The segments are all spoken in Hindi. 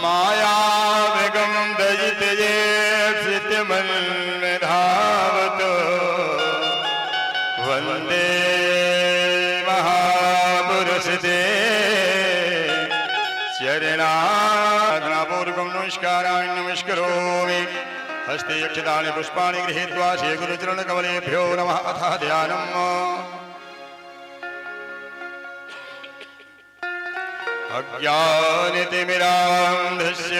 माया मृगं दयिते धृतिमन्धावतो वंदे महापुरुषते चरणापूर्वकं नमस्काराय नमस्करोमि। हस्ते अक्षतानि पुष्पाणि गृहीत्वा श्री गुरुचरणकमलेभ्यो नमः। अथ ध्यानम्। अज्ञानतिमिरान्धस्य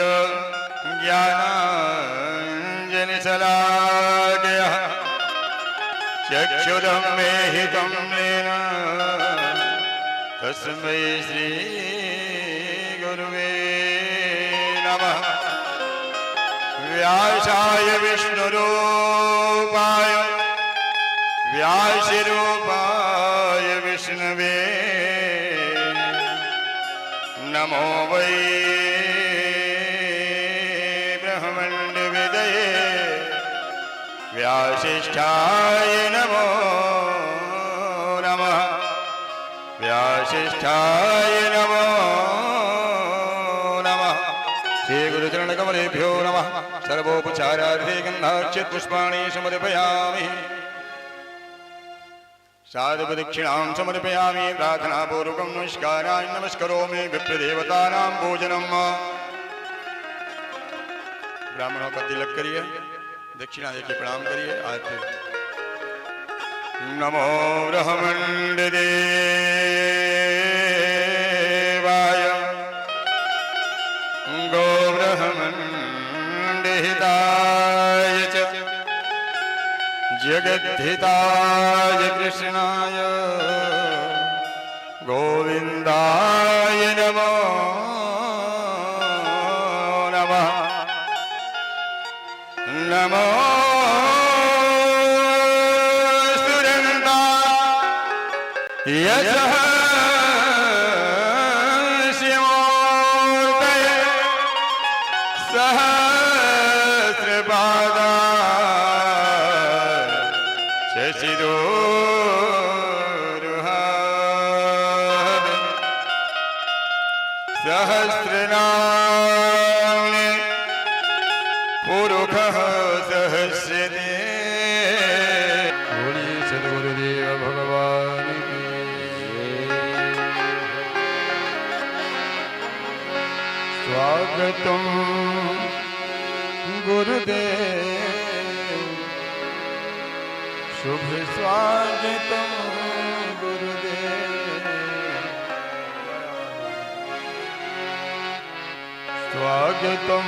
ज्ञानाञ्जनशलाकया चक्षुरुन्मीलितं येन तस्मै श्रीगुरुवे नमः। व्यासाय विष्णुरूपाय व्यासरूपाय विष्णवे नमो वै ब्रह्मण्डविदये व्यासिष्ठाय नमो नमः। व्यासिष्ठाय नमो नमः। श्री गुरुचरणकमलेभ्यो नमः। सर्वोपचारार्थे गन्धाक्षतपुष्पाणि समर्पयामि। साधुप्रदक्षिणां समर्पयामि। प्रार्थनापूर्वकं नमस्काराय नमस्करोमि। विप्रदेवतानां पूजनम्। ब्राह्मणों का तिलक करिए, दक्षिणा देके प्रणाम करिए। आरती। नमो ब्रह्मण्डदेवाय गोब्रह्मण्डहिताय च जगद्धिताय कृष्णाय गोविन्दाय नमो नमः। नमो यशः शिवोदये सहस्रपादाय शशिदोरुहाय सहस्रनाम्ने पुरुषः सहस्रते। बोलिए सद्गुरुदेव भगवान की। स्वागतम गुरुदेव शुभ स्वागतम गुरुदेव। स्वागतम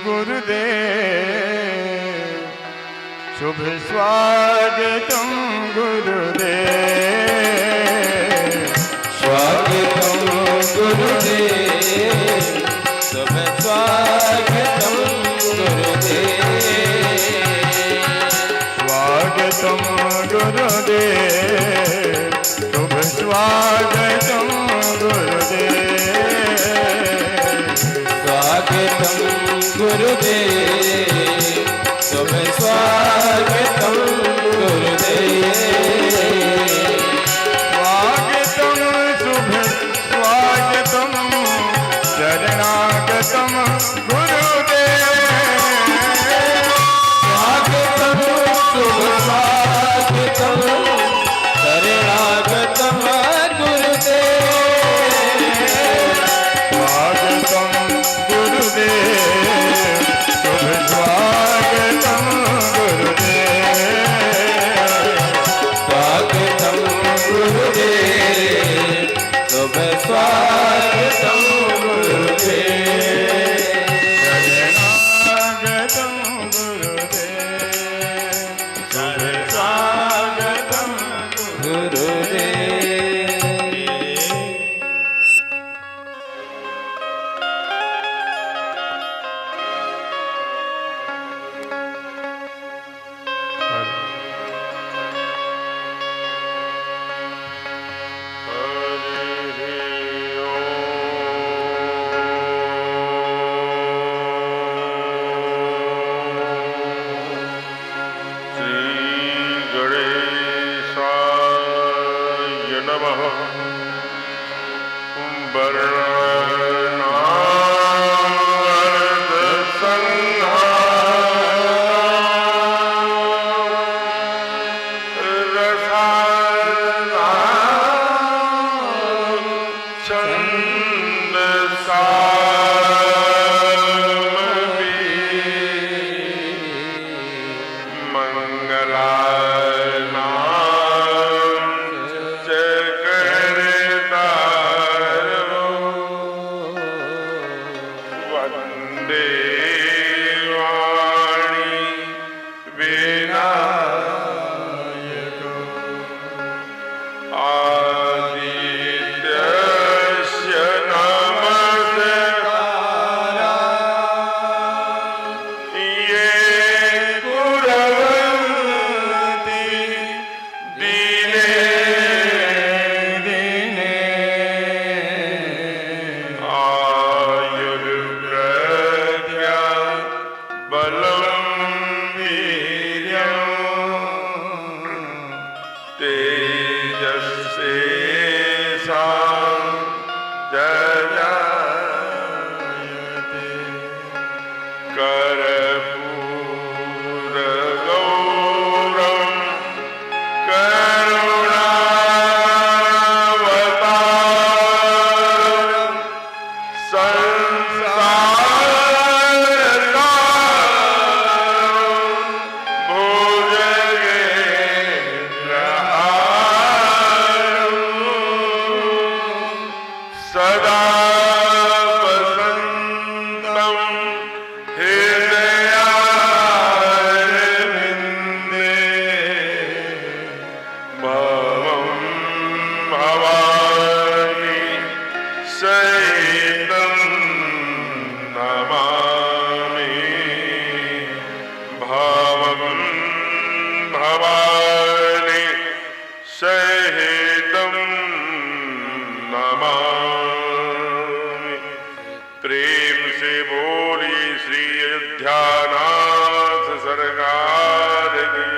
गुरुदेव शुभ स्वागतम गुरुदेव। स्वागतम गुरुदेव शुभ स्वागतम गुरुदेव। स्वागतम गुरुदेव शुभ स्वागतम गुरुदेव। स्वागतम गुरुदेव शुभ स्वागतम गुरुदेव। स्वागतम शुभ स्वागतम शरणागतम गुरुदेव। स्वागतम शुभ स्वागतम शरणागतम गुरुदेव। स्वागतम गुरुदेव शुभ स्वागतम गुरुदेव। स्वागतम गुरुदेव शुभ स्वागतम गुरुदेव। देवाणि विनायक आदित्यस्य नमस्कारा ये कुर्वन्ति दिने आयुर्प्रज्ञा बलं वीर्यं तेजस्तेषां जजायते कर्पूरगौरं करुणावतारं संसारतारं भुजगेन्द्रहारं सदा वसन्तं हृदयारविन्दे भवं भवानि सहितं नमामि भवं भवानि सहितं नमामि प्रेम से बोली श्री अयोध्यानाथ सरकार की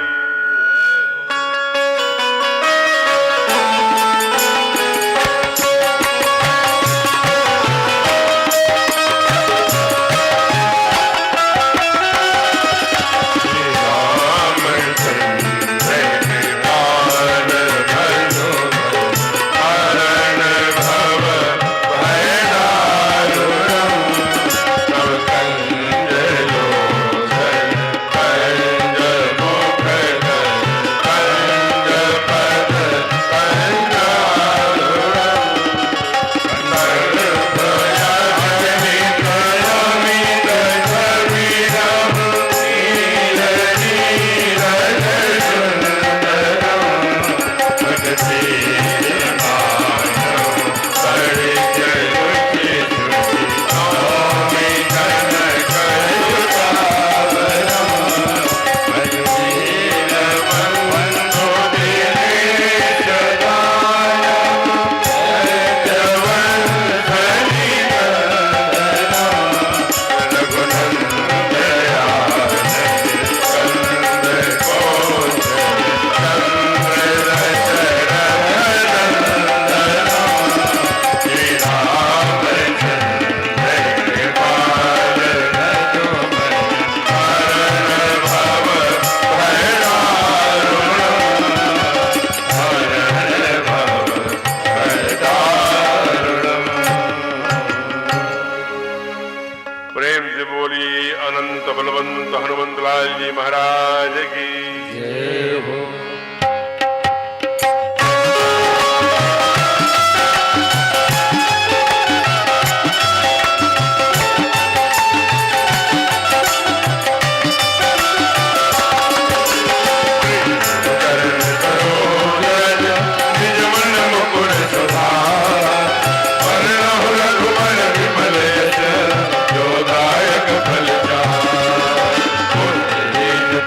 प्रेम से बोलिए अनंत बलवंत हनुमंत लाल जी महाराज की जय हो।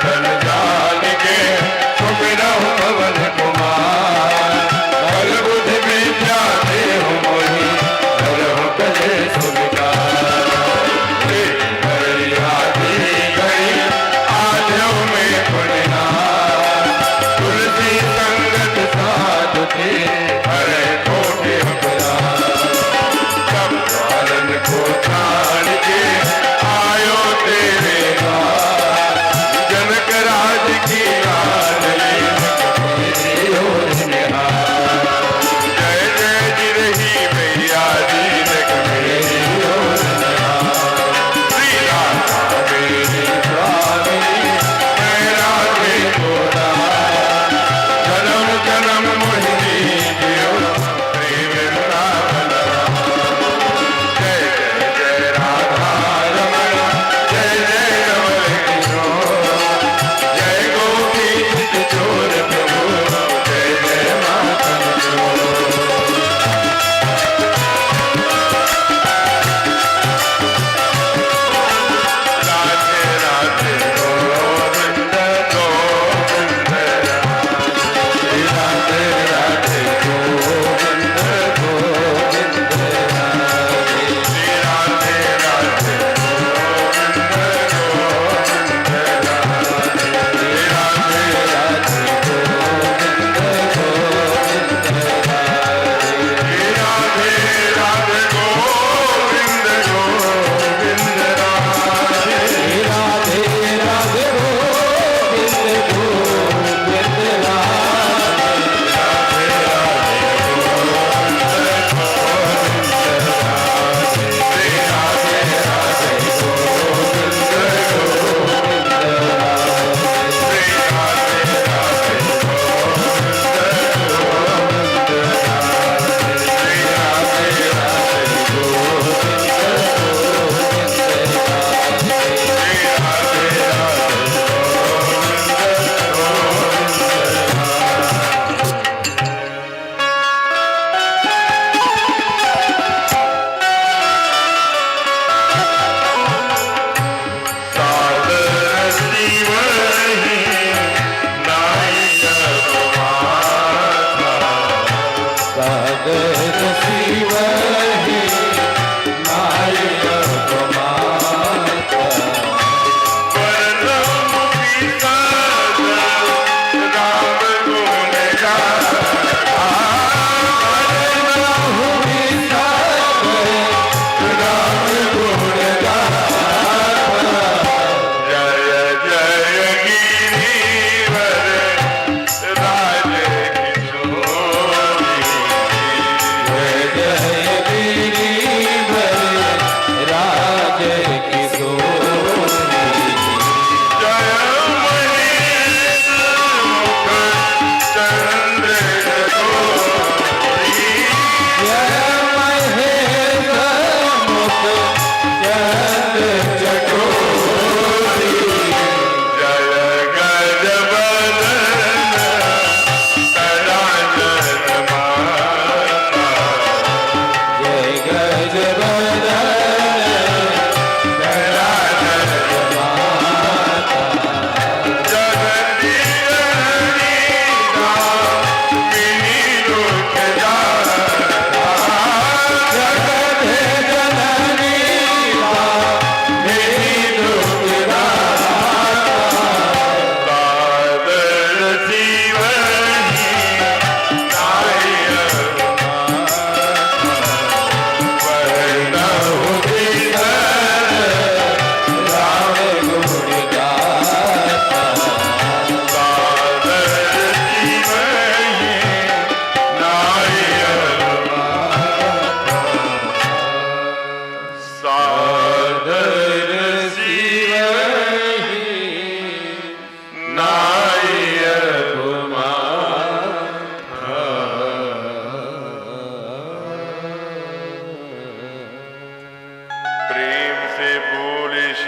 फल जान के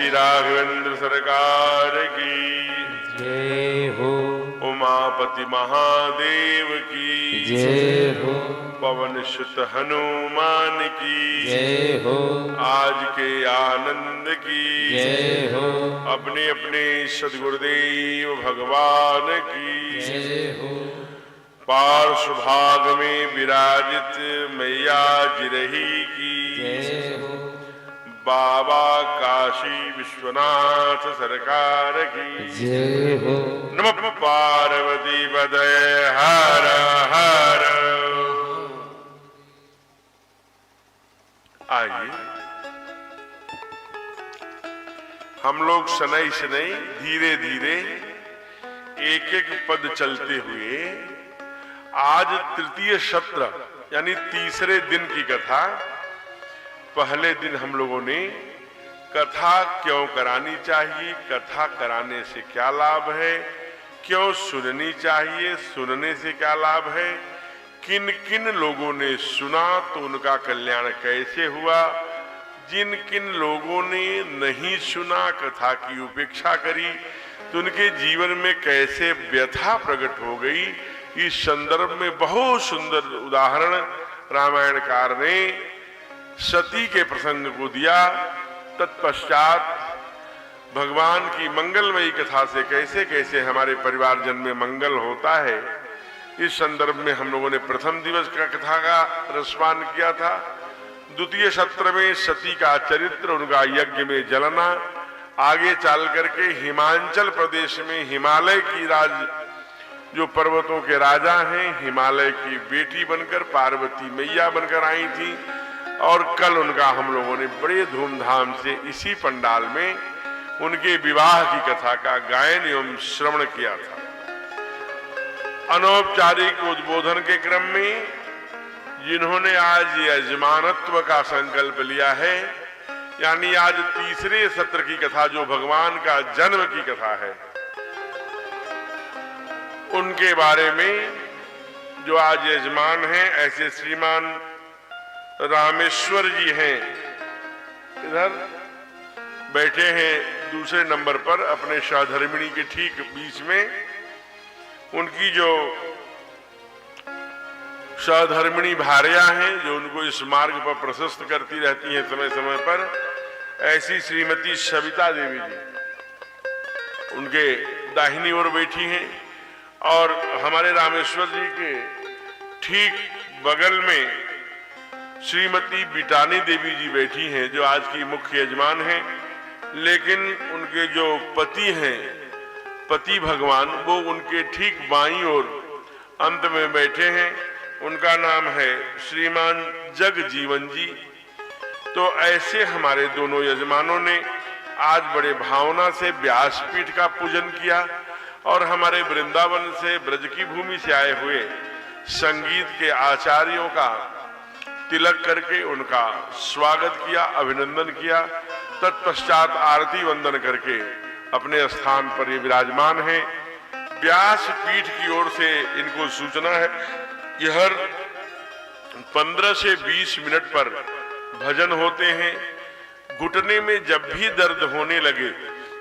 श्री राघवेंद्र सरकार की जय हो, उमापति महादेव की जय हो, पवन सुत हनुमान की जय हो, आज के आनंद की जय हो, अपने अपने सद्गुरुदेव भगवान की जय हो, पार्श्व भाग में विराजित मैया जिरही की जय हो, बाबा काशी विश्वनाथ सरकार की जय हो। नमः पार्वती पदय हर हर। आइए हम लोग शनै शनै धीरे धीरे एक एक पद चलते हुए आज तृतीय सत्र यानी तीसरे दिन की कथा। पहले दिन हम लोगों ने कथा क्यों करानी चाहिए, कथा कराने से क्या लाभ है, क्यों सुननी चाहिए, सुनने से क्या लाभ है, किन किन लोगों ने सुना तो उनका कल्याण कैसे हुआ, जिन किन लोगों ने नहीं सुना, कथा की उपेक्षा करी तो उनके जीवन में कैसे व्यथा प्रकट हो गई। इस संदर्भ में बहुत सुंदर उदाहरण रामायणकार ने सती के प्रसंग को दिया। तत्पश्चात भगवान की मंगलमयी कथा से कैसे कैसे हमारे परिवार जन में मंगल होता है, इस संदर्भ में हम लोगों ने प्रथम दिवस का कथा का रसपान किया था। द्वितीय सत्र में सती का चरित्र, उनका यज्ञ में जलना, आगे चल करके हिमाचल प्रदेश में हिमालय की जो पर्वतों के राजा हैं, हिमालय की बेटी बनकर पार्वती मैया बनकर आई थी, और कल उनका हम लोगों ने बड़े धूमधाम से इसी पंडाल में उनके विवाह की कथा का गायन एवं श्रवण किया था। अनौपचारिक उद्बोधन के क्रम में जिन्होंने आज यजमानत्व का संकल्प लिया है, यानी आज तीसरे सत्र की कथा जो भगवान का जन्म की कथा है, उनके बारे में जो आज यजमान हैं ऐसे श्रीमान रामेश्वर जी हैं, इधर बैठे हैं दूसरे नंबर पर अपने सहधर्मिणी के ठीक बीच में। उनकी जो सहधर्मिणी भार्या हैं जो उनको इस मार्ग पर प्रशस्त करती रहती हैं समय समय पर, ऐसी श्रीमती सविता देवी जी उनके दाहिनी ओर बैठी हैं, और हमारे रामेश्वर जी के ठीक बगल में श्रीमती बिटानी देवी जी बैठी हैं जो आज की मुख्य यजमान हैं, लेकिन उनके जो पति हैं, पति भगवान, वो उनके ठीक बाईं ओर अंत में बैठे हैं। उनका नाम है श्रीमान जगजीवन जी। तो ऐसे हमारे दोनों यजमानों ने आज बड़े भावना से व्यासपीठ का पूजन किया, और हमारे वृंदावन से, ब्रज की भूमि से आए हुए संगीत के आचार्यों का तिलक करके उनका स्वागत किया, अभिनंदन किया। तत्पश्चात आरती वंदन करके अपने स्थान पर ये विराजमान हैं। व्यास पीठ की ओर से इनको सूचना है कि हर 15 से 20 मिनट पर भजन होते हैं। घुटने में जब भी दर्द होने लगे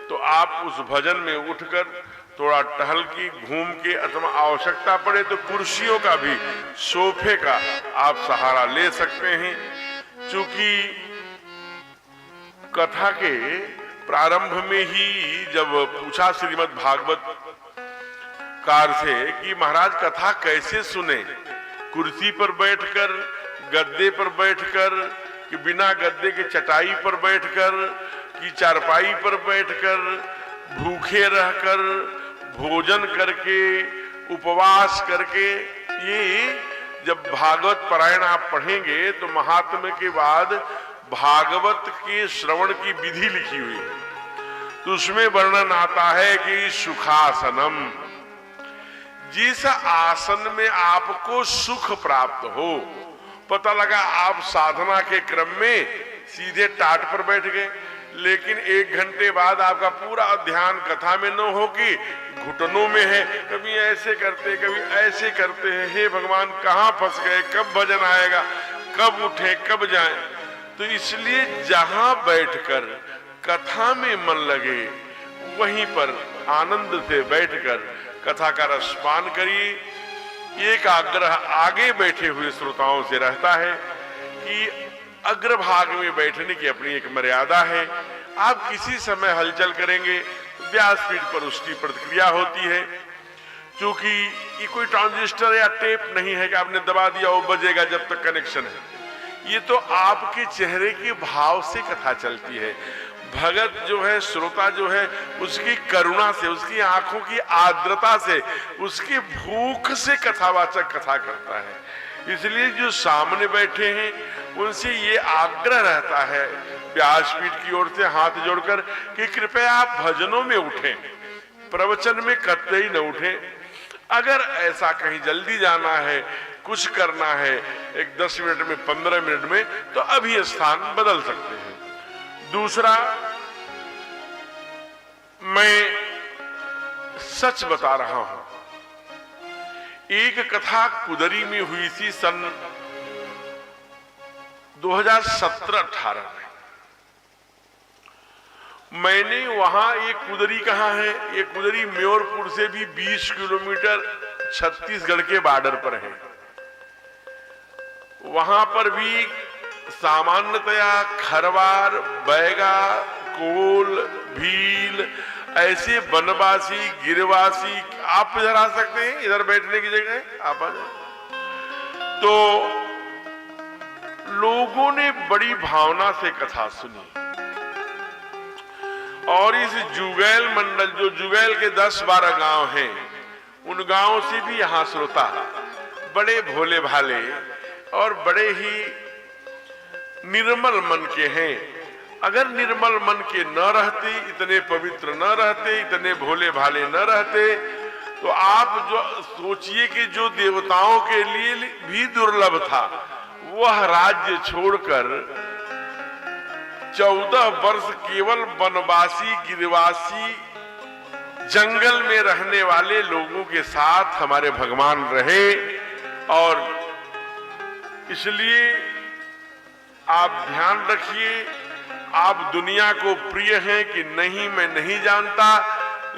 तो आप उस भजन में उठकर थोड़ा टहल की, घूम के, अथवा आवश्यकता पड़े तो कुर्सियों का भी, सोफे का आप सहारा ले सकते हैं। चूंकि कथा के प्रारंभ में ही जब पूछा श्रीमद् भागवत कार से कि महाराज कथा कैसे सुने, कुर्सी पर बैठकर, गद्दे पर बैठकर, कि बिना गद्दे के चटाई पर बैठकर, कि चारपाई पर बैठकर, भूखे रहकर, भोजन करके, उपवास करके। ये जब भागवत पारायण आप पढ़ेंगे तो महात्म्य के बाद भागवत के श्रवण की विधि लिखी हुई है, तो उसमें वर्णन आता है कि सुखासनम, जिस आसन में आपको सुख प्राप्त हो। पता लगा आप साधना के क्रम में सीधे टाट पर बैठ गए, लेकिन 1 घंटे बाद आपका पूरा ध्यान कथा में न हो कि घुटनों में है, कभी ऐसे करते कभी ऐसे करते हैं, हे भगवान कहाँ फंस गए, कब भजन आएगा, कब उठे कब जाएं। तो इसलिए जहां बैठकर कथा में मन लगे, वहीं पर आनंद से बैठकर कथा का रसपान करिए। एक आग्रह आगे बैठे हुए श्रोताओं से रहता है कि अग्रभाग में बैठने की अपनी एक मर्यादा है। आप किसी समय हलचल करेंगे, व्यासपीठ पर उसकी प्रतिक्रिया होती है। क्योंकि ये कोई ट्रांजिस्टर या टेप नहीं है कि आपने दबा दिया वो बजेगा जब तक कनेक्शन है। ये तो आपके चेहरे के भाव से कथा चलती है। भगत जो है, श्रोता जो है, उसकी करुणा से, उसकी आंखों की आर्द्रता से, उसकी भूख से कथावाचक कथा करता है। इसलिए जो सामने बैठे हैं उनसे ये आग्रह रहता है व्यासपीठ की ओर से हाथ जोड़कर कि कृपया आप भजनों में उठें, प्रवचन में कतई न उठें। अगर ऐसा कहीं जल्दी जाना है, कुछ करना है, एक 10 मिनट में, 15 मिनट में, तो अभी स्थान बदल सकते हैं। दूसरा, मैं सच बता रहा हूं, एक कथा कुदरी में हुई थी सन 2017-18 में। मैंने वहां एक कुदरी, कहां है ये कुदरी? म्योरपुर से भी 20 किलोमीटर छत्तीसगढ़ के बॉर्डर पर है। वहां पर भी सामान्यतया खरवार, बैगा, कोल, भील, ऐसे वनवासी, गिरवासी, आप इधर आ सकते हैं, इधर बैठने की जगह है, आप आ जाए। तो लोगों ने बड़ी भावना से कथा सुनी और इस जुगैल मंडल, जो जुगैल के 10-12 गांव हैं, उन गांवों से भी यहां श्रोता बड़े भोले भाले और बड़े ही निर्मल मन के हैं। अगर निर्मल मन के न रहते, इतने पवित्र न रहते, इतने भोले भाले न रहते, तो आप जो सोचिए कि जो देवताओं के लिए भी दुर्लभ था, वह राज्य छोड़कर 14 वर्ष केवल वनवासी, गिरवासी, जंगल में रहने वाले लोगों के साथ हमारे भगवान रहे। और इसलिए आप ध्यान रखिए, आप दुनिया को प्रिय हैं कि नहीं मैं नहीं जानता,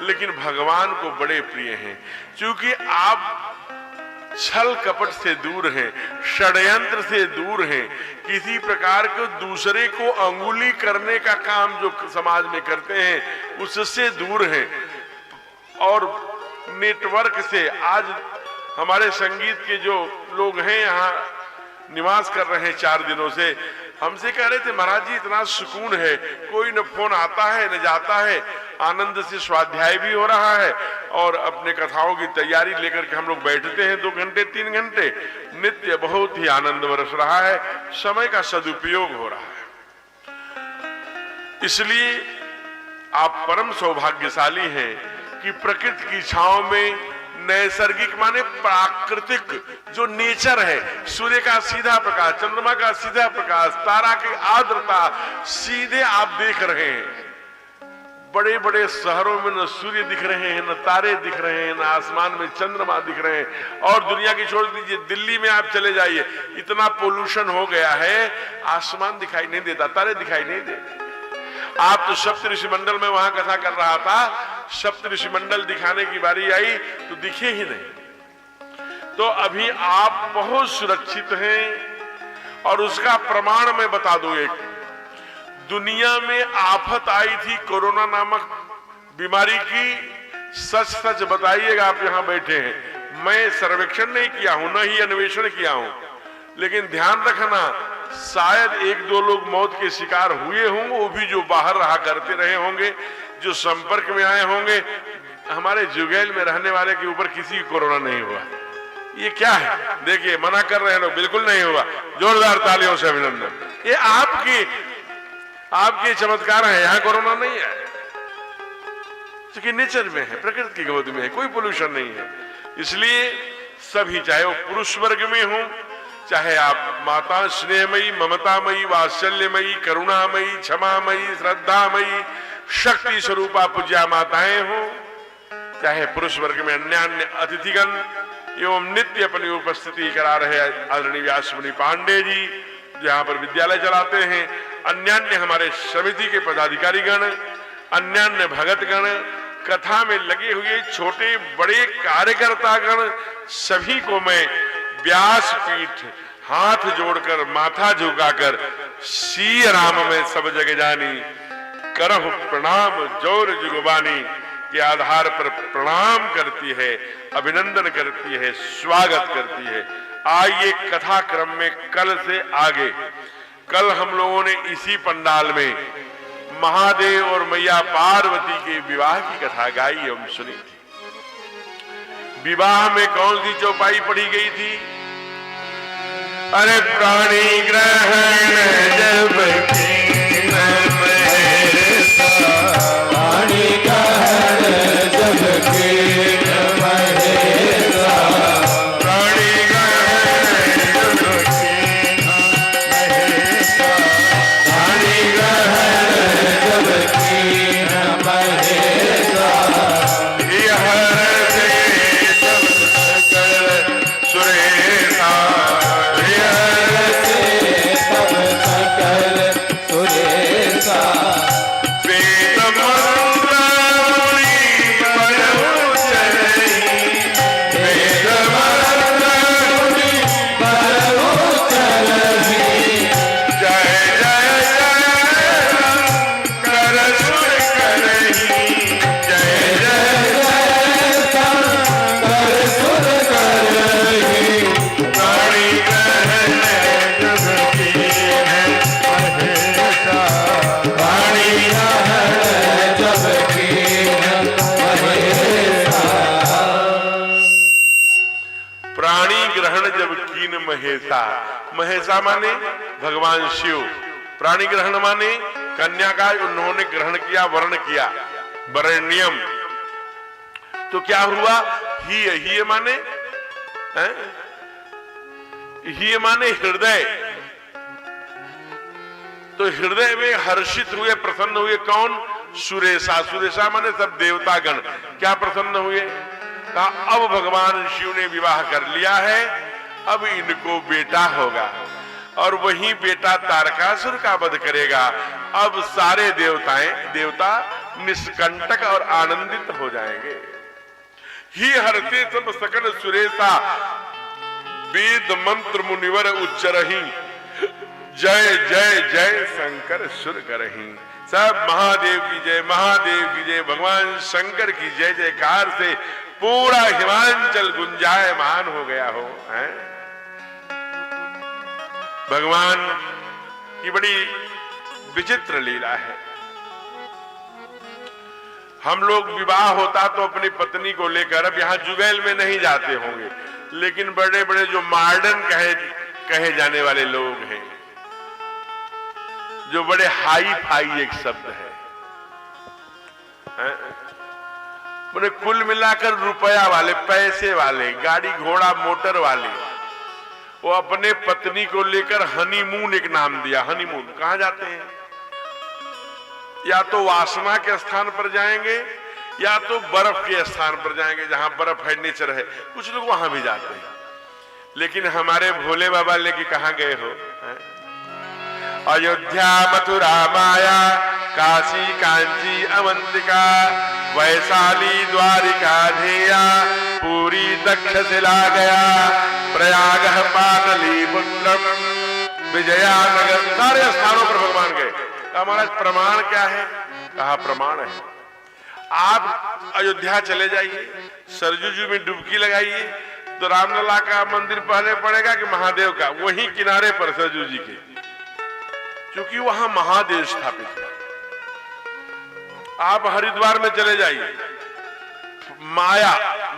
लेकिन भगवान को बड़े प्रिय हैं। क्योंकि आप छल कपट से दूर हैं, षड्यंत्र से दूर हैं, किसी प्रकार के दूसरे को अंगुली करने का काम जो समाज में करते हैं उससे दूर हैं। और नेटवर्क से आज हमारे संगीत के जो लोग हैं यहाँ निवास कर रहे हैं 4 दिनों से, हमसे कह रहे थे महाराज जी इतना सुकून है, कोई न फोन आता है न जाता है, आनंद से स्वाध्याय भी हो रहा है और अपने कथाओं की तैयारी लेकर के हम लोग बैठते हैं 2 घंटे 3 घंटे, नित्य बहुत ही आनंद बरस रहा है, समय का सदुपयोग हो रहा है। इसलिए आप परम सौभाग्यशाली हैं कि प्रकृति की छांव में नैसर्गिक माने प्राकृतिक जो नेचर है, सूर्य का सीधा प्रकाश, चंद्रमा का सीधा प्रकाश, तारा की आर्द्रता सीधे आप देख रहे हैं। बड़े बड़े शहरों में न सूर्य दिख रहे हैं, न तारे दिख रहे हैं, न आसमान में चंद्रमा दिख रहे हैं। और दुनिया की छोड़ दीजिए, दिल्ली में आप चले जाइए, इतना पोल्यूशन हो गया है, आसमान दिखाई नहीं देता, तारे दिखाई नहीं देते। आप तो सप्त ऋषि मंडल में वहां कथा कर रहा था, सप्त ऋषि मंडल दिखाने की बारी आई तो दिखे ही नहीं। तो अभी आप बहुत सुरक्षित हैं और उसका प्रमाण मैं बता दूं। एक दुनिया में आफत आई थी कोरोना नामक बीमारी की, सच सच बताइएगा, आप यहां बैठे हैं, मैं सर्वेक्षण नहीं किया हूं, न ही अन्वेषण किया हूं, लेकिन ध्यान रखना शायद 1-2 लोग मौत के शिकार हुए होंगे, वो भी जो बाहर रहा करते रहे होंगे, जो संपर्क में आए होंगे। हमारे जुगैल में रहने वाले के ऊपर किसी की कोरोना नहीं हुआ। ये क्या है? देखिए, मना कर रहे हैं लोग, बिल्कुल नहीं हुआ। जोरदार तालियों से अभिनंदन। ये आपके चमत्कार है, यहां कोरोना नहीं है, क्योंकि नेचर में है, प्रकृति की गोद में है, कोई पोल्यूशन नहीं है। इसलिए सभी, चाहे वो पुरुष वर्ग में हो, चाहे आप माता स्नेहमयी, ममतामयी, वात्सल्यमयी, करुणामयी, क्षमामयी, श्रद्धामयी, शक्ति स्वरूपा पूज्या माताएं हो, चाहे पुरुष वर्ग में अन्य अतिथिगण एवं नित्य अपनी उपस्थिति करा रहे आदरणीय व्यास मुनि पांडे जी, जहां पर विद्यालय चलाते हैं, अन्यान्य हमारे समिति के पदाधिकारी गण, अन्यान्य भगत गण, कथा में लगे हुए छोटे बड़े कार्यकर्ता गण, सभी को मैं व्यासपीठ हाथ जोड़कर माथा झुकाकर सी राम में सब जग जानी करहु प्रणाम जोर जुगबानी के आधार पर प्रणाम करती है, अभिनंदन करती है, स्वागत करती है। आइए कथा क्रम में कल से आगे, कल हम लोगों ने इसी पंडाल में महादेव और मैया पार्वती के विवाह की कथा गाई एवं सुनी थी। विवाह में कौन सी चौपाई पढ़ी गई थी? अरे प्राणी ग्रहण जब कीन महेसा, प्राणी ग्रहण जब कीन महेसा, प्राणी ग्रहण जब कीन महेसा, प्राणी ग्रहण जब कीन महेसा, यह से जब सकल सुरेसा, तब सकल सुरेसा, वेद मंत्र मुनि बरहु चरहि, वेद मंत्र मुनि बरहु चरहि, जय जय जय शंकर सुर करहि, जय जय शंकर सुर करहि, प्राणी ग्रहण जब कीन महेसा, प्राणी ग्रहण जब कीन महेसा, प्राणी ग्रहण जब कीन महेसा। महेसा माने भगवान शिव, प्राणी ग्रहण माने कन्या का उन्होंने ग्रहण किया, वर्ण किया, वरेण्यम। तो क्या हुआ? ही माने हैं? ही माने हृदय। तो हृदय में हर्षित हुए, प्रसन्न हुए। कौन? सुरेशा। सुरेशा माने सब देवतागण क्या प्रसन्न हुए? कहा अब भगवान शिव ने विवाह कर लिया है, अब इनको बेटा होगा और वही बेटा तारकासुर का वध करेगा। अब सारे देवता निष्कंटक और आनंदित हो जाएंगे। ही हरते सब सकल सुरेशा, वेद मंत्र मुनिवर उच्चरहि, जय जय जय शंकर सुर करहि। सब महादेव की जय, महादेव की जय, भगवान शंकर की जय जयकार से पूरा हिमांचल गुंजायमान हो गया हो। हैं? भगवान की बड़ी विचित्र लीला है। हम लोग विवाह होता तो अपनी पत्नी को लेकर, अब यहां जुगैल में नहीं जाते होंगे, लेकिन बड़े बड़े जो मॉडर्न कहे जाने वाले लोग हैं, जो बड़े हाई फाई एक शब्द है, बोले कुल मिलाकर रुपया वाले, पैसे वाले, गाड़ी घोड़ा मोटर वाले, वो अपने पत्नी को लेकर हनीमून एक नाम दिया। हनीमून कहां जाते हैं? या तो वासना के स्थान पर जाएंगे या तो बर्फ के स्थान पर जाएंगे, जहां बर्फ है, नेचर है। कुछ लोग वहां भी जाते हैं, लेकिन हमारे भोले बाबा लेके कहां गए हो? अयोध्या मथुरा माया, काशी कांची अवंतिका, वैशाली द्वारिका धेया, पूरी तक्षशिला गया, प्रयाग पाटलिपुत्रम, विजयानगर, सारे स्थानों पर भगवान गए। हमारा प्रमाण क्या है? कहा प्रमाण है, आप अयोध्या चले जाइए, सरजू जी में डुबकी लगाइए तो रामलला का मंदिर पहले पड़ेगा कि महादेव का? वहीं किनारे पर सरजू जी के, क्योंकि वहां महादेव स्थापित है। आप हरिद्वार में चले जाइए, माया,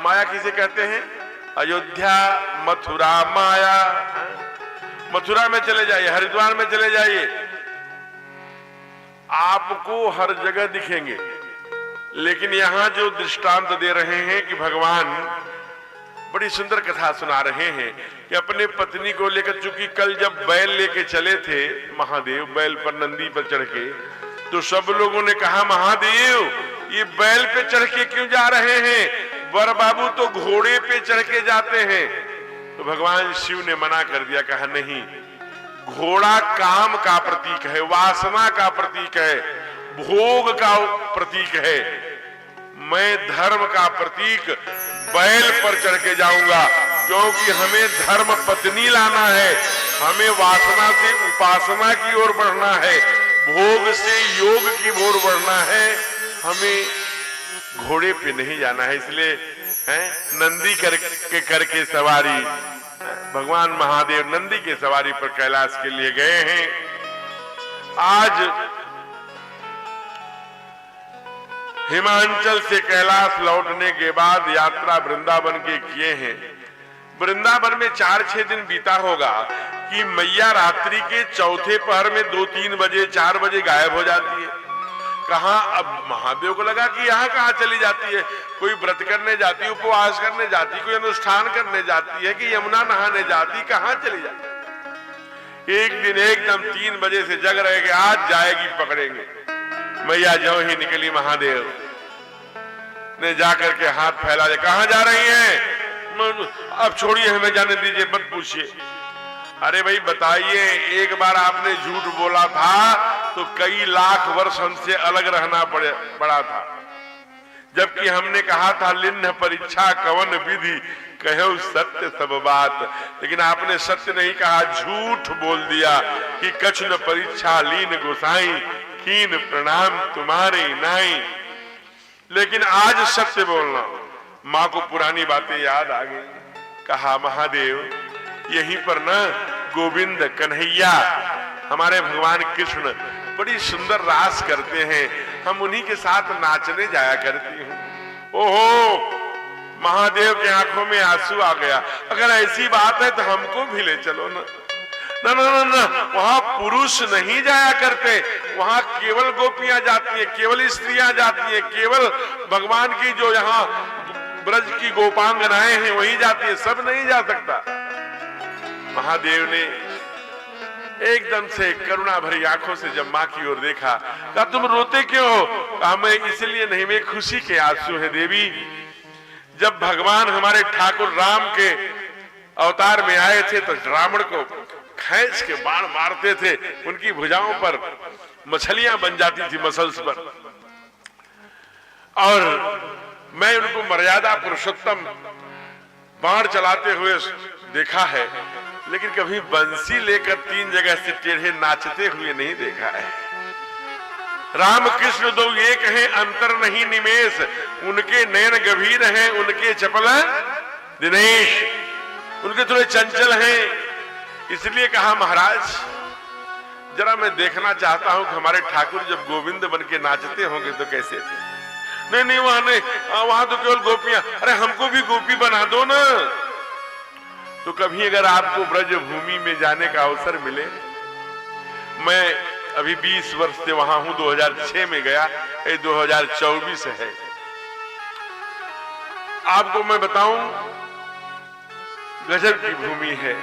माया किसे कहते हैं? अयोध्या मथुरा माया। मथुरा में चले जाइए, हरिद्वार में चले जाइए, आपको हर जगह दिखेंगे। लेकिन यहां जो दृष्टांत दे रहे हैं कि भगवान बड़ी सुंदर कथा सुना रहे हैं कि अपने पत्नी को लेकर, चूंकि कल जब बैल लेके चले थे महादेव, बैल पर नंदी पर चढ़ के, तो सब लोगों ने कहा महादेव ये बैल पे चढ़ के क्यों जा रहे हैं? वर बाबू तो घोड़े पे चढ़ के जाते हैं। तो भगवान शिव ने मना कर दिया, कहा नहीं, घोड़ा काम का प्रतीक है, वासना का प्रतीक है, भोग का प्रतीक है। मैं धर्म का प्रतीक बैल पर चढ़ के जाऊंगा, क्योंकि हमें धर्म पत्नी लाना है, हमें वासना से उपासना की ओर बढ़ना है, भोग से योग की ओर बढ़ना है, हमें घोड़े पे नहीं जाना है। इसलिए नंदी करके सवारी, भगवान महादेव नंदी के सवारी पर कैलाश के लिए गए हैं। आज हिमाचल से कैलाश लौटने के बाद यात्रा वृंदावन के किए हैं। वृंदावन में 4-6 दिन बीता होगा कि मैया रात्रि के चौथे पहर में 2-3 बजे 4 बजे गायब हो जाती है। कहां, अब महादेव को लगा कि यहाँ कहाँ चली जाती है, कोई व्रत करने जाती, उपवास करने जाती, कोई अनुष्ठान करने जाती है कि यमुना नहाने जाती, कहाँ चली जाती। एक दिन एकदम 3 बजे से जग रहे कि आज जाएगी, पकड़ेंगे। मैया जो ही निकली, महादेव ने जाकर के हाथ फैला दे, कहां जा रही हैं? अब छोड़िए, हमें जाने दीजिए, मत पूछिए। अरे भाई बताइए, एक बार आपने झूठ बोला था तो कई लाख वर्ष हमसे अलग रहना पड़ा था, जबकि हमने कहा था लिन्न परीक्षा कवन विधि कहो सत्य सब बात, लेकिन आपने सत्य नहीं कहा, झूठ बोल दिया कि कछु न परीक्षा लीन गोसाई कीन प्रणाम तुम्हारे नाई। लेकिन आज सत्य बोलना। माँ को पुरानी बातें याद आ गई। कहा महादेव यहीं पर न गोविंद कन्हैया हमारे भगवान कृष्ण बड़ी सुंदर रास करते हैं, हम उन्हीं के साथ नाचने जाया करती हूँ। ओहो, महादेव के आंखों में आंसू आ गया। अगर ऐसी बात है तो हमको भी ले चलो ना। ना ना ना ना, वहां पुरुष नहीं जाया करते, वहां केवल गोपियां जाती है, केवल स्त्रियां जाती है, केवल भगवान की जो यहाँ ब्रज की गोपांगनाएं हैं वही जाती है, सब नहीं जा सकता। महादेव ने एकदम से करुणा भरी आंखों से जब मां की ओर देखा, कहा तुम रोते क्यों हो? कहा मैं इसलिए नहीं, मैं खुशी के आंसू है देवी। जब भगवान हमारे ठाकुर राम के अवतार में आए थे तो रावण को खींच के बाण मारते थे, उनकी भुजाओं पर मछलियां बन जाती थी मसल्स पर, और मैं उनको मर्यादा पुरुषोत्तम बाण चलाते हुए देखा है, लेकिन कभी बंसी लेकर 3 जगह से टेढ़े नाचते हुए नहीं देखा है। राम कृष्ण दो एक हैं, अंतर नहीं निमेष, उनके नयन गंभीर हैं, उनके चपल दिनेश, उनके थोड़े चंचल हैं। इसलिए कहा महाराज जरा मैं देखना चाहता हूं कि हमारे ठाकुर जब गोविंद बन के नाचते होंगे तो कैसे थे। नहीं नहीं, वहां नहीं, वहां तो केवल गोपियां। अरे हमको भी गोपी बना दो ना। तो कभी अगर आपको ब्रज भूमि में जाने का अवसर मिले, मैं अभी 20 वर्ष से वहां हूं, 2006 में गया, ये 2024 है। आपको मैं बताऊं, गजब की भूमि है।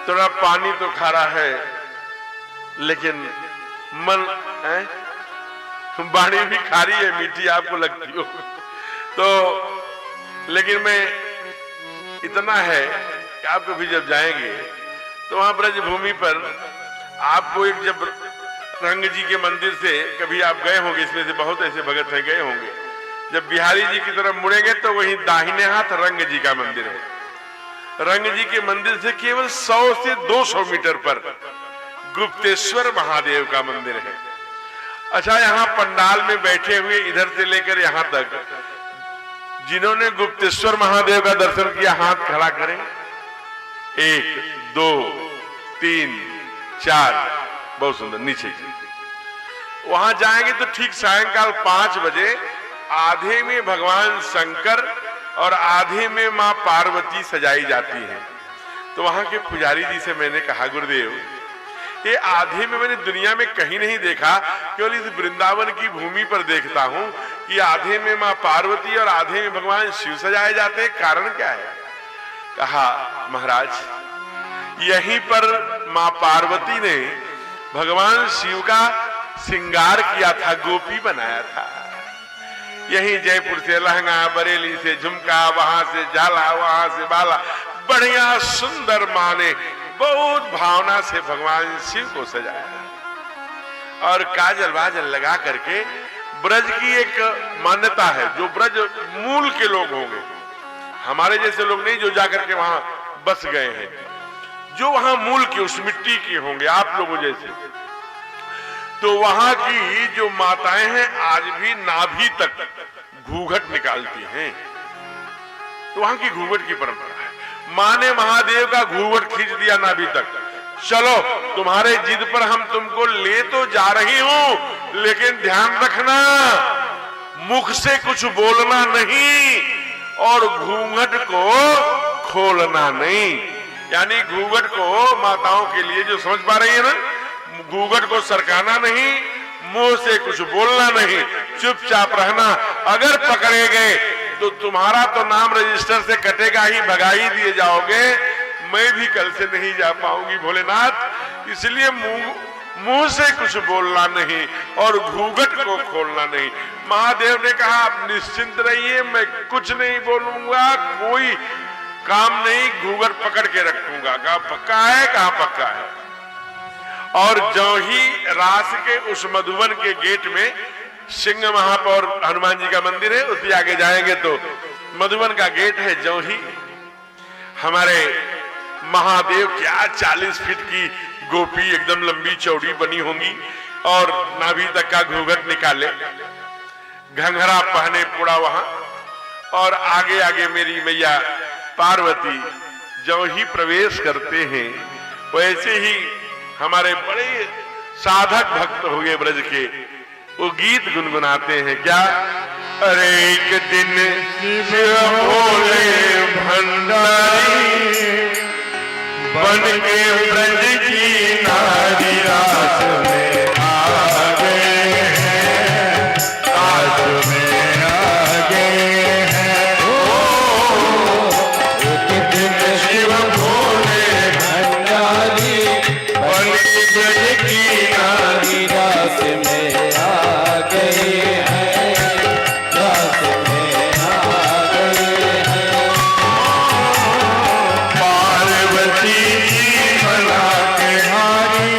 थोड़ा पानी तो खारा है, लेकिन मन है, बाणी भी खारी है, मीठी आपको लगती हो तो, लेकिन मैं इतना है कि आप कभी जब जाएंगे तो वहां ब्रज भूमि पर आपको एक, जब रंग जी के मंदिर से कभी आप गए होंगे, इसमें से बहुत ऐसे भगत है गए होंगे, जब बिहारी जी की तरफ मुड़ेंगे तो वहीं दाहिने हाथ रंग जी का मंदिर है। रंग जी के मंदिर से केवल 100 से 200 मीटर पर गुप्तेश्वर महादेव का मंदिर है। अच्छा, यहाँ पंडाल में बैठे हुए इधर से लेकर यहाँ तक जिन्होंने गुप्तेश्वर महादेव का दर्शन किया हाथ खड़ा करें। 1 2 3 4, बहुत सुंदर। नीचे वहां जाएंगे तो ठीक सायंकाल 5 बजे आधे में भगवान शंकर और आधे में मां पार्वती सजाई जाती है। तो वहां के पुजारी जी से मैंने कहा, गुरुदेव ये आधे में मैंने दुनिया में कहीं नहीं देखा, केवल इस वृंदावन की भूमि पर देखता हूं कि आधे में मां पार्वती और आधे में भगवान शिव सजाए जाते हैं, कारण क्या है? कहा महाराज यहीं पर मां पार्वती ने भगवान शिव का श्रृंगार किया था, गोपी बनाया था। यहीं जयपुर से लहंगा, बरेली से झुमका, वहां से झाला, वहां से बाला, बढ़िया सुंदर मां ने बहुत भावना से भगवान शिव को सजाया और काजल वाजल लगा करके। ब्रज की एक मान्यता है, जो ब्रज मूल के लोग होंगे, हमारे जैसे लोग नहीं जो जाकर के वहां बस गए हैं, जो वहां मूल के उस मिट्टी के होंगे आप लोगों जैसे, तो वहां की जो माताएं हैं आज भी नाभि तक घूंघट निकालती हैं। तो वहां की घूंघट की परंपरा है। मां ने महादेव का घूंघट खींच दिया नाभि तक, चलो तुम्हारे जिद पर हम तुमको ले तो जा रही हूं, लेकिन ध्यान रखना मुख से कुछ बोलना नहीं और घूंघट को खोलना नहीं। यानी घूंघट को माताओं के लिए जो समझ पा रही है ना, घूंघट को सरकाना नहीं, मुंह से कुछ बोलना नहीं, चुपचाप रहना। अगर पकड़े गए तो तुम्हारा तो नाम रजिस्टर से कटेगा ही, भगा ही दिए जाओगे। मैं भी कल से नहीं जा पाऊंगी भोलेनाथ, इसलिए मुंह से कुछ बोलना नहीं और घूंघट को खोलना नहीं। महादेव ने कहा आप निश्चिंत रहिए, मैं कुछ नहीं बोलूंगा, कोई काम नहीं, घूंघट पकड़ के रखूंगा। कहा पक्का है? कहा पक्का है। और जो ही रास के उस मधुवन के गेट में सिंह महापौर हनुमान जी का मंदिर है, उसके आगे जाएंगे तो मधुवन का गेट है। जो ही हमारे महादेव क्या 40 फीट की गोपी एकदम लंबी चौड़ी बनी होंगी और नाभि तक का घूंघट निकाले, घंघरा पहने पूरा वहां, और आगे आगे मेरी मैया पार्वती जो ही प्रवेश करते हैं, वैसे ही हमारे बड़े साधक भक्त हो गए ब्रज के, वो गीत गुनगुनाते हैं। क्या? अरे एक दिन शिव भोले भंडारी बन के ब्रज की नारी रास में आ गए हैं, रास में आ गए हैं। एक दिन शिव भोले भंडारी बन के ब्रज की नारी रास में आ गए हैं, रास में आ गए हैं। पार्वती जी बना के हारी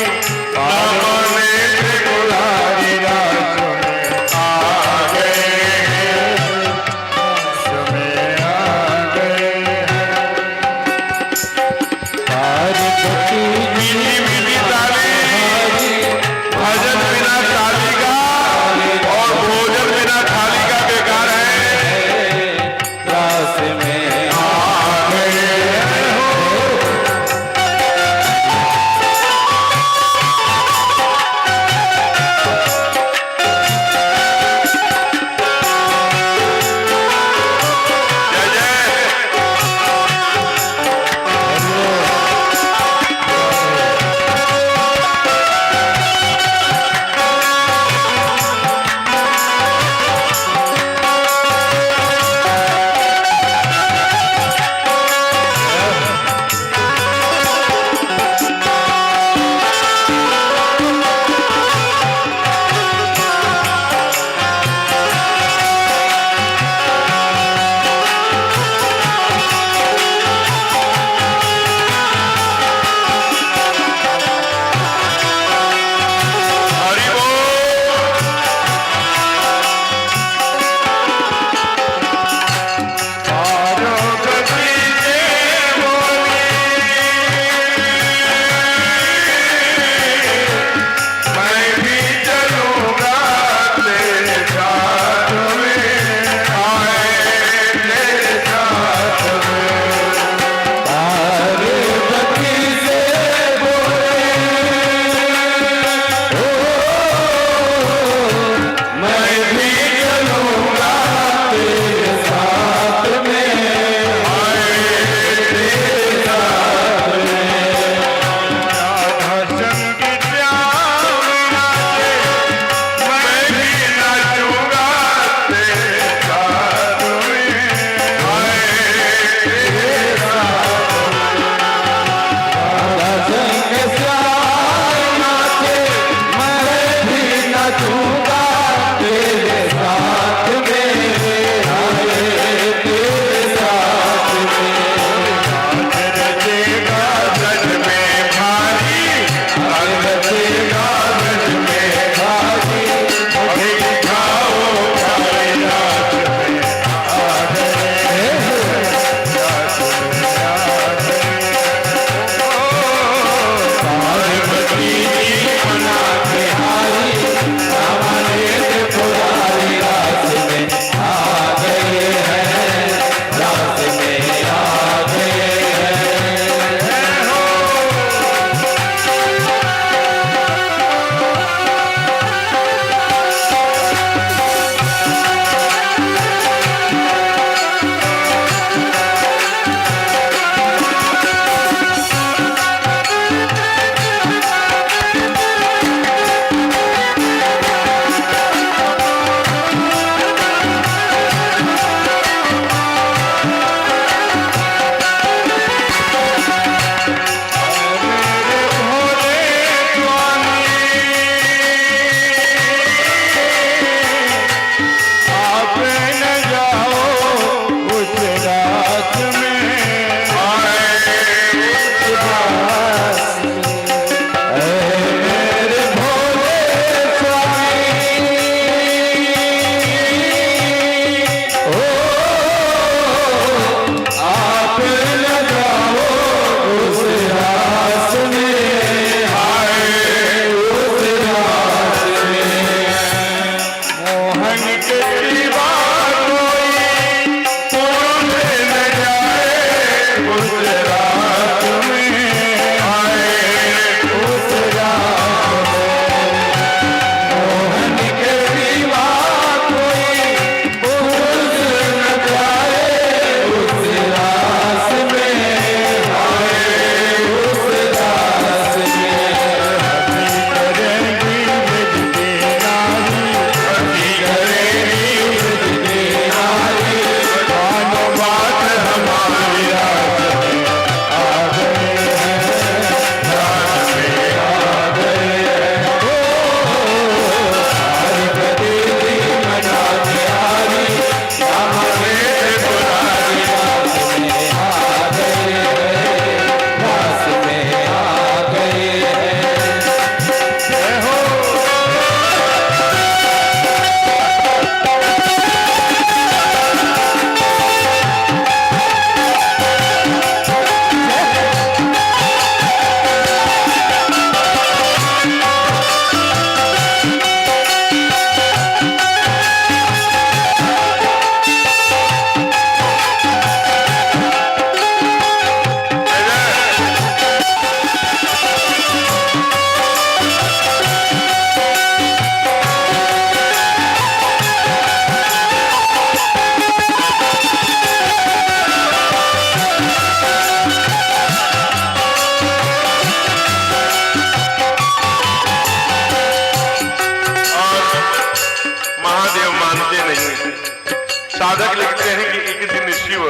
साधक लिखते हैं कि एक दिन शिव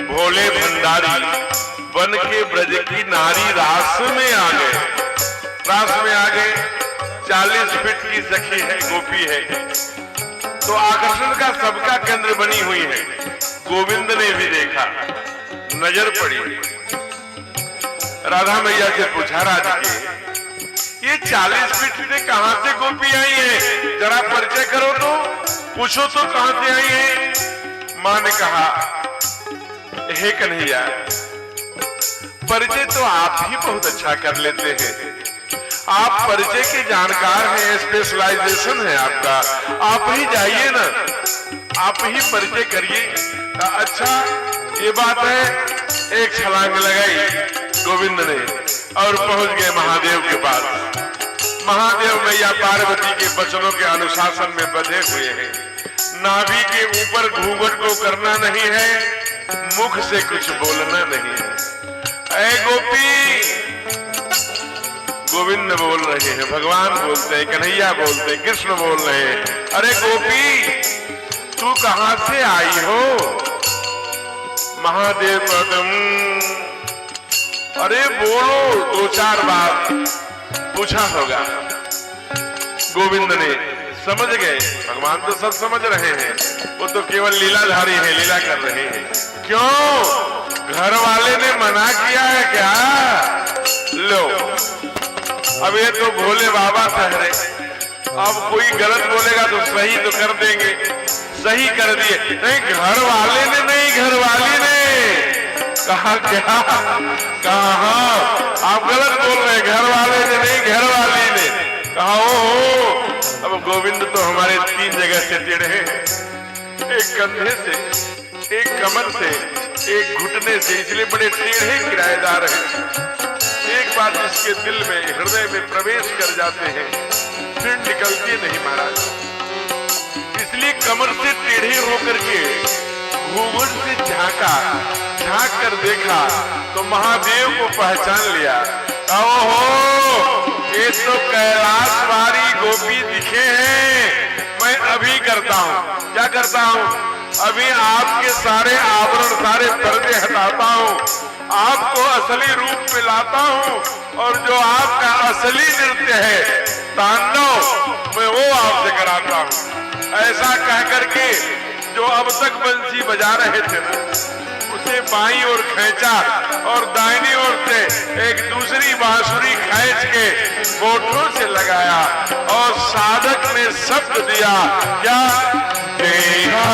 भोले भंडारी बन के ब्रज की नारी रास में आ गए। रास में आ गए, 40 फीट की सखी है, गोपी है, तो आकर्षण का सबका केंद्र बनी हुई है। गोविंद ने भी देखा, नजर पड़ी, राधा मैया से पूछा, राधिके ये 40 फीट से कहां से गोपी आई है, जरा परिचय करो तो, पूछो तो कहां से आई है। मां ने कहा, हे कन्हैया, परिचय तो आप ही बहुत अच्छा कर लेते हैं, आप परिचय के जानकार हैं, स्पेशलाइजेशन है आपका, आप ही जाइए ना, आप ही परिचय करिए। अच्छा ये बात है। एक छलांग लगाई गोविंद ने और पहुंच गए महादेव के पास। महादेव मैया पार्वती के वचनों के अनुशासन में बंधे हुए हैं। नाभि के ऊपर घूंघट को करना नहीं है, मुख से कुछ बोलना नहीं है। ऐ गोपी, गोविंद बोल रहे हैं, भगवान बोलते हैं, कन्हैया बोलते हैं, कृष्ण बोल रहे हैं, अरे गोपी तू कहां से आई हो। महादेव पदम, अरे बोलो, 2-4 बार पूछा होगा। गोविंद ने समझ गए, भगवान तो सब समझ रहे हैं, वो तो केवल लीलाधारी है, लीला कर रहे हैं। क्यों, घर वाले ने मना किया है क्या? लो, अब ये तो भोले बाबा ठहरे, अब कोई गलत बोलेगा तो सही तो कर देंगे, सही कर दिए। नहीं, घर वाले ने नहीं, घर वाली ने कहा। क्या कहा? आप गलत बोल रहे हैं, घर वाले ने नहीं, घर वाली ने कहा। ओहो, अब गोविंद तो हमारे 3 जगह से टेढ़े हैं, एक कंधे से, एक कमर से, एक घुटने से, इसलिए बड़े टेढ़े किराएदार हैं। एक बात इसके दिल में, हृदय में प्रवेश कर जाते हैं, फिर निकलती नहीं महाराज। इसलिए कमर से टेढ़े होकर के घूंघट से झांका, झांक कर देखा तो महादेव को पहचान लिया। ओहो, ये तो कैलाशवारी गोपी दिखे हैं। मैं अभी करता हूँ, क्या करता हूँ, अभी आपके सारे आवरण, सारे पर्दे हटाता हूँ, आपको असली रूप में लाता हूँ, और जो आपका असली नृत्य है, तांडव, मैं वो आपसे कराता हूँ। ऐसा कह करके जो अब तक बंसी बजा रहे थे ना, उसे बाईं ओर खींचा और दाहिनी ओर से एक दूसरी बांसुरी खींच के होठों से लगाया और साधक ने शब्द दिया, क्या? देखा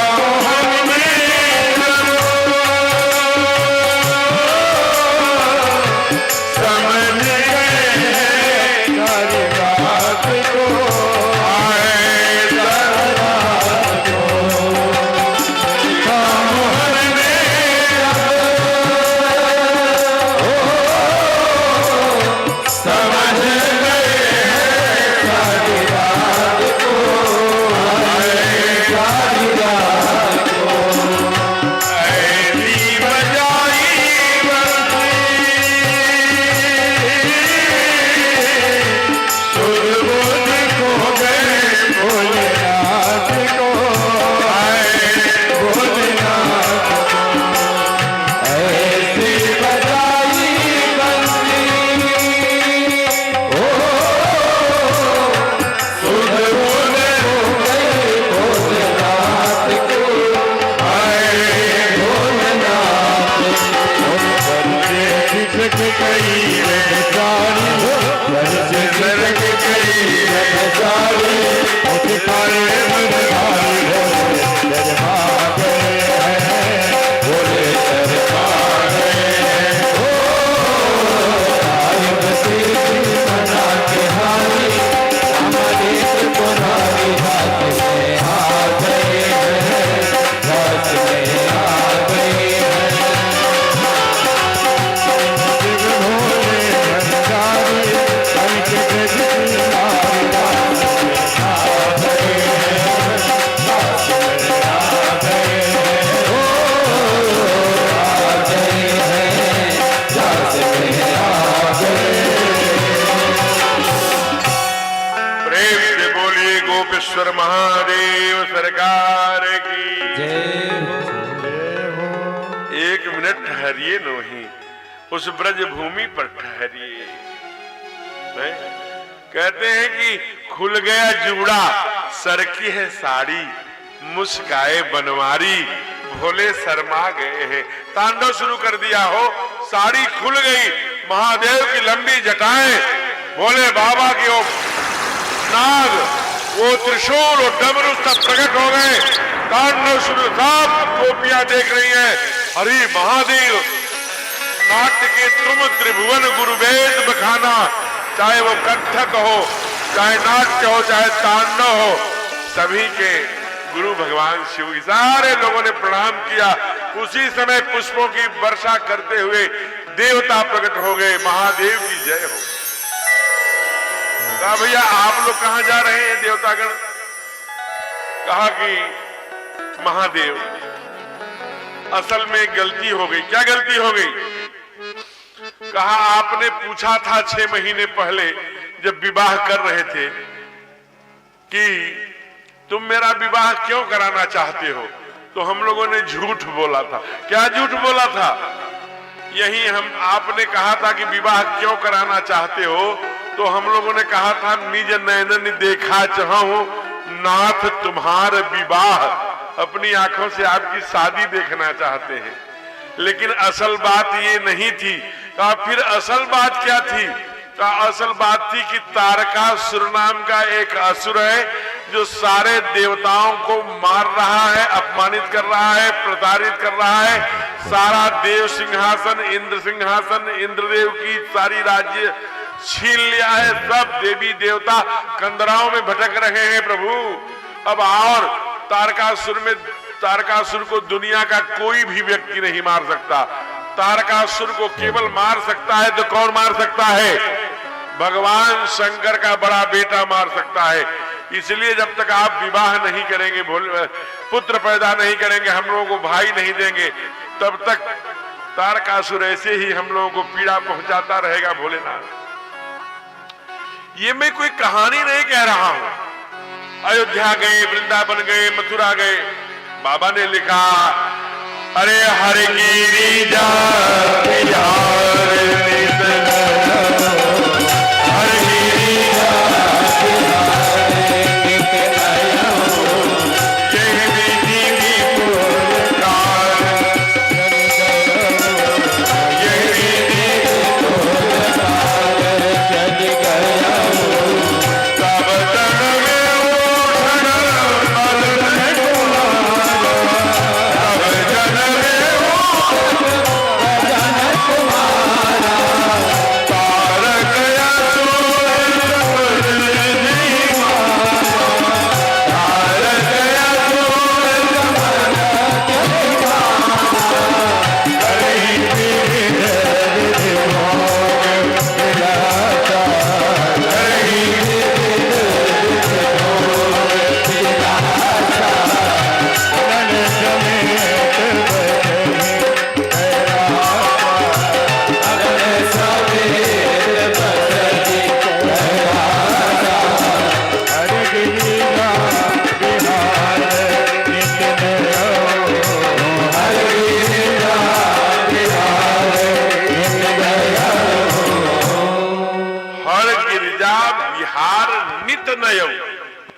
गोपेश्वर महादेव सरकार की जय हो। एक मिनट ठहरिए नोही, उस ब्रज भूमि पर ठहरिए। कहते हैं कि खुल गया जूड़ा, सरकी है साड़ी, मुस्काए बनवारी, भोले शर्मा गए हैं। तांडव शुरू कर दिया हो, साड़ी खुल गई, महादेव की लंबी जटाएं, भोले बाबा की वो नाग, वो त्रिशूल और डमरू सब प्रकट हो गए। तांडव शुरू, सब गोपियां देख रही हैं। हरि महादेव नाट्य के तुम त्रिभुवन गुरु वेद बखाना, चाहे वो कथक हो, चाहे नाट्य हो, चाहे तांडव हो, सभी के गुरु भगवान शिव। सारे लोगों ने प्रणाम किया। उसी समय पुष्पों की वर्षा करते हुए देवता प्रकट हो गए। महादेव की जय हो। कहा भैया आप लोग कहां जा रहे हैं देवतागण? कहा कि महादेव असल में गलती हो गई। क्या गलती हो गई? कहा आपने पूछा था 6 महीने पहले जब विवाह कर रहे थे कि तुम मेरा विवाह क्यों कराना चाहते हो, तो हम लोगों ने झूठ बोला था। क्या झूठ बोला था? यही आपने कहा था कि विवाह क्यों कराना चाहते हो, तो हम लोगों ने कहा था निज नयन देखा चाहूं नाथ तुम्हार विवाह, अपनी आंखों से आपकी शादी देखना चाहते हैं। लेकिन असल बात ये नहीं थी। कहा फिर असल बात क्या थी? कहा असल बात थी कि तारकासुर नाम का एक असुर है जो सारे देवताओं को मार रहा है, अपमानित कर रहा है, प्रताड़ित कर रहा है। सारा देव सिंहासन, इंद्र सिंहासन, इंद्रदेव की सारी राज्य छीन लिया है। सब देवी देवता कंदराओं में भटक रहे हैं प्रभु। अब और तारकासुर को दुनिया का कोई भी व्यक्ति नहीं मार सकता। तारकासुर को केवल मार सकता है तो कौन मार सकता है? भगवान शंकर का बड़ा बेटा मार सकता है। इसलिए जब तक आप विवाह नहीं करेंगे, पुत्र पैदा नहीं करेंगे, हम लोगों को भाई नहीं देंगे, तब तक तारकासुर ऐसे ही हम लोगों को पीड़ा पहुंचाता रहेगा भोलेनाथ। ये मैं कोई कहानी नहीं कह रहा हूं। अयोध्या गए, वृंदावन गए, मथुरा गए, बाबा ने लिखा अरे हर गिरिजा बिहार नित हर गिरिजा बिहार नित यह विधि विपुलकार यह विधि विपुलकार जग गया तब तन में उठन अलग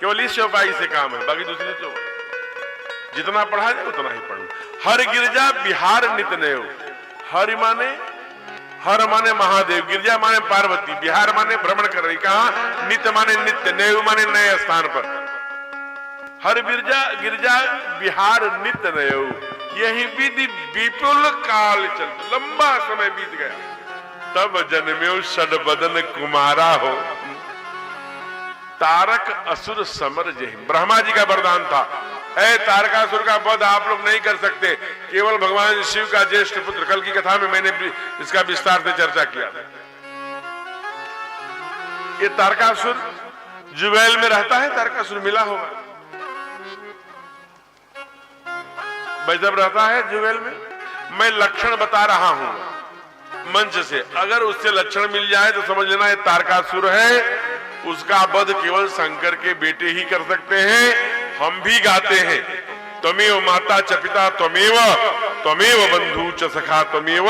केवल इस चौपाई से काम है, बाकी दूसरी तो जितना पढ़ा जाए उतना ही पढ़ना। हर गिरजा बिहार नित नयो। हर माने महादेव, गिरजा माने पार्वती, बिहार माने भ्रमण कर रही। कहा? नित्य माने नित्य, नयो माने नए स्थान पर। हर गिरजा बिहार नित्य नयो, यही विधि विपुल काल चल, लंबा समय बीत गया। तब जन्म्यो षडबदन कुमारा हो, तारक असुर समर जय। ब्रह्मा जी का वरदान था, ऐ तारकासुर का वध आप लोग नहीं कर सकते, केवल भगवान शिव का ज्येष्ठ पुत्र। कल की कथा में मैंने इसका विस्तार से चर्चा किया था। ये तारकासुर जुबैल में रहता है, तारकासुर मिला होगा भाई, जब रहता है जुबैल में। मैं लक्षण बता रहा हूं मंच से, अगर उससे लक्षण मिल जाए तो समझ लेना ये तारकासुर है। उसका वध केवल शंकर के बेटे ही कर सकते हैं। हम भी गाते हैं, त्वमेव माता च पिता त्वमेव बंधु च सखा त्वमेव।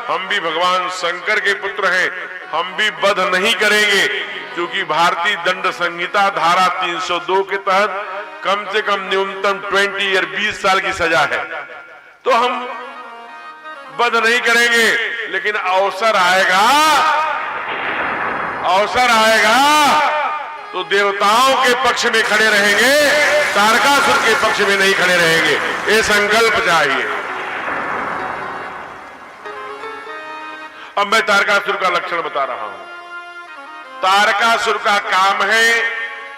हम भी भगवान शंकर के पुत्र हैं, हम भी वध नहीं करेंगे, क्योंकि भारतीय दंड संहिता धारा 302 के तहत कम से कम न्यूनतम 20 साल की सजा है। तो हम वध नहीं करेंगे, लेकिन अवसर आएगा तो देवताओं के पक्ष में खड़े रहेंगे, तारकासुर के पक्ष में नहीं खड़े रहेंगे। ये संकल्प चाहिए। अब मैं तारकासुर का लक्षण बता रहा हूं। तारकासुर का काम है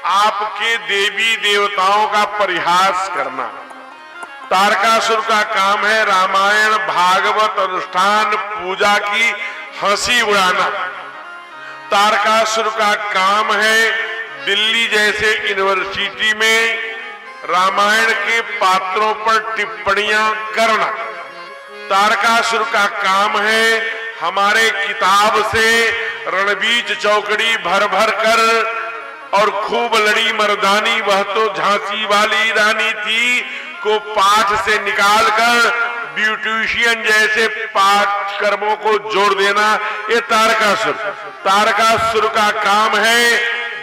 आपके देवी देवताओं का परिहास करना। तारकासुर का काम है रामायण भागवत अनुष्ठान पूजा की हंसी उड़ाना। तारकासुर का काम है दिल्ली जैसे यूनिवर्सिटी में रामायण के पात्रों पर टिप्पणियां करना। तारकासुर का काम है हमारे किताब से रणबीच चौकड़ी भर भर कर और खूब लड़ी मर्दानी वह तो झांसी वाली रानी थी को पाठ से निकालकर ब्यूटिशियन जैसे पाठ्यक्रमों को जोड़ देना। ये तारकासुर का काम है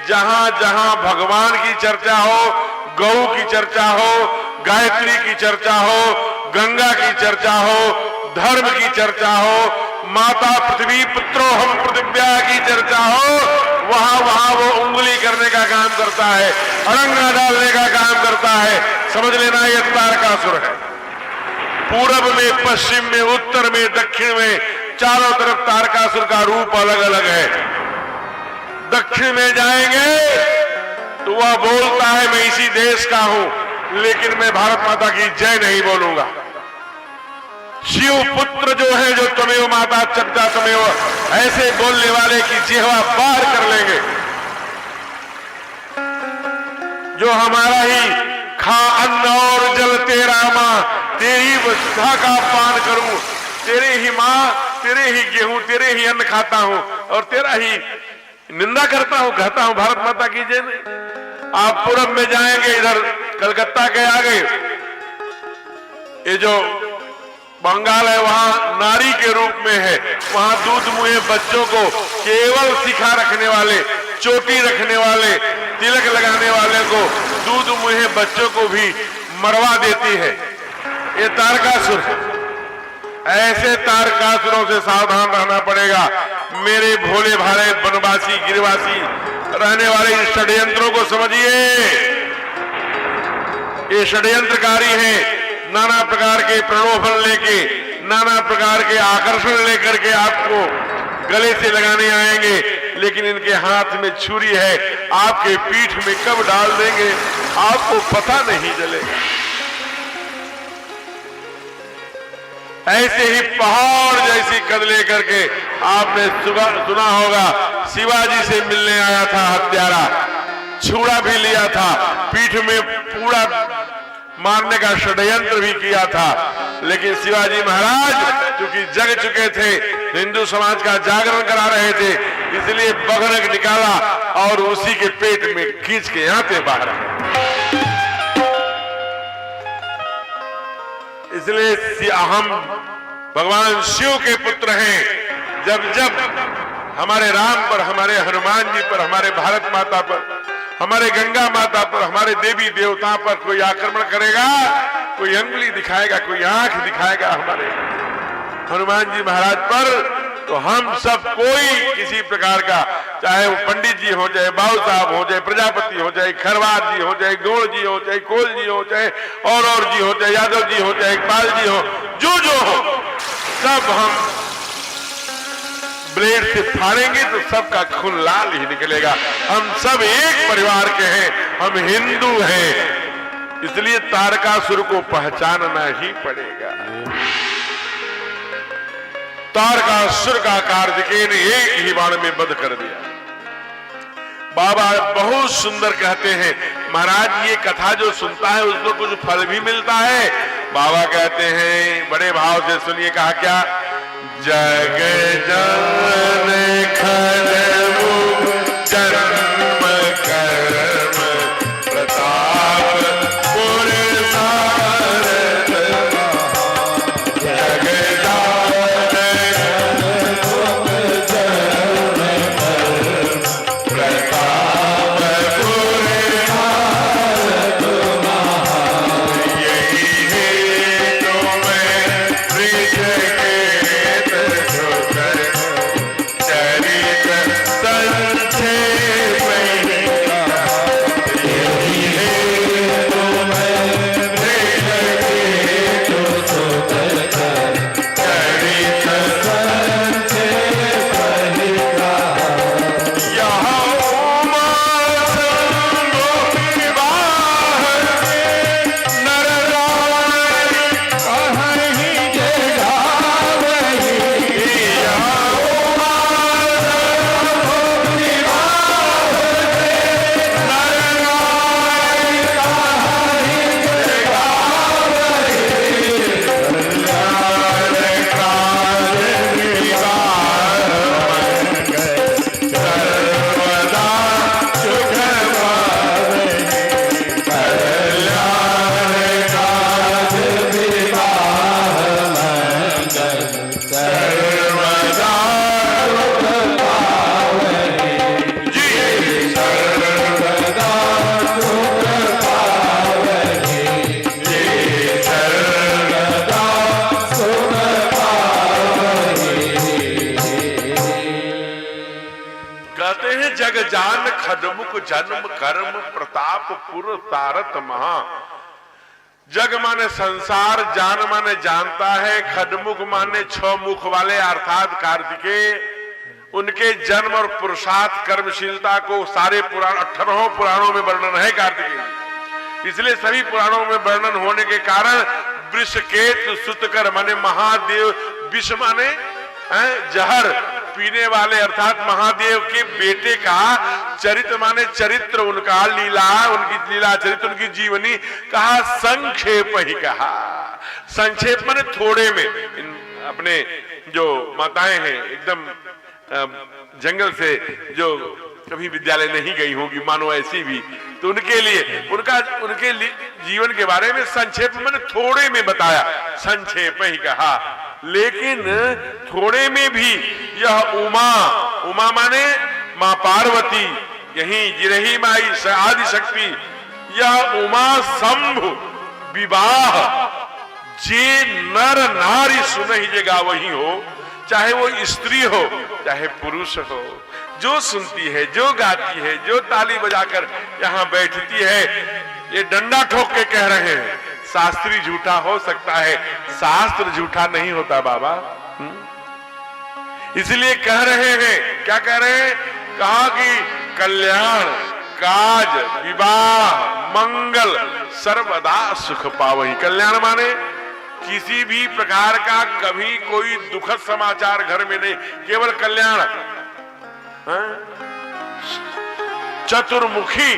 जहां जहां भगवान की चर्चा हो, गौ की चर्चा हो, गायत्री की चर्चा हो, गंगा की चर्चा हो, धर्म की चर्चा हो, माता पृथ्वी पुत्रो हम पृथिव्या की चर्चा हो, वहां वो उंगली करने का काम करता है, अड़ंगा डालने का काम करता है। समझ लेना ये तारकासुर है। पूरब में, पश्चिम में, उत्तर में, दक्षिण में, चारों तरफ तारकासुर का रूप अलग अलग है। दक्षिण में जाएंगे तो वह बोलता है मैं इसी देश का हूं, लेकिन मैं भारत माता की जय नहीं बोलूंगा। शिव पुत्र जो है, जो त्वमेव माता च पिता त्वमेव, ऐसे बोलने वाले की जिह्वा पार कर लेंगे। जो हमारा ही खा अन्न और जल तेरा मां, तेरी वस्ता का पान करूं, तेरे ही मां, तेरे ही गेहूं, तेरे ही अन्न खाता हूं और तेरा ही निंदा करता हूं, कहता हूं भारत माता की जय नहीं। आप पूरब में जाएंगे, इधर कलकत्ता के आगे ये जो बंगाल है, वहां नारी के रूप में है। वहां दूध मुहे बच्चों को केवल सिखा रखने वाले, चोटी रखने वाले, तिलक लगाने वाले को दूध मुहे बच्चों को भी मरवा देती है। ये तारकासुर है। ऐसे तारकासुरों से सावधान रहना पड़ेगा। मेरे भोले भाले वनवासी गिरिवासी रहने वाले इन षड्यंत्रों को समझिए। ये षड्यंत्रकारी हैं। नाना प्रकार के प्रलोभन लेके, नाना प्रकार के आकर्षण लेकर के आपको गले से लगाने आएंगे, लेकिन इनके हाथ में छुरी है। आपके पीठ में कब डाल देंगे आपको पता नहीं चलेगा। ऐसे ही पहाड़ जैसी कद लेकर के आपने सुना होगा, शिवाजी से मिलने आया था हत्यारा, छुरा भी लिया था, पीठ में पूरा मारने का षड्यंत्र भी किया था। लेकिन शिवाजी महाराज चूंकि जग चुके थे, हिंदू समाज का जागरण करा रहे थे, इसलिए बगरक निकाला और उसी के पेट में खींच के आते बाहर। इसलिए हम भगवान शिव के पुत्र हैं। जब जब हमारे राम पर, हमारे हनुमान जी पर, हमारे भारत माता पर, हमारे गंगा माता पर, हमारे देवी देवता पर कोई आक्रमण करेगा, कोई अंगुली दिखाएगा, कोई आंख दिखाएगा हमारे हनुमान जी महाराज पर, तो हम सब कोई किसी प्रकार का, चाहे वो पंडित जी हो, चाहे बाबू साहब हो, चाहे प्रजापति हो, चाहे खरवार जी हो, चाहे गौड़ जी हो, चाहे कोल जी हो, चाहे और जी हो, चाहे यादव जी हो, चाहे इकबाल जी हो, जो हो, सब हम ब्लेड से फाड़ेंगे तो सबका खून लाल ही निकलेगा। हम सब एक परिवार के हैं, हम हिंदू हैं, इसलिए तारकासुर को पहचानना ही पड़ेगा। तारकासुर का कार्तिकेय ने एक ही बाण में वध कर दिया। बाबा बहुत सुंदर कहते हैं, महाराज ये कथा जो सुनता है उसको कुछ फल भी मिलता है। बाबा कहते हैं, बड़े भाव से सुनिए, कहा क्या, जग जन खल जन खडमुख जन्म कर्म प्रताप पुर तारत महा। जग माने संसार, जान माने जानता है, खडमुख माने 6 मुख वाले अर्थात कार्तिकेय, उनके जन्म और पुरुषार्थ कर्मशीलता को सारे पुराण 18 पुराणों में वर्णन है कार्तिकेय। इसलिए सभी पुराणों में वर्णन होने के कारण वृषकेतु सुतकर माने महादेव, विष माने जहर पीने वाले अर्थात महादेव के बेटे का चरित्र माने चरित्र, उनका लीला, उनकी लीला चरित्र, उनकी जीवनी कहा, संक्षेप ही कहा। संक्षेप माने थोड़े में। अपने जो माताएं हैं एकदम जंगल से जो कभी विद्यालय नहीं गई होगी, मानो ऐसी भी, तो उनके लिए उनके जीवन के बारे में संक्षेप में थोड़े में बताया, संक्षेप ही कहा। लेकिन थोड़े में भी यह उमा माने मां पार्वती, यही जिरही माई आदि शक्ति, यह उमा शंभु विवाह जे नर नारी सुनहि जगह वही हो, चाहे वो स्त्री हो चाहे पुरुष हो, जो सुनती है, जो गाती है, जो ताली बजाकर यहाँ बैठती है, ये डंडा ठोक के कह रहे हैं शास्त्री झूठा हो सकता है, शास्त्र झूठा नहीं होता बाबा। इसलिए कह रहे हैं, क्या कह रहे हैं? कहा कि कल्याण काज विवाह मंगल सर्वदा सुख पावही। कल्याण माने किसी भी प्रकार का कभी कोई दुखद समाचार घर में नहीं, केवल कल्याण। चतुर्मुखी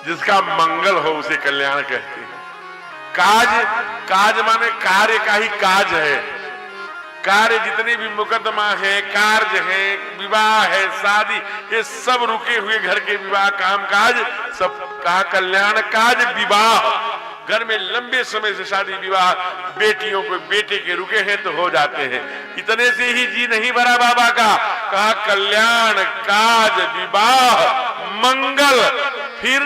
जिसका मंगल हो उसे कल्याण कहते हैं। काज माने कार्य का ही काज है। कार्य जितने भी मुकदमा है, कार्य है, विवाह है, शादी, ये सब रुके हुए घर के विवाह काम काज सब कहा कल्याण काज विवाह। घर में लंबे समय से शादी विवाह, बेटियों को बेटे के रुके हैं तो हो जाते हैं, इतने से ही जी नहीं भरा बाबा का। कहा कल्याण काज विवाह मंगल, फिर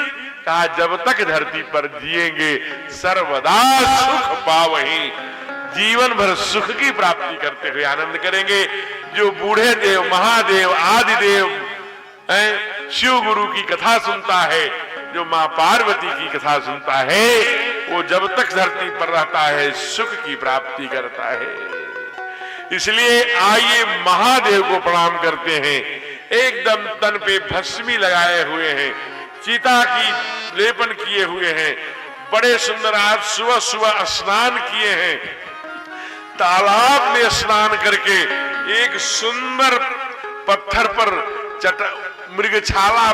कहा जब तक धरती पर जिएंगे सर्वदा सुख पावहीं, जीवन भर सुख की प्राप्ति करते हुए आनंद करेंगे। जो बूढ़े देव महादेव आदिदेव शिव गुरु की कथा सुनता है, जो मां पार्वती की कथा सुनता है, वो जब तक धरती पर रहता है सुख की प्राप्ति करता है। इसलिए आइए महादेव को प्रणाम करते हैं। एकदम तन पे भस्मी लगाए हुए हैं, चिता की लेपन किए हुए हैं, बड़े सुंदर आज सुबह सुबह स्नान किए हैं, तालाब में स्नान करके एक सुंदर पत्थर पर मृगछाला,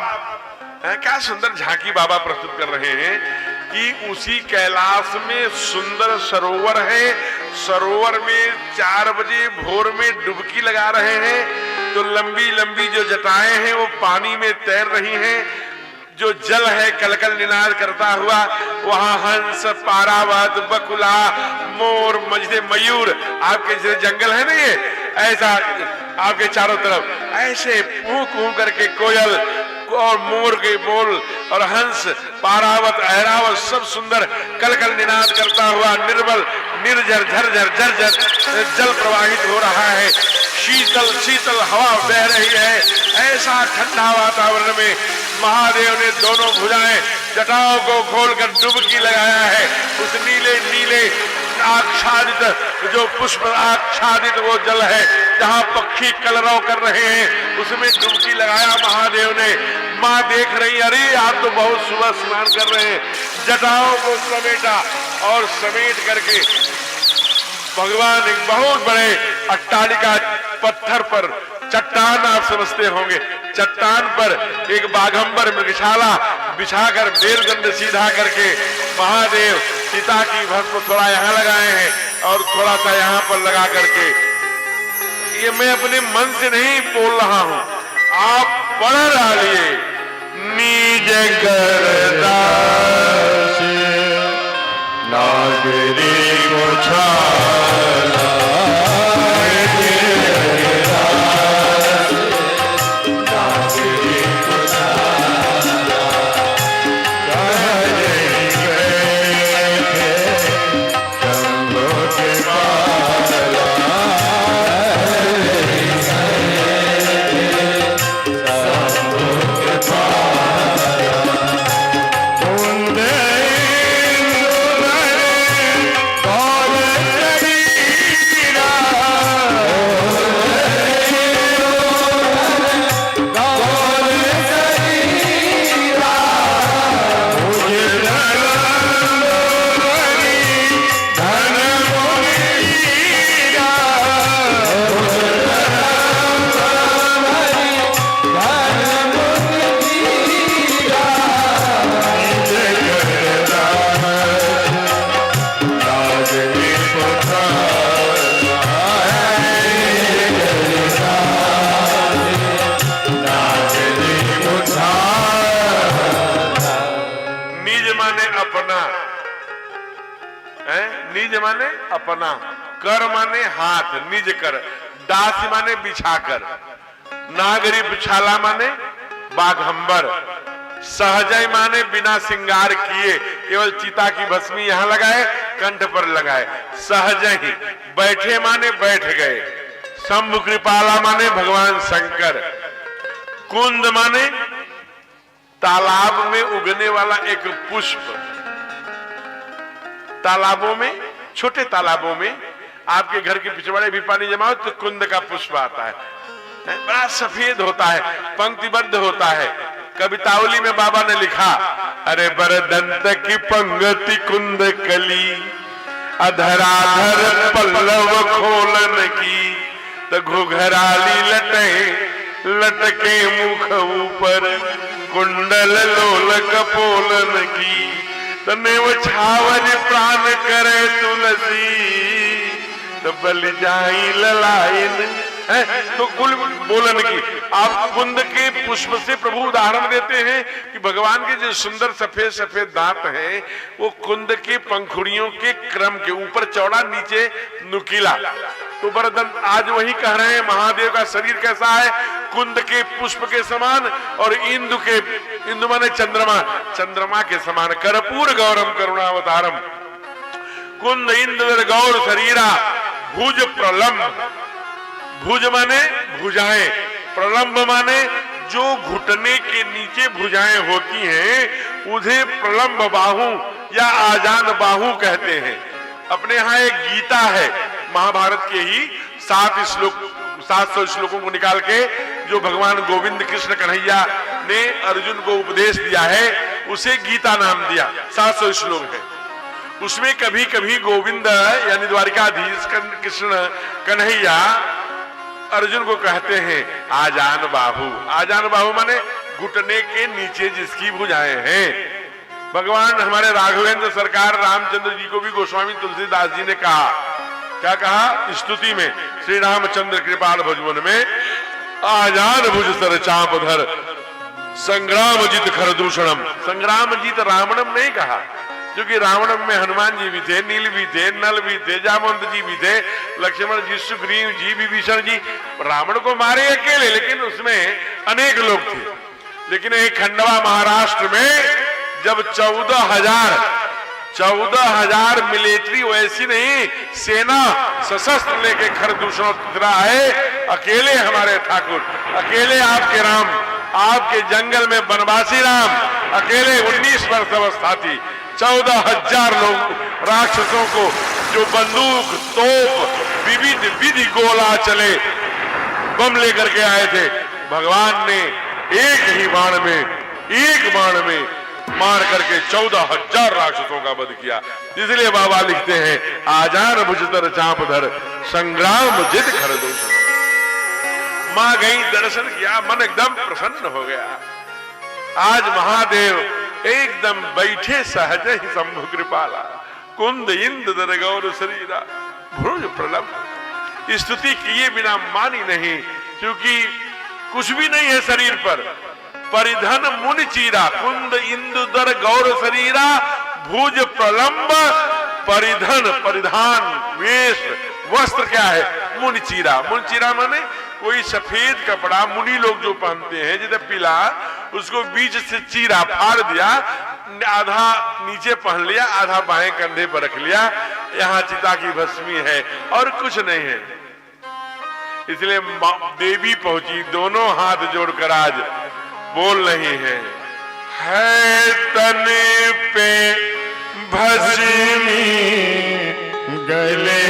क्या सुंदर झांकी बाबा प्रस्तुत कर रहे हैं कि उसी कैलाश में सुंदर सरोवर है। सरोवर में 4 बजे भोर में डुबकी लगा रहे हैं तो लंबी लंबी जो जटाएं हैं वो पानी में तैर रही हैं। जो जल है कलकल निनाद करता हुआ, वहां हंस पारावत बकुला मोर मजदे मयूर, आपके जैसे जंगल है ना ये, ऐसा आपके चारों तरफ ऐसे कूं कूं करके कोयल और मोर के बोल और हंस पारावत ऐरावत सब सुंदर कलकल निनाद करता हुआ निर्बल निर्जर झरझर झरझर जल प्रवाहित हो रहा है। शीतल शीतल हवा बह रही है। ऐसा ठंडा वातावरण में महादेव ने दोनों भुजाएं जटाओं को खोलकर डुबकी लगाया है। उस नीले नीले आच्छादित जो पुष्प आच्छादित वो जल है जहां पक्षी कलरव कर रहे हैं, उसमें डुबकी लगाया महादेव ने। माँ देख रही, अरे आप तो बहुत सुबह स्नान कर रहे हैं। जटाओं को समेटा और समेट करके भगवान एक बहुत बड़े अट्टालिका पत्थर पर, चट्टान आप समझते होंगे, चट्टान पर एक बाघंबर मृगशाला बिछाकर मेरुदंड सीधा करके महादेव सीता की भस्म थोड़ा यहाँ लगाए हैं और थोड़ा सा यहाँ पर लगा करके, ये मैं अपने मन से नहीं बोल रहा हूं, आप पढ़ डालिए। निज करदास नागरी को छाला शंभो माने अपना, निज माने अपना, कर माने हाथ, निज कर, दास माने बिछाकर, नागरी बिछाला माने बाघंबर, सहजय माने बिना श्रृंगार किए, केवल चिता की भस्मी यहां लगाए, कंठ पर लगाए, सहजय ही, बैठे माने बैठ गए, शंभु कृपाला माने भगवान शंकर, कुंद माने तालाब में उगने वाला एक पुष्प, तालाबों में, छोटे तालाबों में आपके घर के पिछवाड़े भी पानी जमा हो तो कुंद का पुष्प आता है, बड़ा सफेद होता है, पंक्तिबद्ध होता है। कवितावली में बाबा ने लिखा, अरे बरदंत की पंक्ति कुंद कली, अधराधर पल्लव खोलन की, तो घुघराली लटे लटके मुख ऊपर, कुंडल लोल कपोलन की, तने वो छावर प्राण करे तुलसी, तो बल जाई ललायन तो कुल बोलन की। आप कुंद के पुष्प से प्रभु उदाहरण देते हैं कि भगवान के जो सुंदर सफेद सफेद दांत हैं वो कुंद के पंखुड़ियों के क्रम के ऊपर चौड़ा, नीचे नुकीला। तो बरदंत आज वही कह रहे हैं, महादेव का शरीर कैसा है, कुंद के पुष्प के समान, और इंदु माने चंद्रमा, चंद्रमा के समान, कर्पूर गौरम करुणावतारम, कुंद इंद्र गौर शरीरा, भुज प्रलंब, भुज माने भुजाएं, प्रलंब माने जो घुटने के नीचे भुजाएं होती हैं उन्हें प्रलंब बाहु या आजान बाहु कहते हैं। अपने यहाँ एक गीता है महाभारत के ही 700 श्लोकों को निकाल के जो भगवान गोविंद कृष्ण कन्हैया ने अर्जुन को उपदेश दिया है उसे गीता नाम दिया, 700 श्लोक है। उसमें कभी कभी गोविंद यानी द्वारिकाधीश कृष्ण कन्हैया अर्जुन को कहते हैं आजान बाहु। आजान बाहु माने घुटने के नीचे जिसकी भुजाएं हैं। भगवान हमारे राघवेंद्र सरकार रामचंद्र जी को भी गोस्वामी तुलसीदास जी ने कहा, क्या कहा स्तुति में, श्री रामचंद्र कृपाल भुजवन में, आजान भुज सर चाप धर संग्राम जीत खरदूषणम। संग्राम जीत रावणम नहीं कहा, क्योंकि रावण में हनुमान जी भी थे, नील भी थे, नल भी थे, जामवंत जी भी थे, लक्ष्मण जी, सुग्रीव जी, विभीषण जी। रावण को मारे अकेले, लेकिन उसमें अनेक लोग थे। लेकिन एक खंडवा महाराष्ट्र में जब 14,000 मिलिट्री, वैसी नहीं सेना सशस्त्र लेके खरदूषण आए, अकेले हमारे ठाकुर, अकेले आपके राम, आपके जंगल में बनवासी राम, अकेले 19 वर्ष अवस्था थी, 14,000 लोग राक्षसों को जो बंदूक, तोप, विविध विधि गोला चले बम लेकर के आए थे, भगवान ने एक ही बाण में मार करके 14,000 राक्षसों का वध किया। इसलिए बाबा लिखते हैं आजान भुजतर चापधर संग्राम जित खरदूषण। मां गई, दर्शन किया, मन एकदम प्रसन्न हो गया। आज महादेव एकदम बैठे सहज ही शंभु कृपाला, कुंद इंद्र गौर शरीरा, भुज प्रलंब। स्तुति किए बिना मानी नहीं, क्योंकि कुछ भी नहीं है शरीर पर। परिधन मुनि चीरा, कुंद इंदु दर गौर शरीरा, भुज प्रलंब परिधन, परिधान वेश वस्त्र क्या है, मुनि चीरा। मुनि चीरा माने कोई सफेद कपड़ा मुनि लोग जो पहनते हैं, जैसे पीला, उसको बीच से चीरा फाड़ दिया, आधा नीचे पहन लिया, आधा बाएं कंधे पर रख लिया, यहाँ चिता की भस्मी है और कुछ नहीं है। इसलिए देवी पहुंची, दोनों हाथ जोड़कर आज बोल रही है तने पे भस्मी गले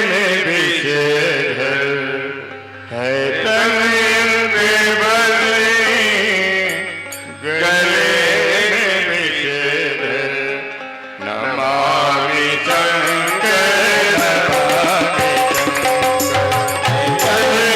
में विषधर, है तने पे भस्मी गले में विषधर, नमामि शंकर गले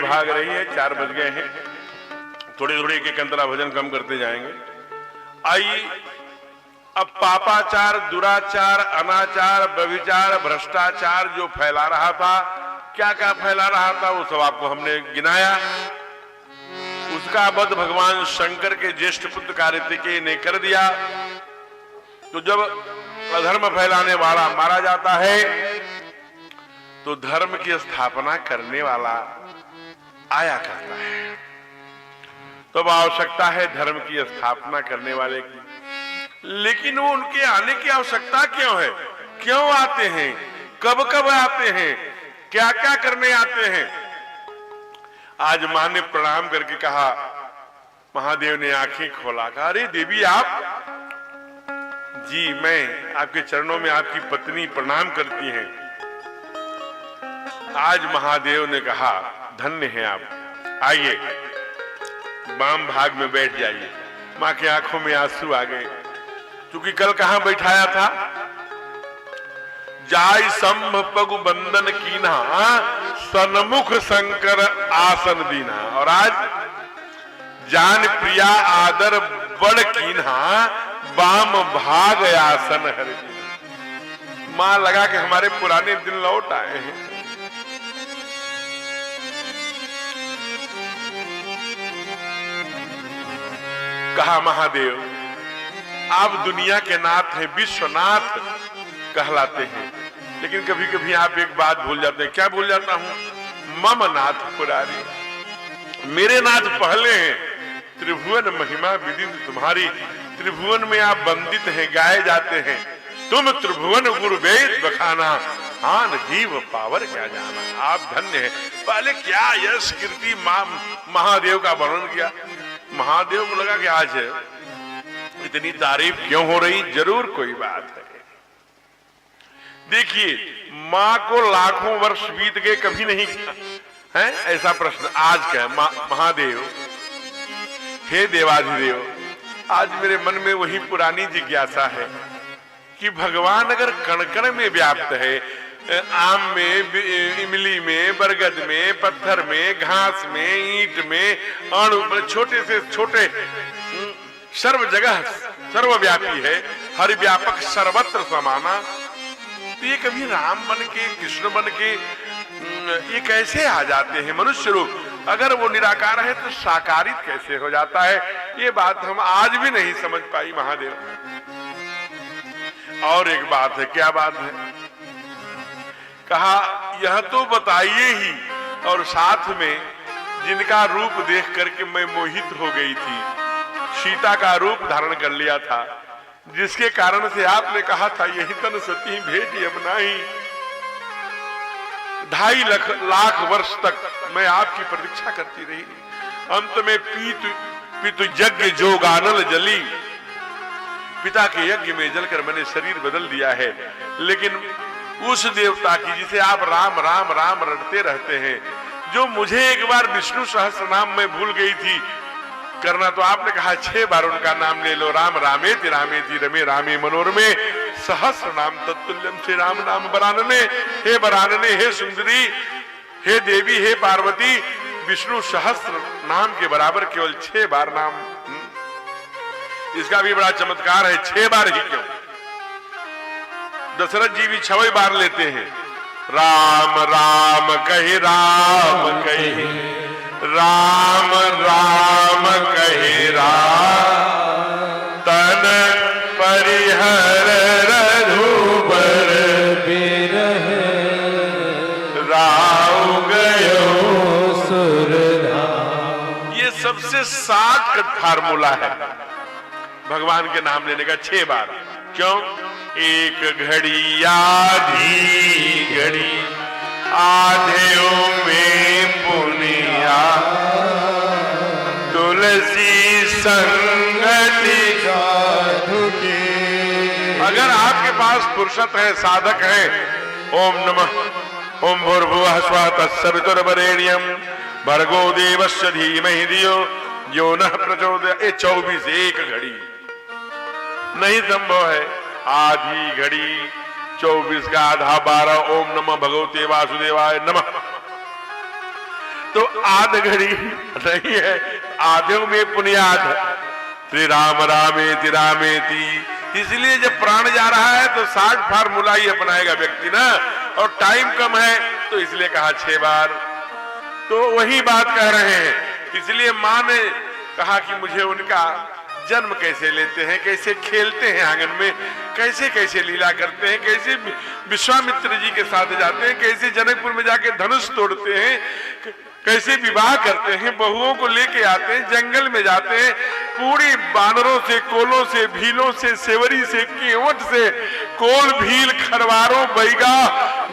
भाग रही है, 4 बज गए हैं। थोड़े थोड़े एक अंतरा भजन कम करते जाएंगे। आइए अब पापाचार, दुराचार, अनाचार, व्यभिचार, भ्रष्टाचार जो फैला रहा था, क्या क्या फैला रहा था वो सब आपको हमने गिनाया। उसका वध भगवान शंकर के ज्येष्ठ पुत्र कार्तिकेय ने कर दिया। तो जब अधर्म फैलाने वाला मारा जाता है तो धर्म की स्थापना करने वाला आया करता है। तो आवश्यकता है धर्म की स्थापना करने वाले की, लेकिन वो उनके आने की आवश्यकता क्यों है? क्यों आते हैं? कब कब आते हैं? क्या क्या करने आते हैं? आज मां ने प्रणाम करके कहा, महादेव ने आंखें खोला, कहा अरे देवी आप? जी मैं आपके चरणों में आपकी पत्नी प्रणाम करती हैं। आज महादेव ने कहा धन्य हैं आप, आइए वाम भाग में बैठ जाइए। मां की आंखों में आंसू आ गए, क्योंकि कल कहां बैठाया था? जाय संभ पगु बंदन कीना, सन्मुख शंकर आसन दीना। और आज जान प्रिया आदर बड़ कीना, वाम भाग आसन हर दीना। मां लगा कि हमारे पुराने दिन लौट आए हैं। कहा महादेव आप दुनिया के नाथ हैं, विश्वनाथ कहलाते हैं, लेकिन कभी कभी आप एक बात भूल जाते हैं। क्या भूल जाता हूं? मम नाथ पुरारी, मेरे नाथ पहले हैं। त्रिभुवन महिमा विदित तुम्हारी, त्रिभुवन में आप वंदित हैं, गाए जाते हैं। तुम त्रिभुवन गुरु वेद बखाना, आन जीव पावर क्या जाना। आप धन्य हैं। पहले क्या यश कीर्ति महादेव का वर्णन किया। महादेव को लगा कि आज इतनी तारीफ क्यों हो रही, जरूर कोई बात है। देखिए मां को लाखों वर्ष बीत गए, कभी नहीं है ऐसा प्रश्न आज क्या है? महादेव, हे देवाधिदेव, आज मेरे मन में वही पुरानी जिज्ञासा है कि भगवान अगर कण कण में व्याप्त है, आम में, इमली में, बरगद में, पत्थर में, घास में, ईंट में, अणु, छोटे से छोटे, सर्व जगह सर्वव्यापी है, हरि व्यापक सर्वत्र समाना, तो ये कभी राम बन के, कृष्ण बन के ये कैसे आ जाते हैं मनुष्य रूप? अगर वो निराकार है तो साकारित कैसे हो जाता है? ये बात हम आज भी नहीं समझ पाई महादेव। और एक बात है, क्या बात है? कहा यह तो बताइए ही, और साथ में जिनका रूप देख करके मैं मोहित हो गई थी, सीता का रूप धारण कर लिया था, जिसके कारण से आपने कहा था यही तन सती भेटी अब नहीं। 2.5 लाख वर्ष तक मैं आपकी प्रतीक्षा करती रही। अंत में पितु यज्ञ जोगानल जली, पिता के यज्ञ में जलकर मैंने शरीर बदल दिया है। लेकिन उस देवता की जिसे आप राम राम राम रटते रहते हैं, जो मुझे एक बार विष्णु सहस्त्र नाम में भूल गई थी करना, तो आपने कहा 6 बार उनका नाम ले लो। राम रामेति रामेति रमे रामे मनोरमे, सहस्र नाम तत्तुल्यम से राम नाम बरानने। हे बरानने, हे सुंदरी, हे देवी, हे पार्वती, विष्णु सहस्र नाम के बराबर केवल 6 बार नाम। इसका भी बड़ा चमत्कार है, 6 बार ही क्यों? दशरथ जी भी 6 बार लेते हैं। राम राम कहे, राम कहे, राम राम कहे, राम तन परिहर रघुबर बिरह, राव गयो सुरधाम। ये सबसे शॉर्टकट फार्मूला है भगवान के नाम लेने का। 6 बार क्यों? एक घड़ी आधी घड़ी, आधेयों में पुनिया, तुलसी संगति साधु की। अगर आपके पास फुर्सत है, साधक है, ओम नमः, ओम भूर्भुवः स्वः तत्सवितुर्वरेण्यं भर्गो देवस्य धीमहि धियो यो नः प्रचोदयात्। 24 एक घड़ी नहीं संभव है। आधी घड़ी 24 का आधा 12। ओम नमः भगवते वासुदेवाय नमः। तो आध घड़ी नहीं है, आधों में पुण्याध। श्री राम रामेति रामेति, इसलिए जब प्राण जा रहा है तो 60 फार्मूला ही अपनाएगा व्यक्ति ना, और टाइम कम है तो इसलिए कहा 6 बार। तो वही बात कह रहे हैं। इसलिए माँ ने कहा कि मुझे उनका जन्म कैसे लेते हैं, कैसे खेलते हैं आंगन में, कैसे कैसे लीला करते हैं, कैसे विश्वामित्र जी के साथ जाते हैं, कैसे जनकपुर में जाके धनुष तोड़ते हैं, कैसे विवाह करते हैं, बहुओं को लेके आते हैं, जंगल में जाते हैं, पूरी बानरों से, कोलों से, भीलों से, सेवरी से, केवट से, कोल भील खरवारों बैगा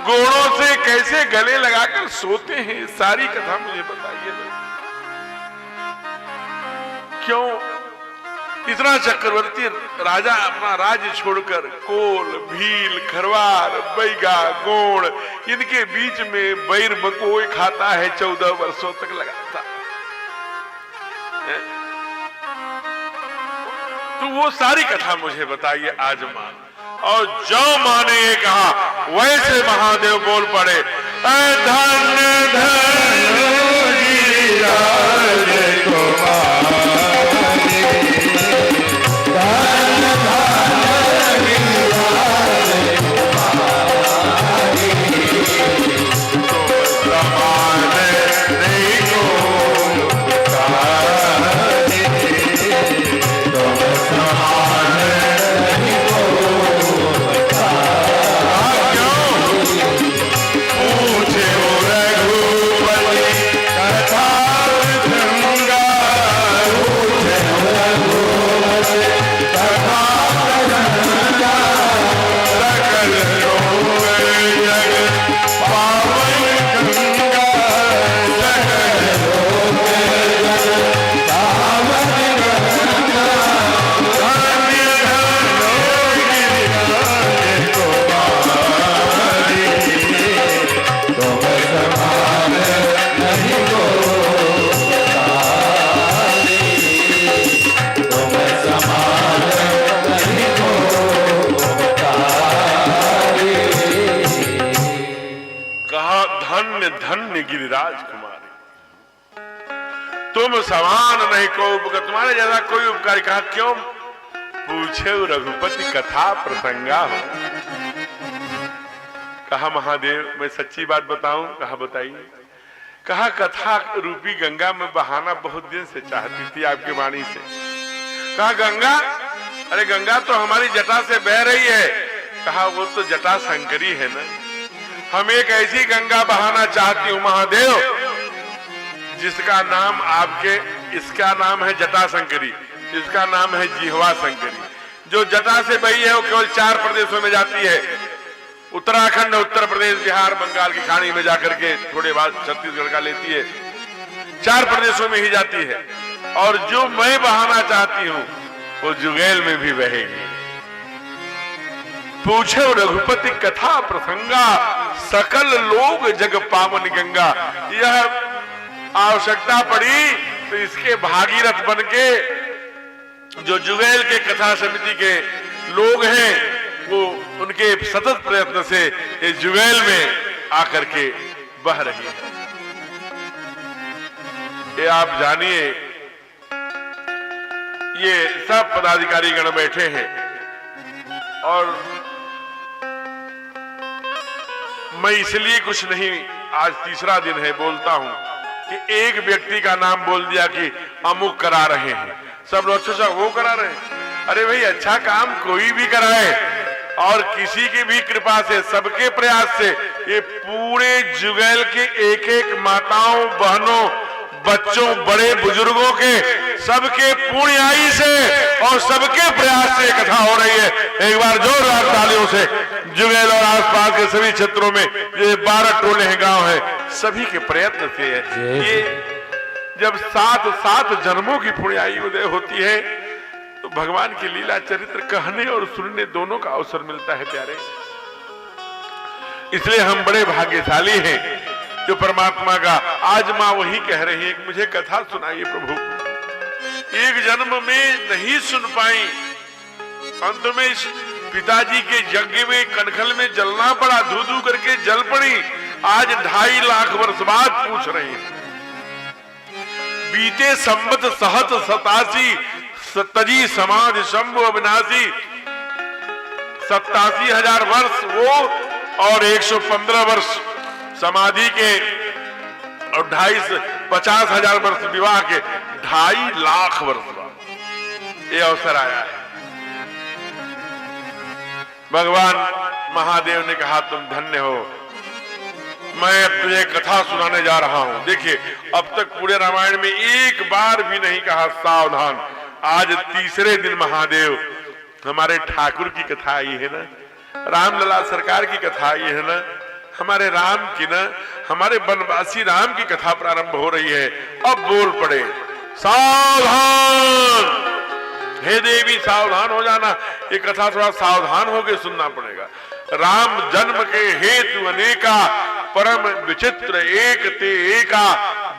गोड़ों से कैसे गले लगाकर सोते हैं, सारी कथा मुझे बताइए। क्यों इतना चक्रवर्ती राजा अपना राज्य छोड़कर कोल भील खरवार बैगा गोड़ इनके बीच में बैर मकोई खाता है, 14 वर्षों तक लगाता है? तो वो सारी कथा मुझे बताइए आज मां। और जो मां ने ये कहा वैसे महादेव बोल पड़े, धन धन गिरिराज कुमार, गिरिराज कुमारी, तुम समान नहीं को उपकार, तुम्हारे जैसा कोई उपकारी। कहा क्यों? पूछे रघुपति कथा प्रसंगा हो। कहा महादेव मैं सच्ची बात बताऊं? कहा बताइए। कहा कथा रूपी गंगा में बहाना बहुत दिन से चाहती थी आपकी वाणी से। कहा गंगा? अरे गंगा तो हमारी जटा से बह रही है। कहा वो तो जटा शंकरी है ना। हम एक ऐसी गंगा बहाना चाहती हूं महादेव जिसका नाम आपके, इसका नाम है जटा शंकरी, इसका नाम है जिह्वा शंकरी। जो जटा से बही है वो केवल 4 प्रदेशों में जाती है, उत्तराखंड, उत्तर प्रदेश, बिहार, बंगाल की खाड़ी में जाकर के थोड़े बाद छत्तीसगढ़ का लेती है, 4 प्रदेशों में ही जाती है। और जो मैं बहाना चाहती हूं वो जुगैल में भी बहेगी। पूछे रघुपति कथा प्रसंगा, सकल लोग जग पावन गंगा। यह आवश्यकता पड़ी तो इसके भागीरथ बनके जो जुगैल के कथा समिति के लोग हैं वो उनके सतत प्रयत्न से ये जुगैल में आकर के बह रही है। ये आप जानिए, ये सब पदाधिकारी गण बैठे हैं और मैं इसलिए कुछ नहीं, आज तीसरा दिन है, बोलता हूं कि एक व्यक्ति का नाम बोल दिया कि अमुक करा रहे हैं, सब लोग अच्छा वो करा रहे हैं। अरे भाई अच्छा काम कोई भी कराए और किसी की भी कृपा से, सबके प्रयास से ये पूरे जुगैल के एक एक माताओं, बहनों, बच्चों, बड़े बुजुर्गों के सबके पुण्याई से और सबके प्रयास से कथा हो रही है। एक बार जोरदार तालियों से जुगैल और आसपास के सभी क्षेत्रों में ये 12 टोले हैं, गांव है, सभी के प्रयत्न से है। ये जब 7 जन्मों की पुण्याई उदय होती है तो भगवान की लीला चरित्र कहने और सुनने दोनों का अवसर मिलता है प्यारे। इसलिए हम बड़े भाग्यशाली हैं जो परमात्मा का, आज मां वही कह रही है कि मुझे कथा सुनाइए प्रभु। एक जन्म में नहीं सुन पाई, अंत में इस पिताजी के यज्ञ में कनखल में जलना पड़ा, धू धू करके जल पड़ी। आज 2.5 लाख वर्ष बाद पूछ रहे हैं बीते संवत सहत 87 तजी समाधि शंभु अविनाशी। 87,000 वर्ष वो और 115 वर्ष समाधि के और 50,000 वर्ष विवाह के, 2.5 लाख वर्ष ये अवसर आया है। भगवान महादेव ने कहा तुम धन्य हो, मैं अब तुझे कथा सुनाने जा रहा हूं। देखिए अब तक पूरे रामायण में एक बार भी नहीं कहा सावधान। आज तीसरे दिन महादेव हमारे ठाकुर की कथा आई है ना, रामलला सरकार की कथा आई है ना, हमारे राम की ना, हमारे वनवासी राम की कथा प्रारंभ हो रही है। अब बोल पड़े सावधान, हे देवी सावधान हो जाना। ये कथा थोड़ा सावधान होकर सुनना पड़ेगा। राम जन्म के हेतु अनेका, परम विचित्र एक ते एका,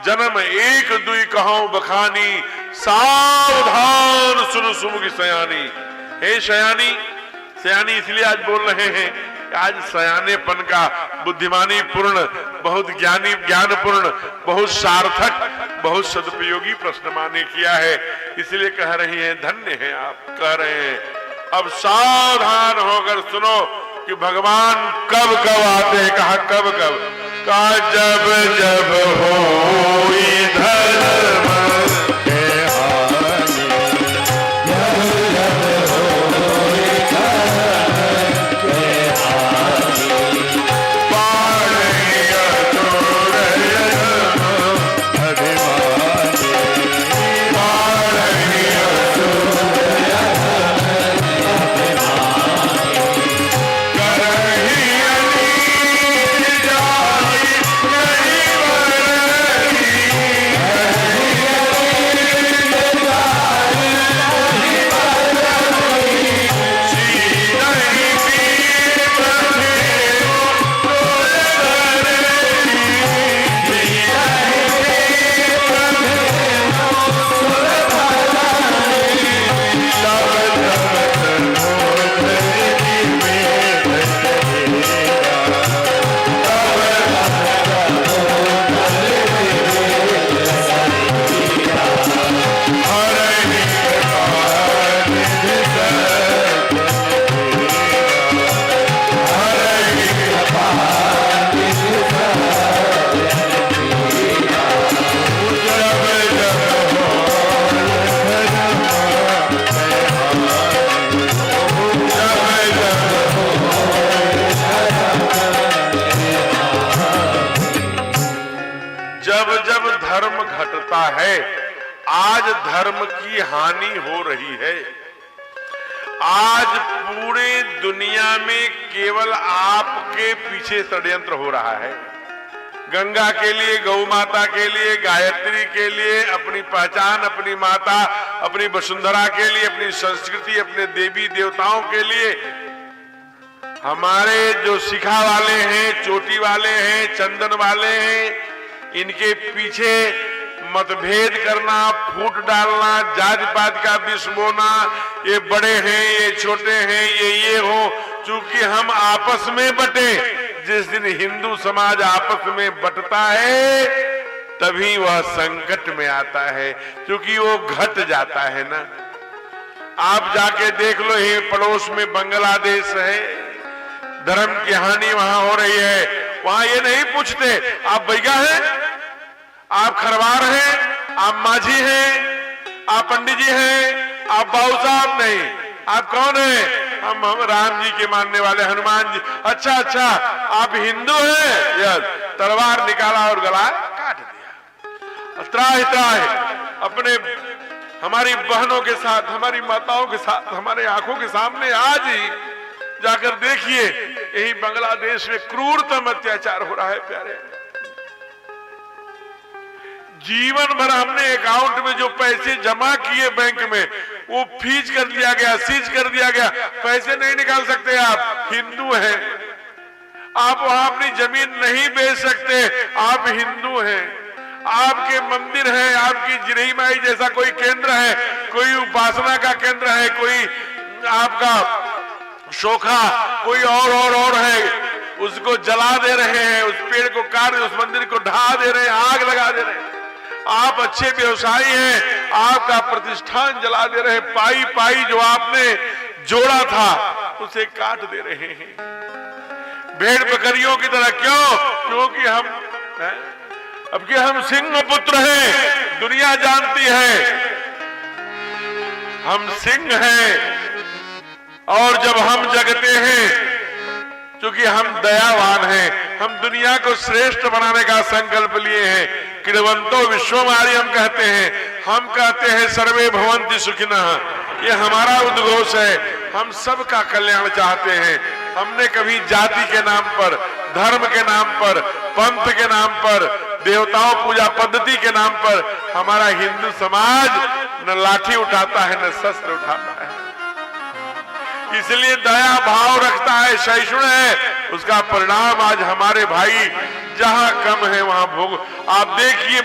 जन्म एक दुई कहूं बखानी, सावधान सुन सुमुख सयानी। हे सयानी, सयानी इसलिए आज बोल रहे हैं, आज सयानेपन का बुद्धिमानी पूर्ण, बहुत ज्ञानी ज्ञानपूर्ण, बहुत सार्थक, बहुत सदुपयोगी प्रश्न माने किया है, इसलिए कह रही हैं धन्य है आप। कह रहे हैं अब सावधान होकर सुनो कि भगवान कब कब आते हैं। कहा कब कब, कहा जब जब हो धर्म के हानि, है। आज धर्म की हानि हो रही है। आज पूरे दुनिया में केवल आपके पीछे षड्यंत्र हो रहा है। गंगा के लिए, गौ माता के लिए, गायत्री के लिए, अपनी पहचान, अपनी माता, अपनी वसुंधरा के लिए, अपनी संस्कृति, अपने देवी देवताओं के लिए हमारे जो शिखा वाले हैं, चोटी वाले हैं, चंदन वाले हैं, इनके पीछे मतभेद करना, फूट डालना, जाति पात का विष बोना, ये बड़े हैं, ये छोटे हैं, ये हो। चूंकि हम आपस में बटे, जिस दिन हिंदू समाज आपस में बटता है तभी वह संकट में आता है, क्योंकि वो घट जाता है ना। आप जाके देख लो, ये पड़ोस में बांग्लादेश है, धर्म की हानि वहां हो रही है। वहां ये नहीं पूछते आप बैगा हैं, आप खरवार हैं, आप माझी हैं, आप पंडित जी हैं, आप बाबू साहब, नहीं, आप कौन हैं? हम राम जी के मानने वाले, हनुमान जी। अच्छा अच्छा, आप हिंदू हैं? यस। तलवार निकाला और गला काट दिया। त्राहि त्राहि, अपने हमारी बहनों के साथ, हमारी माताओं के साथ, हमारे आंखों के सामने आज ही जाकर देखिए, यही बांग्लादेश में क्रूरतम अत्याचार हो रहा है। प्यारे, जीवन भर हमने अकाउंट में जो पैसे जमा किए बैंक में, वो फीज कर दिया गया, सीज कर दिया गया। पैसे नहीं निकाल सकते। आप हिंदू हैं, आप वहां अपनी जमीन नहीं बेच सकते, आप हिंदू हैं। आपके मंदिर है, आपकी जिरई माई जैसा कोई केंद्र है, कोई उपासना का केंद्र है, कोई आपका शोखा, कोई और है, उसको जला दे रहे हैं, उस पेड़ को काट, उस मंदिर को ढा दे रहे हैं, आग लगा दे रहे हैं। आप अच्छे व्यवसायी हैं, आपका प्रतिष्ठान जला दे रहे, पाई पाई जो आपने जोड़ा था उसे काट दे रहे हैं भेड़ बकरियों की तरह। क्यों? क्योंकि हम सिंह पुत्र हैं, दुनिया जानती है हम सिंह हैं। और जब हम जगते हैं, क्योंकि हम दयावान हैं, हम दुनिया को श्रेष्ठ बनाने का संकल्प लिए हैं। क्रीडवंतो विश्वमारी हम कहते हैं, हम कहते हैं सर्वे भवन्ति सुखिनः, ये हमारा उद्घोष है। हम सबका कल्याण चाहते हैं। हमने कभी जाति के नाम पर, धर्म के नाम पर, पंथ के नाम पर, देवताओं पूजा पद्धति के नाम पर हमारा हिंदू समाज न लाठी उठाता है न शस्त्र उठाता है, इसलिए दया भाव रखता है, सहिष्णु है। उसका परिणाम आज हमारे भाई जहां कम है वहां भोग। आप देखिए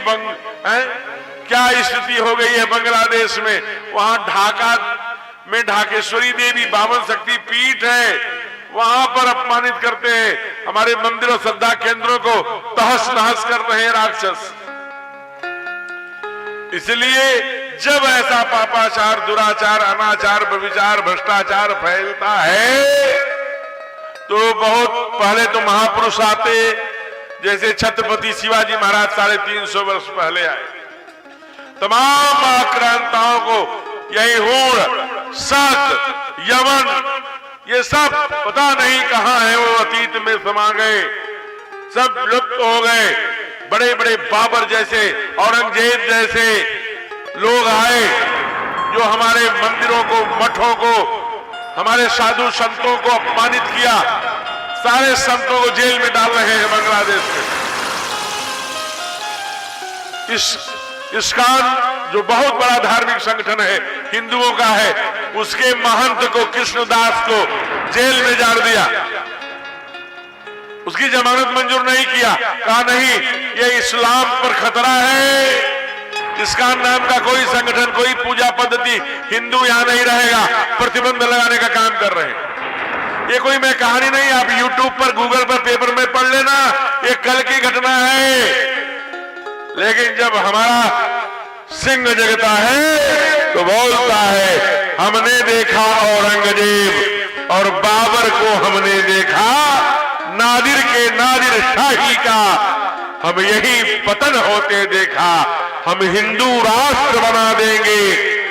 क्या स्थिति हो गई है बांग्लादेश में। वहां ढाका में ढाकेश्वरी देवी 52 शक्ति पीठ है, वहां पर अपमानित करते हैं। हमारे मंदिर और श्रद्धा केंद्रों को तहस नहस कर रहे हैं राक्षस। इसलिए जब ऐसा पापाचार, दुराचार, अनाचार, व्यभिचार, भ्रष्टाचार फैलता है तो बहुत पहले तो महापुरुष आते, जैसे छत्रपति शिवाजी महाराज 350 वर्ष पहले आए। तमाम आक्रांताओं को यही हूण, सत, यमन, ये सब पता नहीं कहां है, वो अतीत में समा गए, सब लुप्त हो गए। बड़े बड़े बाबर जैसे, औरंगजेब जैसे लोग आए जो हमारे मंदिरों को, मठों को, हमारे साधु संतों को अपमानित किया। सारे संतों को जेल में डाल रहे हैं बांग्लादेश में। इस्कॉन जो बहुत बड़ा धार्मिक संगठन है, हिंदुओं का है, उसके महंत को, कृष्णदास को जेल में डाल दिया। उसकी जमानत मंजूर नहीं किया, कहा नहीं ये इस्लाम पर खतरा है। इस्कॉन नाम का कोई संगठन, कोई पूजा पद्धति हिंदू यहां नहीं रहेगा, प्रतिबंध लगाने का काम कर रहे हैं। ये कोई मैं कहानी नहीं, आप यूट्यूब पर, गूगल पर, पेपर में पढ़ लेना, ये कल की घटना है। लेकिन जब हमारा सिंह जगता है तो बोलता है, हमने देखा औरंगजेब और बाबर को, हमने देखा नादिर के नादिर शाही का, हम यही पतन होते देखा। हम हिंदू राष्ट्र बना देंगे,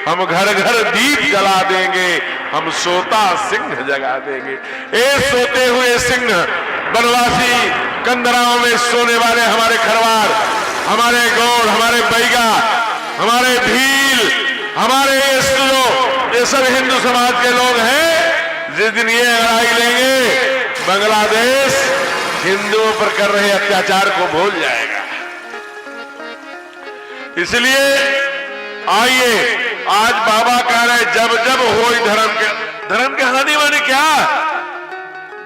हम घर घर दीप जला देंगे, हम सोता सिंह जगा देंगे। ए सोते हुए सिंह, बनवासी कंदराओं में सोने वाले हमारे खरवार, हमारे गौड़, हमारे बैगा, हमारे भील, हमारे ये सब हिंदू समाज के लोग हैं। जिस दिन ये लड़ाई लेंगे, बांग्लादेश हिंदुओं पर कर रहे अत्याचार को भूल जाएगा। इसलिए आइए, आज बाबा कह रहे जब जब हो धर्म के हानि माने क्या?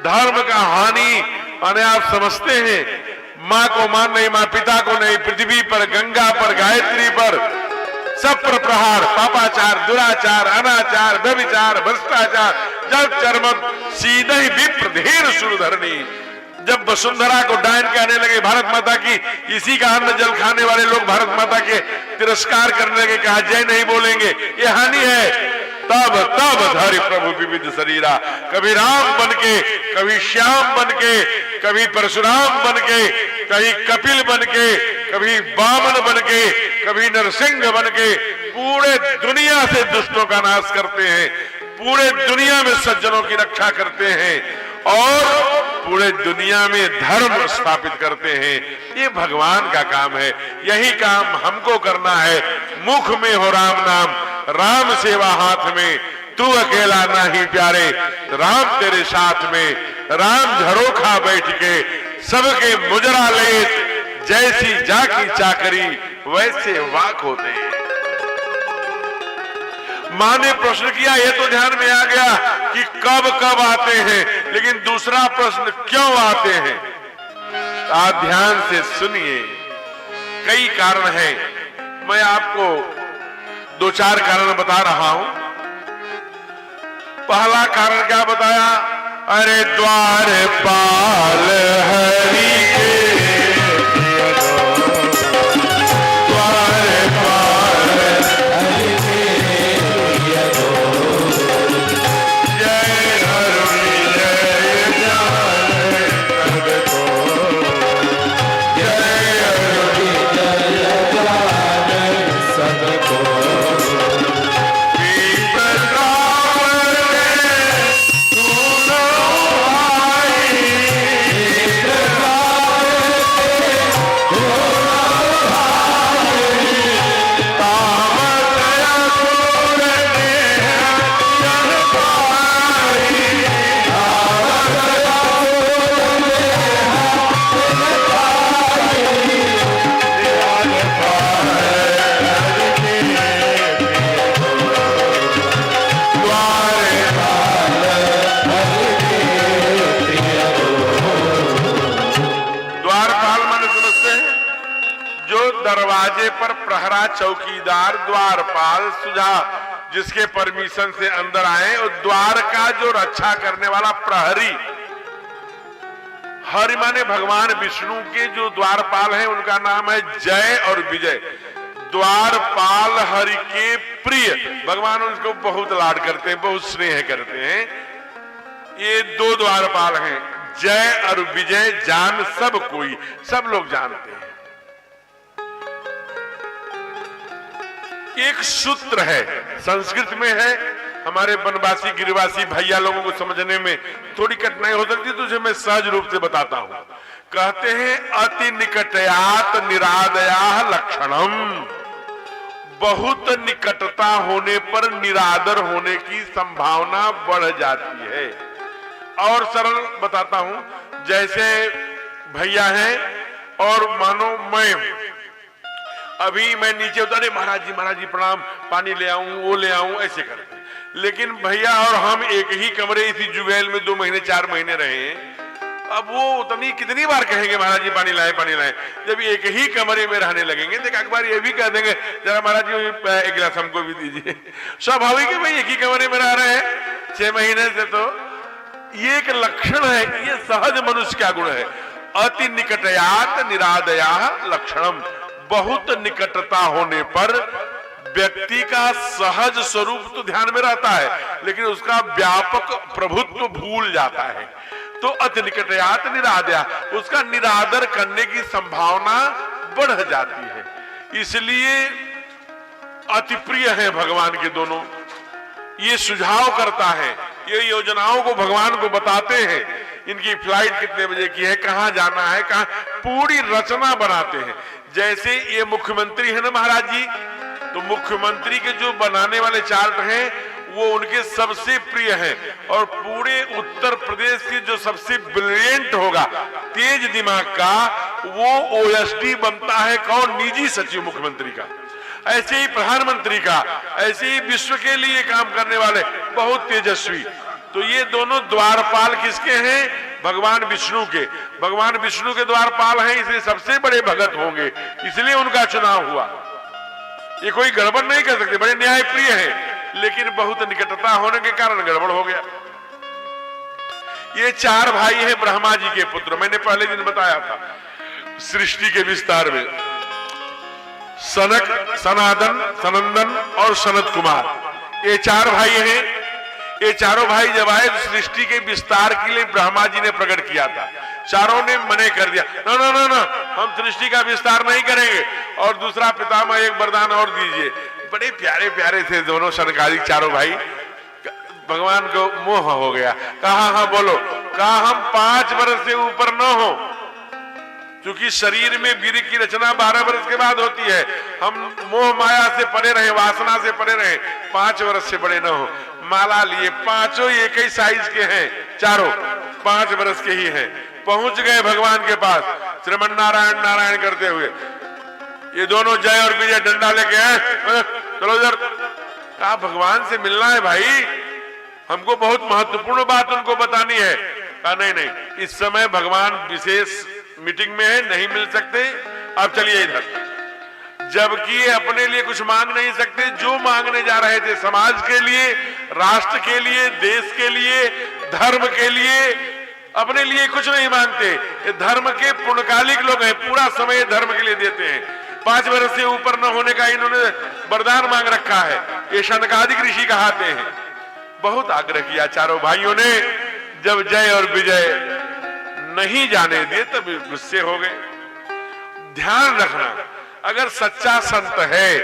धर्म का हानि माने आप समझते हैं, माँ को मान नहीं, माँ पिता को नहीं, पृथ्वी पर, गंगा पर, गायत्री पर, सब पर प्रहार, पापाचार, दुराचार, अनाचार, व्यभिचार, भ्रष्टाचार, जब चरम सीधे ही विप्र धीर सुरधरणी। जब वसुंधरा को डायन कहने लगे भारत माता की, इसी का अन्न जल खाने वाले लोग भारत माता के तिरस्कार करने लगे, कहा जय नहीं बोलेंगे, ये हानि है। तब धरि प्रभु विविध शरीरा, कभी राम बनके, कभी श्याम बनके, कभी परशुराम बनके, कभी कपिल बनके, कभी वामन बनके, कभी नरसिंह बनके पूरे दुनिया से दुष्टों का नाश करते हैं, पूरे दुनिया में सज्जनों की रक्षा करते हैं और पूरे दुनिया में धर्म स्थापित करते हैं। ये भगवान का काम है, यही काम हमको करना है। मुख में हो राम नाम, राम सेवा हाथ में, तू अकेला नहीं प्यारे, राम तेरे साथ में। राम झरोखा बैठ के सबके मुजरा लेत, जैसी जाकी चाकरी वैसे वाक होते। मां ने प्रश्न किया, ये तो ध्यान में आ गया कि कब कब आते हैं, लेकिन दूसरा प्रश्न क्यों आते हैं? आप ध्यान से सुनिए, कई कारण हैं। मैं आपको 2-4 कारण बता रहा हूं। पहला कारण क्या बताया? अरे द्वारपाल हरि के द्वार दरवाजे पर प्रहरा चौकीदार द्वारपाल सुझा, जिसके परमिशन से अंदर आए, और द्वार का जो रक्षा करने वाला प्रहरी, हरि माने भगवान विष्णु के जो द्वारपाल हैं उनका नाम है जय और विजय। द्वारपाल हरि के प्रिय, भगवान उनको बहुत लाड करते हैं, बहुत स्नेह करते हैं। ये दो द्वारपाल हैं, जय और विजय, जान सब कोई, सब लोग जानते हैं। एक सूत्र है, संस्कृत में है, हमारे वनवासी गिरिवासी भैया लोगों को समझने में थोड़ी कठिनाई हो सकती है, तो उसे मैं सहज रूप से बताता हूं। कहते हैं अति निकटयात निरादया लक्षणम, बहुत निकटता होने पर निरादर होने की संभावना बढ़ जाती है। और सरल बताता हूं, जैसे भैया हैं और मानो मैं अभी मैं नीचे उतरे, महाराज जी प्रणाम, पानी ले आऊं, वो ले आऊं, ऐसे करते हैं। लेकिन भैया और हम एक ही कमरे इसी जुगैल में 2 महीने 4 महीने रहे हैं, अब वो उतनी कितनी बार कहेंगे महाराज जी पानी लाए पानी लाए। जब एक ही कमरे में रहने लगेंगे तो एक बार ये भी कह देंगे जरा महाराज जी एक गिलास हमको भी दीजिए। स्वाभाविक है भाई, एक ही कमरे में रह रहे हैं 6 महीने से, तो ये एक लक्षण है, ये सहज मनुष्य का गुण है। अति निकटयात निरादया लक्षणम, बहुत निकटता होने पर व्यक्ति का सहज स्वरूप तो ध्यान में रहता है, लेकिन उसका व्यापक प्रभुत्व भूल जाता है। तो अति निकटयात निरादया, उसका निरादर करने की संभावना बढ़ जाती है। इसलिए अति प्रिय है भगवान के दोनों। ये सुझाव करता है, ये योजनाओं को भगवान को बताते हैं, इनकी फ्लाइट कितने बजे की है, कहां जाना है, कहां, पूरी रचना बनाते हैं। जैसे ये मुख्यमंत्री है ना महाराज जी, तो मुख्यमंत्री के जो बनाने वाले चार्ट हैं वो उनके सबसे प्रिय हैं, और पूरे उत्तर प्रदेश के जो सबसे ब्रिलियंट होगा, तेज दिमाग का, वो ओएसडी बनता है कौन, निजी सचिव मुख्यमंत्री का। ऐसे ही प्रधानमंत्री का, ऐसे ही विश्व के लिए काम करने वाले बहुत तेजस्वी। तो ये दोनों द्वारपाल किसके हैं, भगवान विष्णु के। भगवान विष्णु के द्वारपाल हैं, इसलिए सबसे बड़े भगत होंगे, इसलिए उनका चुनाव हुआ। ये कोई गड़बड़ नहीं कर सकते, बड़े न्याय प्रिय हैं, लेकिन बहुत निकटता होने के कारण गड़बड़ हो गया। ये 4 भाई हैं ब्रह्मा जी के पुत्र, मैंने पहले दिन बताया था सृष्टि के विस्तार में। सनक, सनातन, सनंदन और सनत कुमार, ये 4 भाई हैं। ये चारों भाई जब आए तो सृष्टि के विस्तार के लिए ब्रह्मा जी ने प्रकट किया था। चारों ने मने कर दिया, ना ना ना ना, हम सृष्टि का विस्तार नहीं करेंगे, और दूसरा पितामह एक वरदान और दीजिए। बड़े प्यारे प्यारे थे दोनों सनकादिक चारों भाई। भगवान को मोह हो गया, कहा हाँ बोलो, कहा हम 5 वर्ष से ऊपर न हो, क्योंकि शरीर में वीर्य की रचना 12 वर्ष के बाद होती है। हम मोह माया से परे रहे, वासना से परे रहे, 5 वर्ष से बड़े न हो। माला लिए, पांचों एक ही साइज के हैं, चारों 5 वर्ष के ही हैं। पहुंच गए भगवान के पास, श्रीमन नारायण नारायण करते हुए। ये दोनों जय और विजय डंडा लेके आए, चलो इधर। कहा भगवान से मिलना है भाई, हमको बहुत महत्वपूर्ण बात उनको बतानी है। कहा नहीं नहीं, इस समय भगवान विशेष मीटिंग में है, नहीं मिल सकते, अब चलिए इधर। जबकि अपने लिए कुछ मांग नहीं सकते, जो मांगने जा रहे थे समाज के लिए, राष्ट्र के लिए, देश के लिए, धर्म के लिए, अपने लिए कुछ नहीं मांगते। ये धर्म के पुण्यकालिक लोग हैं, पूरा समय धर्म के लिए देते हैं। 5 वर्ष से ऊपर न होने का इन्होंने वरदान मांग रखा है, ये शनकादिक ऋषि कहाते हैं। बहुत आग्रह किया चारों भाइयों ने, जब जय और विजय नहीं जाने दिए तब गुस्से हो गए। ध्यान रखना, अगर सच्चा संत है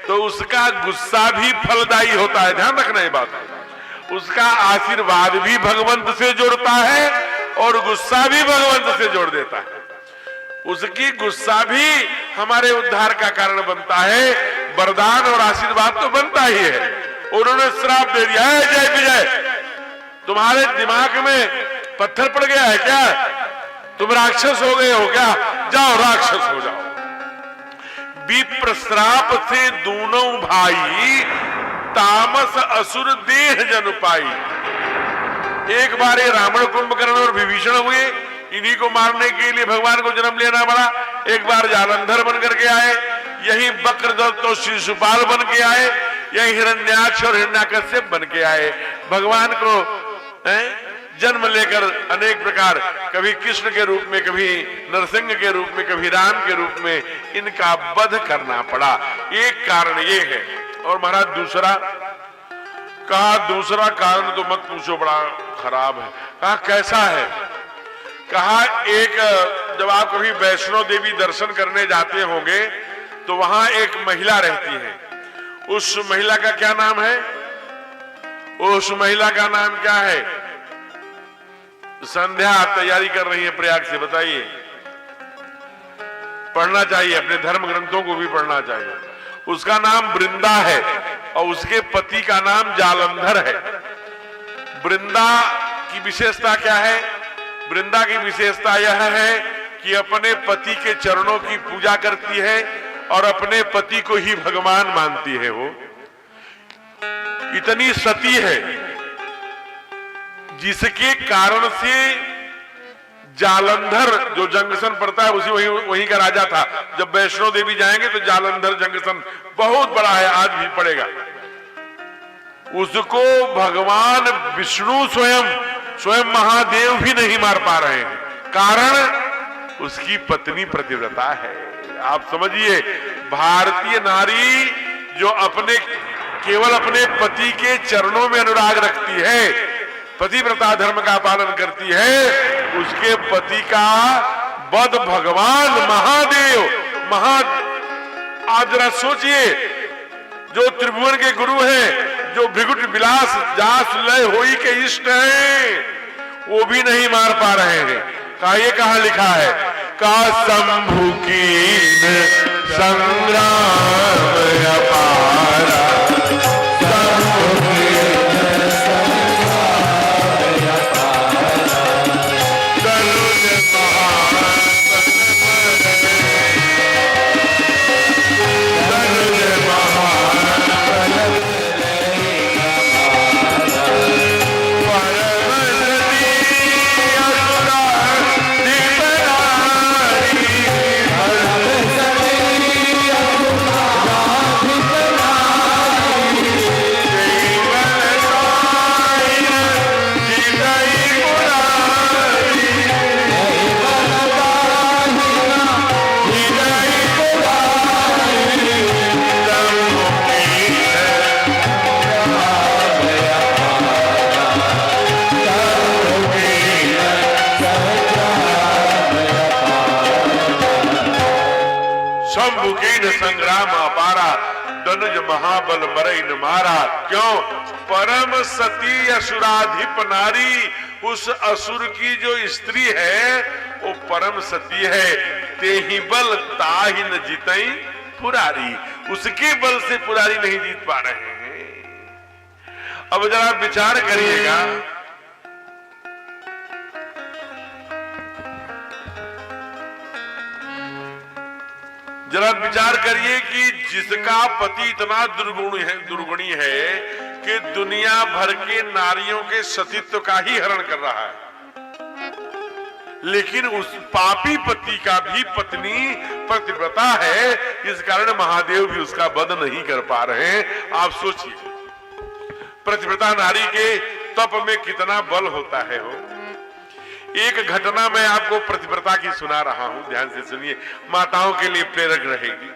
तो उसका गुस्सा भी फलदायी होता है, ध्यान रखना ये बात। उसका आशीर्वाद भी भगवंत से जोड़ता है और गुस्सा भी भगवंत से जोड़ देता है। उसकी गुस्सा भी हमारे उद्धार का कारण बनता है, वरदान और आशीर्वाद तो बनता ही है। उन्होंने श्राप दे दिया है, जय विजय तुम्हारे दिमाग में पत्थर पड़ गया है क्या, तुम राक्षस हो गए हो क्या, जाओ राक्षस हो जाओ। विप्र श्राप से दोनों भाई तामस असुर देह जन पाई। एक बार ये रावण कुंभकर्ण और विभीषण हुए, इन्हीं को मारने के लिए भगवान को जन्म लेना पड़ा। एक बार जालंधर बन करके आए, यही वक्रदत्त और शिशुपाल बन के आए, यही हिरण्याक्ष और हिरण्याकश्यप बन के आए। भगवान को जन्म लेकर अनेक प्रकार, कभी कृष्ण के रूप में, कभी नरसिंह के रूप में, कभी राम के रूप में इनका वध करना पड़ा। एक कारण ये है। और महाराज दूसरा कहा, दूसरा कारण तो मत पूछो, बड़ा खराब है। कहा कैसा है? कहा एक, जब आप कभी वैष्णो देवी दर्शन करने जाते होंगे तो वहां एक महिला रहती है। उस महिला का क्या नाम है? उस महिला का नाम क्या है? संध्या आप तैयारी कर रही है प्रयाग से, बताइए। पढ़ना चाहिए, अपने धर्म ग्रंथों को भी पढ़ना चाहिए। उसका नाम वृंदा है और उसके पति का नाम जालंधर है। वृंदा की विशेषता क्या है? वृंदा की विशेषता यह है कि अपने पति के चरणों की पूजा करती है और अपने पति को ही भगवान मानती है। वो इतनी सती है, जिसके कारण से जालंधर जो जंक्शन पड़ता है, उसी वहीं का राजा था। जब वैष्णो देवी जाएंगे तो जालंधर जंक्शन बहुत बड़ा है, आज भी पड़ेगा। उसको भगवान विष्णु स्वयं महादेव भी नहीं मार पा रहे हैं। कारण उसकी पत्नी प्रतिव्रता है। आप समझिए, भारतीय नारी जो केवल अपने पति के चरणों में अनुराग रखती है, पतिव्रता धर्म का पालन करती है, उसके पति का वध भगवान महादेव आप जरा सोचिए, जो त्रिभुवन के गुरु हैं, जो भृगुट विलास जास लय होई के इष्ट हैं, वो भी नहीं मार पा रहे हैं। ये कहां लिखा है? का शंभु कीन संग्राम अपारा, संग्राम अपारा, धनुज महाबल मरई न मारा। क्यों? परम सती असुराधिप नारी, उस असुर की जो स्त्री है वो परम सती है। ते ही बल ताहि न जीतई पुरारी, उसके बल से पुरारी नहीं जीत पा रहे हैं। अब जरा विचार करिएगा, जरा विचार करिए कि जिसका पति इतना दुर्गुणी है कि दुनिया भर के नारियों के सतीत्व का ही हरण कर रहा है, लेकिन उस पापी पति का भी पत्नी प्रतिव्रता है, इस कारण महादेव भी उसका वध नहीं कर पा रहे हैं। आप सोचिए, प्रतिव्रता नारी के तप में कितना बल होता है। हो एक घटना मैं आपको प्रतिव्रता की सुना रहा हूं, ध्यान से सुनिए, माताओं के लिए प्रेरक रहेगी।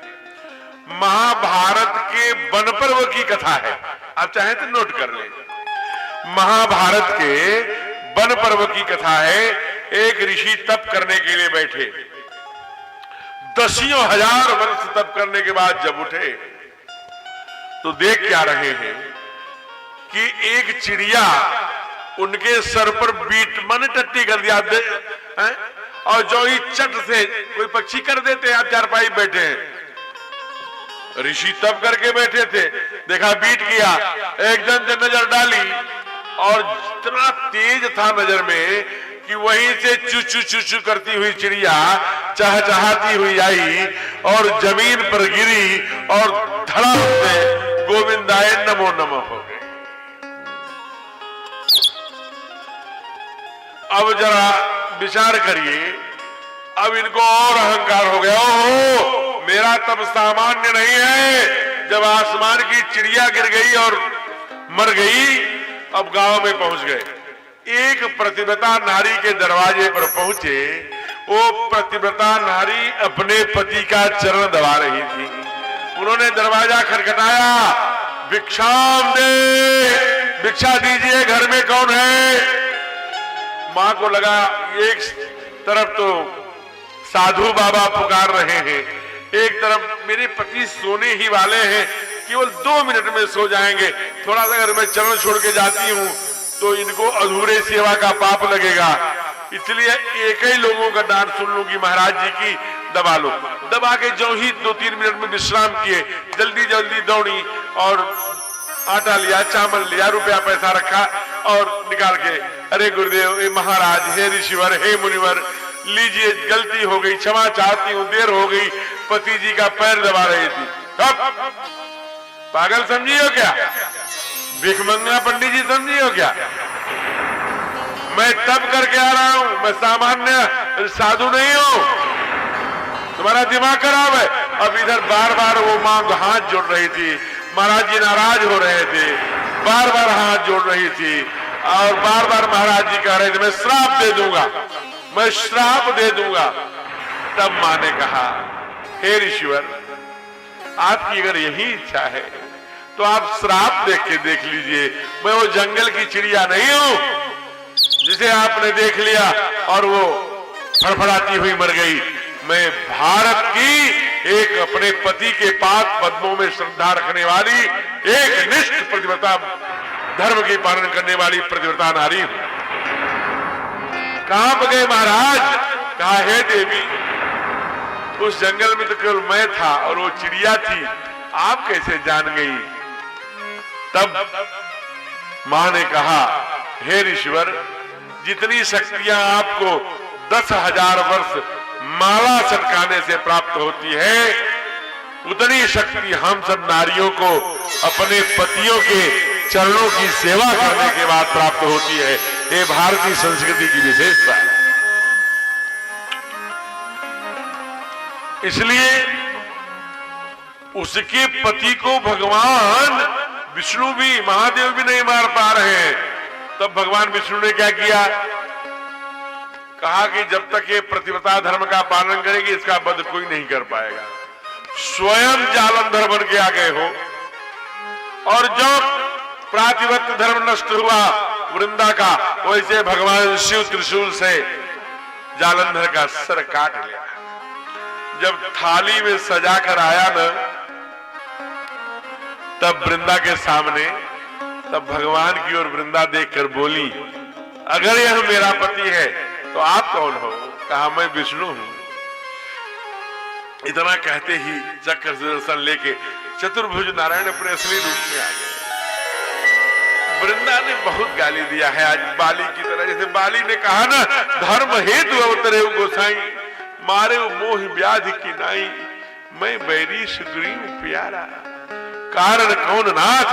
महाभारत के वन पर्व की कथा है, आप चाहें तो नोट कर लें। महाभारत के वन पर्व की कथा है। एक ऋषि तप करने के लिए बैठे, दसियों हजार वर्ष तप करने के बाद जब उठे तो देख क्या रहे हैं कि एक चिड़िया उनके सर पर बीट मन टट्टी कर दिया और जो ही चट से कोई पक्षी कर देते हैं। आप चारपाई बैठे हैं, ऋषि तब करके बैठे थे, देखा बीट किया, एकदम से नजर डाली और इतना तेज था नजर में कि वहीं से चू चू चू चू करती हुई चिड़िया चहचहाती हुई आई और जमीन पर गिरी और धड़ाम से गोविंदाय नमो नमः हो गए। अब जरा विचार करिए, अब इनको और अहंकार हो गया, ओहो मेरा तप सामान्य नहीं है। जब आसमान की चिड़िया गिर गई और मर गई, अब गांव में पहुंच गए। एक प्रतिव्रता नारी के दरवाजे पर पहुंचे। वो प्रतिव्रता नारी अपने पति का चरण दबा रही थी। उन्होंने दरवाजा खटखटाया, भिक्षाम दे, भिक्षा दीजिए, घर में कौन है। मां को लगा एक तरफ तो साधु बाबा पुकार रहे हैं, एक तरफ मेरे पति सोने ही वाले हैं, केवल 2 मिनट में सो जाएंगे, थोड़ा सा अगर मैं चरण छोड़ के जाती हूं तो इनको अधूरे सेवा का पाप लगेगा, इसलिए एक ही लोगों का डांट सुन लूंगी, महाराज जी की दबा लो। दबा के जो ही 2-3 मिनट में विश्राम किए, जल्दी जल्दी दौड़ी और आटा लिया, चावल लिया, रुपया पैसा रखा और निकाल के, अरे गुरुदेव, हे महाराज, हे ऋषिवर, हे मुनिवर, लीजिए, गलती हो गई, क्षमा चाहती हूं, देर हो गई। पति जी का पैर दबा रही थी। कब पागल समझी हो क्या? भिखमंगा पंडित जी समझी हो क्या? मैं तब करके आ रहा हूं, मैं सामान्य साधु नहीं हूं, तुम्हारा दिमाग खराब है। अब इधर बार बार वो मां हाथ जोड़ रही थी, महाराज जी नाराज हो रहे थे, बार बार हाथ जोड़ रही थी और बार बार महाराज जी कह रहे थे मैं श्राप दे दूंगा, मैं श्राप दे दूंगा। तब मां ने कहा, हे ऋषिवर, आपकी अगर यही इच्छा है तो आप श्राप देख के देख लीजिए। मैं वो जंगल की चिड़िया नहीं हूं जिसे आपने देख लिया और वो फड़फड़ाती हुई मर गई। मैं भारत की एक अपने पति के पाद पद्मों में श्रद्धा रखने वाली, एक निष्ठ प्रतिव्रता, धर्म की पालन करने वाली प्रतिव्रता नारी हूं। कहां पर गए महाराज? कहा, हे देवी, उस जंगल में तो केवल मैं था और वो चिड़िया थी, आप कैसे जान गई? तब मां ने कहा, हे ऋषिवर, जितनी शक्तियां आपको 10,000 वर्ष माला सटकाने से प्राप्त होती है, उतनी शक्ति हम सब नारियों को अपने पतियों के चरणों की सेवा करने के बाद प्राप्त होती है। ये भारतीय संस्कृति की विशेषता है। इसलिए उसके पति को भगवान विष्णु भी, महादेव भी नहीं मार पा रहे हैं। तब भगवान विष्णु ने क्या किया? कहा कि जब तक ये प्रतिव्रता धर्म का पालन करेगी, इसका वध कोई नहीं कर पाएगा। स्वयं जालंधर बन के आ गए हो और जब प्रातिव्रत धर्म नष्ट हुआ वृंदा का, वैसे भगवान शिव त्रिशूल से जालंधर का सर काट लिया। जब थाली में सजा कर आया न, तब वृंदा के सामने, तब भगवान की ओर वृंदा देखकर बोली, अगर यह मेरा पति है तो आप कौन हो? कहा, मैं विष्णु हूं। इतना कहते ही चक्र सुदर्शन लेके चतुर्भुज नारायण अपने असली रूप में आ गए। वृंदा ने बहुत गाली दिया है आज बाली की तरह, जैसे बाली ने कहा ना, धर्म हेतु अवतरे गोसाई, मारे मोह व्याधि की नाई, मैं बैरी सुग्रीव प्यारा, कारण कौन नाथ।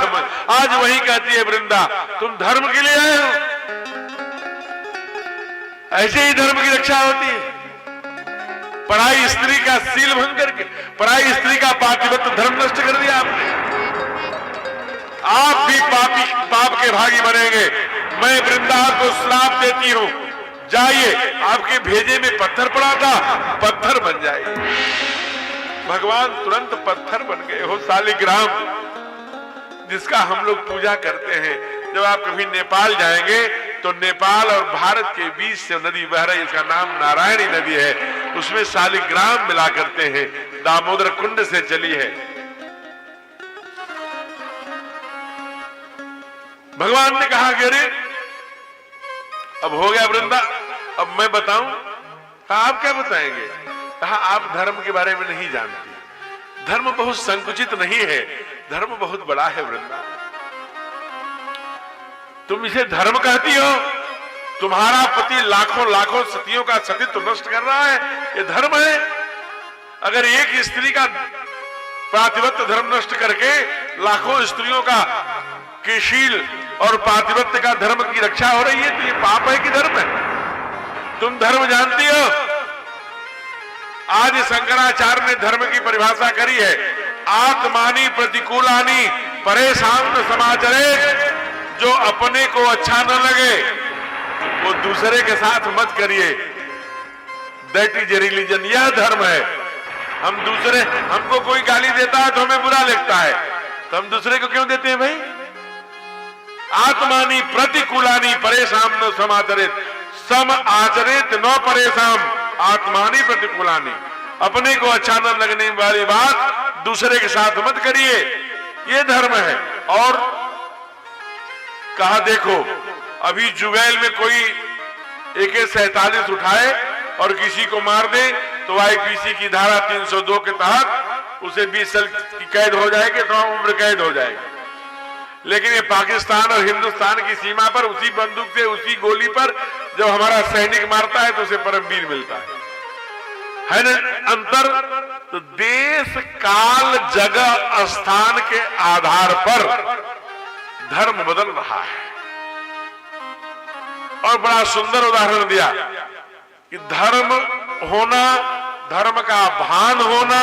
आज वही कहती है वृंदा, तुम धर्म के लिए आए हो, ऐसे ही धर्म की रक्षा होती है। पराई स्त्री का सील भंग करके, पराई स्त्री का पातिव्रत्य धर्म नष्ट कर दिया आपने। आप भी पाप के भागी बनेंगे। मैं वृंदा को श्राप देती हूं, जाइए, आपके भेजे में पत्थर पड़ा था, पत्थर बन जाए। भगवान तुरंत पत्थर बन गए हो। शालिग्राम, जिसका हम लोग पूजा करते हैं, जब आप कभी नेपाल जाएंगे तो नेपाल और भारत के बीच से नदी बह रही, इसका नाम नारायणी नदी है, उसमें शालिग्राम मिला करते हैं, दामोदर कुंड से चली है। भगवान ने कहा कि अरे अब हो गया वृंदा, अब मैं बताऊं? कहा, आप क्या बताएंगे? कहा, आप धर्म के बारे में नहीं जानती, धर्म बहुत संकुचित नहीं है, धर्म बहुत बड़ा है वृंदा। तुम इसे धर्म कहती हो? तुम्हारा पति लाखों लाखों सतियों का सतीत्व नष्ट कर रहा है, ये धर्म है? अगर एक स्त्री का पातिव्रत्य धर्म नष्ट करके लाखों स्त्रियों का केशील और पातिव्रत्य का धर्म की रक्षा हो रही है, तो ये पाप है कि धर्म है? तुम धर्म जानती हो? आज शंकराचार्य ने धर्म की परिभाषा करी है, आत्मानी प्रतिकूलानी परेशान समाचरे। जो अपने को अच्छा न लगे वो दूसरे के साथ मत करिए। दैट इज रिलीजन, यह धर्म है। हमको कोई गाली देता है तो हमें बुरा लगता है, तो हम दूसरे को क्यों देते हैं भाई? आत्मानी प्रतिकूलानी परेशान न समाचरित, सम आचरित न परेशान, आत्मानी प्रतिकूलानी। अपने को अच्छा न लगने वाली बात दूसरे के साथ मत करिए, ये धर्म है। और कहा देखो, अभी जुगैल में कोई AK-47 उठाए और किसी को मार दे तो IPC की धारा 302 के तहत उसे 20 साल की कैद हो जाएगी, तो उम्र कैद हो जाएगी। लेकिन ये पाकिस्तान और हिंदुस्तान की सीमा पर उसी बंदूक से, उसी गोली पर जब हमारा सैनिक मारता है तो उसे परमवीर मिलता है ना अंतर? तो देश काल जगह स्थान के आधार पर धर्म बदल रहा है। और बड़ा सुंदर उदाहरण दिया कि धर्म होना, धर्म का भान होना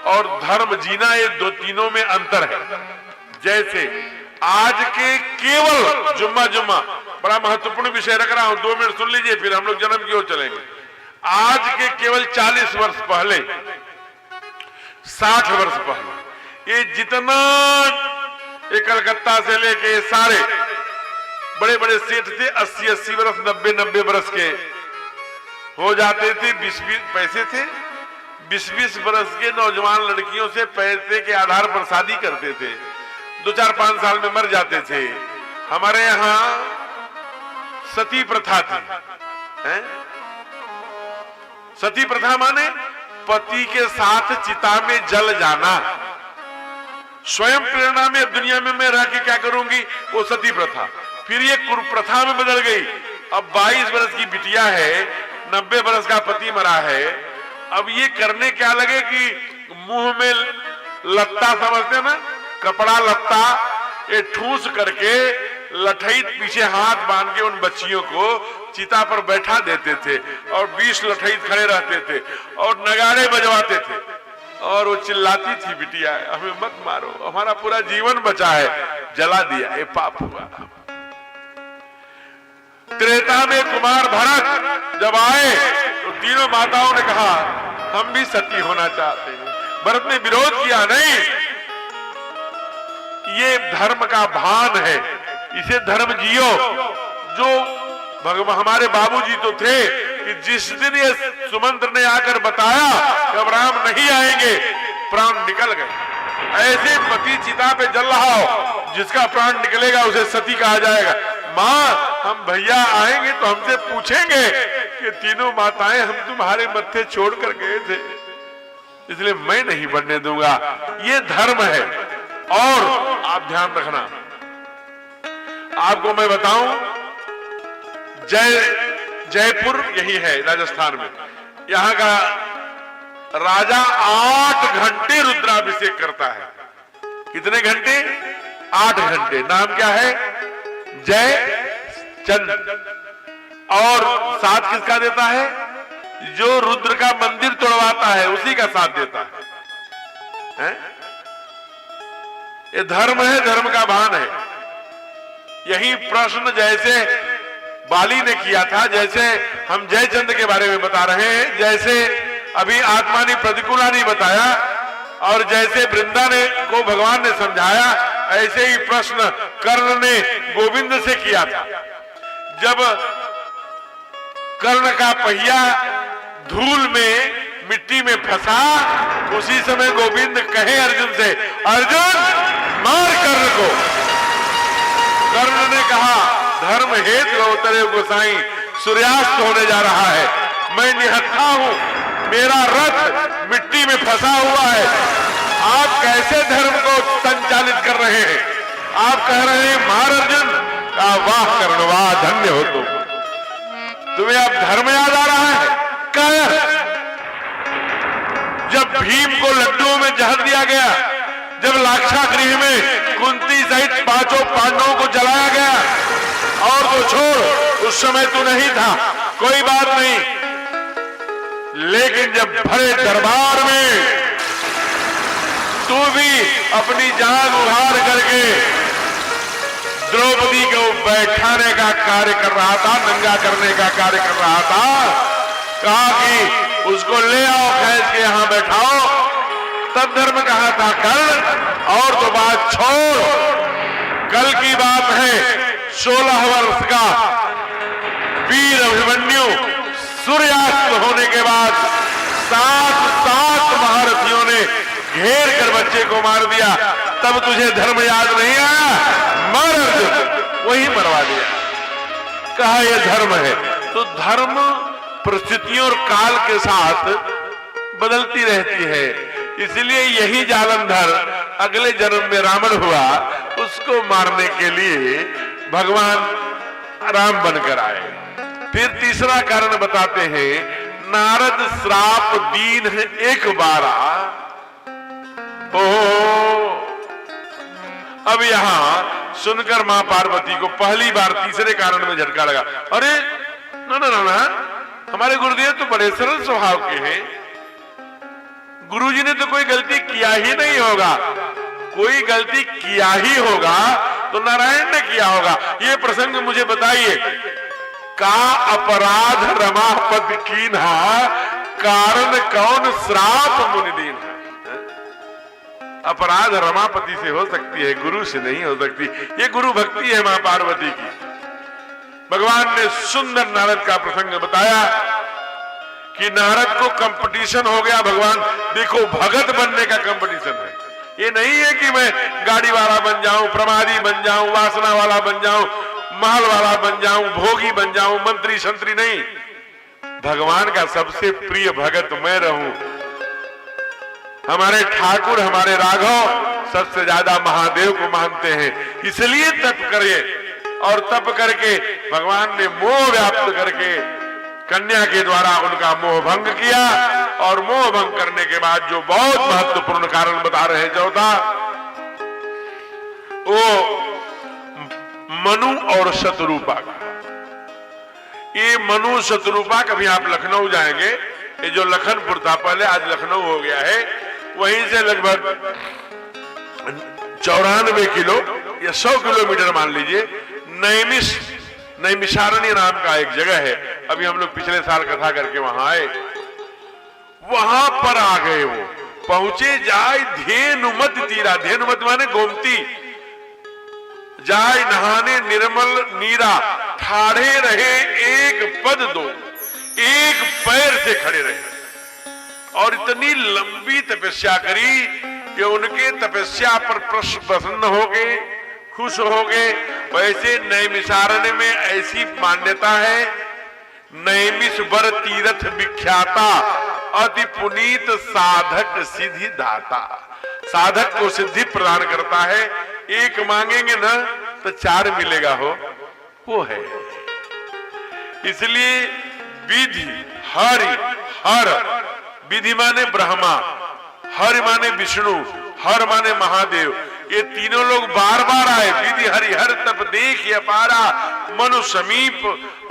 और धर्म जीना, ये तीनों में अंतर है। जैसे आज के केवल जुम्मा बड़ा महत्वपूर्ण विषय रख रहा हूं, 2 मिनट सुन लीजिए, फिर हम लोग जन्म की ओर चलेंगे। आज के केवल 40 वर्ष पहले, 60 वर्ष पहले, ये जितना ये कलकत्ता से लेके सारे बड़े बड़े सेठ थे, 80-80 वर्ष, 90-90 वर्ष के हो जाते थे। 20-20 पैसे थे, 20-20 वर्ष के नौजवान लड़कियों से पैसे के आधार पर शादी करते थे, 2-4-5 साल में मर जाते थे। हमारे यहां सती प्रथा थी, हैं? सती प्रथा माने पति के साथ चिता में जल जाना। स्वयं प्रेरणा में दुनिया में मैं रह के क्या करूंगी, वो सती प्रथा। फिर ये कुप्रथा में बदल गई। अब 22 वर्ष की बिटिया है, 90 वर्ष का पति मरा है, अब ये करने क्या लगे कि मुंह में लत्ता, समझते ना, कपड़ा लत्ता, ये ठूस करके लठई पीछे हाथ बांध के उन बच्चियों को चिता पर बैठा देते थे और 20 लठई खड़े रहते थे और नगाड़े बजवाते थे और वो चिल्लाती थी, बिटिया हमें मत मारो, हमारा पूरा जीवन बचा है, जला दिया, ये पाप हुआ। त्रेता में कुमार भरत जब आए तो तीनों माताओं ने कहा हम भी सती होना चाहते हैं। भरत ने विरोध किया, नहीं, ये धर्म का भान है, इसे धर्म जियो। जो भगवान हमारे बाबूजी तो थे कि जिस दिन ये सुमंत्र ने आकर बताया कि अब राम नहीं आएंगे, प्राण निकल गए। ऐसे पति चिता पे जल रहा हो, जिसका प्राण निकलेगा उसे सती कहा जाएगा। माँ हम भैया आएंगे तो हमसे पूछेंगे कि तीनों माताएं हम तुम्हारे मत्थे छोड़ कर गए थे, इसलिए मैं नहीं बनने दूंगा। ये धर्म है। और आप ध्यान रखना, आपको मैं बताऊं, जयपुर यही है राजस्थान में, यहां का राजा 8 घंटे रुद्राभिषेक करता है। कितने घंटे? 8 घंटे। नाम क्या है? जय चंद। और साथ किसका देता है? जो रुद्र का मंदिर तोड़वाता है उसी का साथ देता है। ये धर्म है, धर्म का भान है। यही प्रश्न जैसे बाली ने किया था, जैसे हम जयचंद के बारे में बता रहे हैं, जैसे अभी आत्मानी प्रतिकूलानी बताया, और जैसे वृंदा ने को भगवान ने समझाया, ऐसे ही प्रश्न कर्ण ने गोविंद से किया था। जब कर्ण का पहिया धूल में, मिट्टी में फंसा, उसी समय गोविंद कहे अर्जुन से, अर्जुन मार कर्ण को। कर्ण ने कहा, धर्म हेतु अवतरे गोसाई, सूर्यास्त होने जा रहा है, मैं निहत्था हूं, मेरा रथ मिट्टी में फंसा हुआ है, आप कैसे धर्म को संचालित कर रहे हैं? आप कह रहे हैं मार अर्जुन। कहा वाह कर्ण, वाह धन्य हो तुम, तुम्हें अब धर्म याद आ रहा है। जब भीम को लड्डुओं में जहर दिया गया, जब लाक्षागृह में कुंती सहित 5 पांडवों को जलाया गया, और तो छोड़, उस समय तू नहीं था, कोई बात नहीं, लेकिन जब भरे दरबार में तू भी अपनी जान उधार करके द्रौपदी को बैठाने का कार्य कर रहा था, नंगा करने का कार्य कर रहा था, कहा कि उसको ले आओ, खींच के यहां बैठाओ, तब धर्म कहा था कल, और तो बात छोड़। कल की बात है, 16 वर्ष का वीर अभिमन्यु सूर्यास्त होने के बाद 7 महारथियों ने घेर कर बच्चे को मार दिया। तब तुझे धर्म याद नहीं आया? मर अर्जुन, वही मरवा दिया। कहा यह धर्म है। तो धर्म परिस्थितियों और काल के साथ बदलती रहती है। इसलिए यही जालंधर अगले जन्म में रावण हुआ, उसको मारने के लिए भगवान राम बनकर आए। फिर तीसरा कारण बताते हैं, नारद श्राप दीन है एक बारा। ओ अब यहां सुनकर मां पार्वती को पहली बार तीसरे कारण में झटका लगा। अरे ना ना ना ना, हमारे गुरुदेव तो बड़े सरल स्वभाव के हैं, गुरुजी ने तो कोई गलती किया ही नहीं होगा। कोई गलती किया ही होगा तो नारायण ने किया होगा। ये प्रसंग मुझे बताइए, का अपराध रमापति कीन्हा, कारण कौन श्राप मुनि दीन्हा। अपराध रमापति से हो सकती है, गुरु से नहीं हो सकती। ये गुरु भक्ति है मां पार्वती की। भगवान ने सुंदर नारद का प्रसंग बताया कि नारद को कंपटीशन हो गया। भगवान देखो, भगत बनने का कंपटीशन है। ये नहीं है कि मैं गाड़ी वाला बन जाऊं, प्रमादी बन जाऊं, वासना वाला बन जाऊं, महल वाला बन जाऊं, भोगी बन जाऊं, मंत्री संतरी नहीं। भगवान का सबसे प्रिय भगत मैं रहूं। हमारे ठाकुर, हमारे राघव सबसे ज्यादा महादेव को मानते हैं, इसलिए तप करिए। और तप करके भगवान ने मोह व्याप्त करके कन्या के द्वारा उनका मोह भंग किया। और मोह भंग करने के बाद जो बहुत महत्वपूर्ण कारण बता रहे हैं चौथा, वो मनु और शतरूपा का। ये मनु शतरूपा, कभी आप लखनऊ जाएंगे, ये जो लखनपुर था पहले, आज लखनऊ हो गया है, वहीं से लगभग 94 किलो या 100 किलोमीटर मान लीजिए, नैमिषारण्य नाम का एक जगह है। अभी हम लोग पिछले साल कथा करके वहां आए, वहां पर आ गए। वो पहुंचे, जाय धेनुमत तीरा, धेनुमत माने गोमती, जाय नहाने निर्मल नीरा, ठाड़े रहे एक पद दो, एक पैर से खड़े रहे। और इतनी लंबी तपस्या करी कि उनके तपस्या पर प्रसन्न हो गए, खुश हो गए। वैसे नैमिषारण्य में ऐसी मान्यता है, नैमिष वर तीर्थ विख्याता, अति पुनीत साधक सिद्धि दाता। साधक को सिद्धि प्रदान करता है। एक मांगेंगे ना तो 4 मिलेगा हो, वो है। इसलिए विधि, हरि, हर, विधि माने ब्रह्मा, हरि माने विष्णु, हर माने महादेव। ये तीनों लोग बार बार आए। विधि हरि हर तप देख अपारा, मनु समीप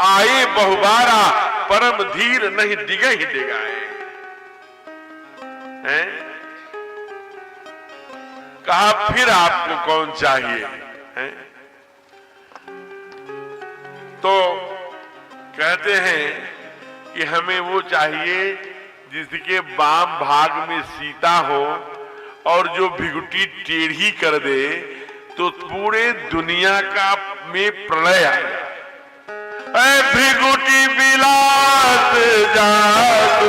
आए बहुबारा, परम धीर नहीं दिगे ही दिगाए। कहा फिर आपको कौन चाहिए है? तो कहते हैं कि हमें वो चाहिए जिसके वाम भाग में सीता हो और जो भिगुटी टेढ़ी कर दे तो पूरे दुनिया का में प्रलय आए। भिगुटी बिलास जात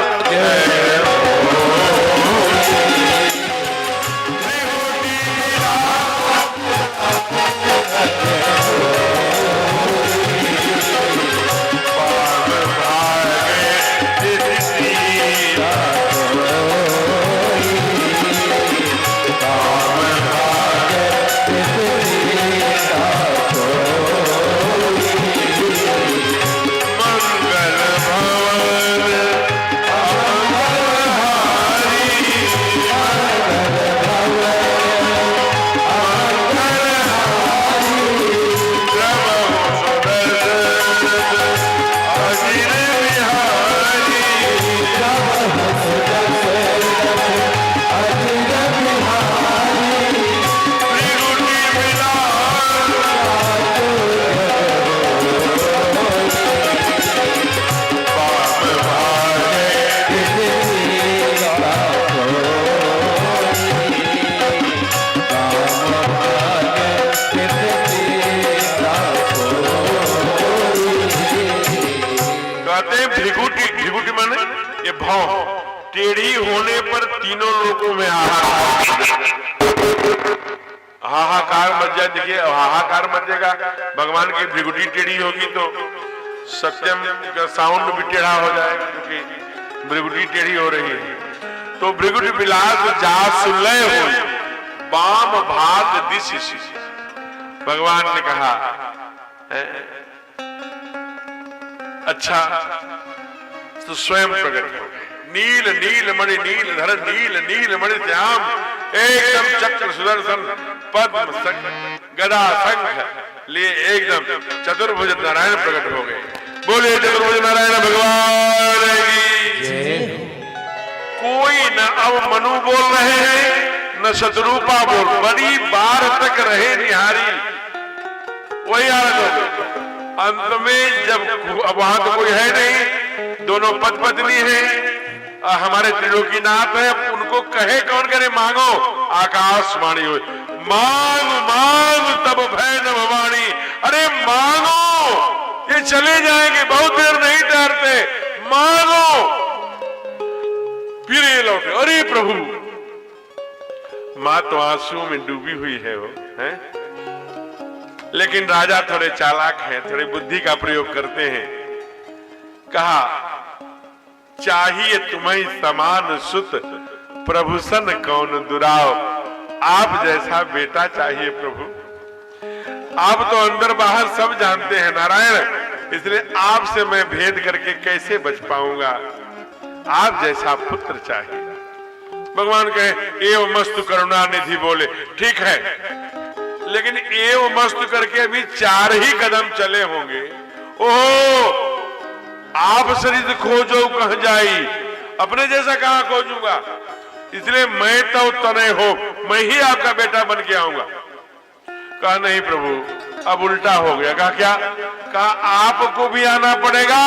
कहते हैं भृगुटी, भृगुटी माने ये भौं टेढ़ी होने पर तीनों लोगों में हाहाकार मच जाए। देखिए हाहाकार मचेगा, भगवान की भृगुटी टेढ़ी होगी तो सत्यम का साउंड भी टेढ़ा हो जाएगा, क्योंकि भृगुटी टेढ़ी हो रही है। तो भृगुटी विलास जा सुलय हो बाम भात दिश, भगवान ने कहा अच्छा तो स्वयं प्रकट हो गए। नील नील मणि नील धर नील नील मणि श्याम, एकदम चक्र सुदर्शन पद्म गदा शंख लिए एकदम चतुर्भुज नारायण प्रकट हो गए। बोले चतुर्भुज नारायण भगवान की। कोई न अब मनु बोल रहे हैं न शत्रुपा बोल, बड़ी बार तक रहे निहारी, वही आदत। अंत में जब अब वहां तो कोई है नहीं, दोनों पति पत्नी है, हमारे त्रिलोकीनाथ है, उनको कहे कौन करे मांगो, आकाशवाणी हुई मांग मांग तब भय न भवानी। अरे मांगो, ये चले जाएंगे, बहुत देर नहीं ठहरते, मांगो। फिर ये लौटे, अरे प्रभु, मां तो आंसू में डूबी हुई है वो है। लेकिन राजा थोड़े चालाक हैं, थोड़ी बुद्धि का प्रयोग करते हैं। कहा चाहिए तुम्हें समान सुत प्रभु सन कौन दुराव, आप जैसा बेटा चाहिए प्रभु। आप तो अंदर बाहर सब जानते हैं नारायण, इसलिए आपसे मैं भेद करके कैसे बच पाऊंगा, आप जैसा पुत्र चाहिए। भगवान कहे एव मस्तु करुणा निधि, बोले ठीक है, लेकिन एव मस्तु करके अभी 4 ही कदम चले होंगे। ओहो, आप शरीर खोजो कह जाई, अपने जैसा कहां खोजूंगा, इसलिए मैं तो तनय हो, मैं ही आपका बेटा बन के आऊंगा। कहा नहीं प्रभु, अब उल्टा हो गया। कहा क्या? कहा आपको भी आना पड़ेगा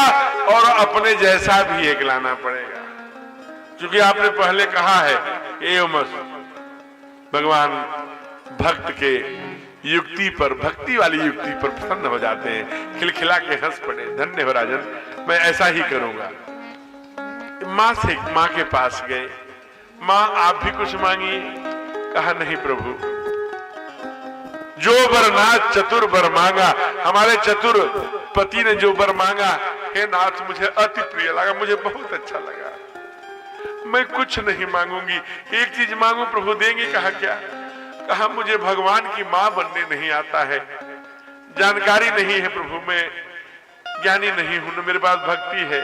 और अपने जैसा भी एक लाना पड़ेगा, क्योंकि आपने पहले कहा है एवं मस्तु। भगवान भक्त के युक्ति पर, भक्ति वाली युक्ति पर प्रसन्न हो जाते हैं, खिलखिला के हंस पड़े, धन्य हो राजन, मैं ऐसा ही करूंगा। मां के पास गए, मां आप भी कुछ मांगिए। कहा नहीं प्रभु, जो वर नाथ चतुर वर मांगा, हमारे चतुर पति ने जो वर मांगा, हे नाथ मुझे अति प्रिय लगा, मुझे बहुत अच्छा लगा, मैं कुछ नहीं मांगूंगी, एक चीज मांगू प्रभु देंगे। कहा क्या? कहा मुझे भगवान की मां बनने नहीं आता है, जानकारी नहीं है प्रभु, मैं ज्ञानी नहीं हूं, मेरे पास भक्ति है,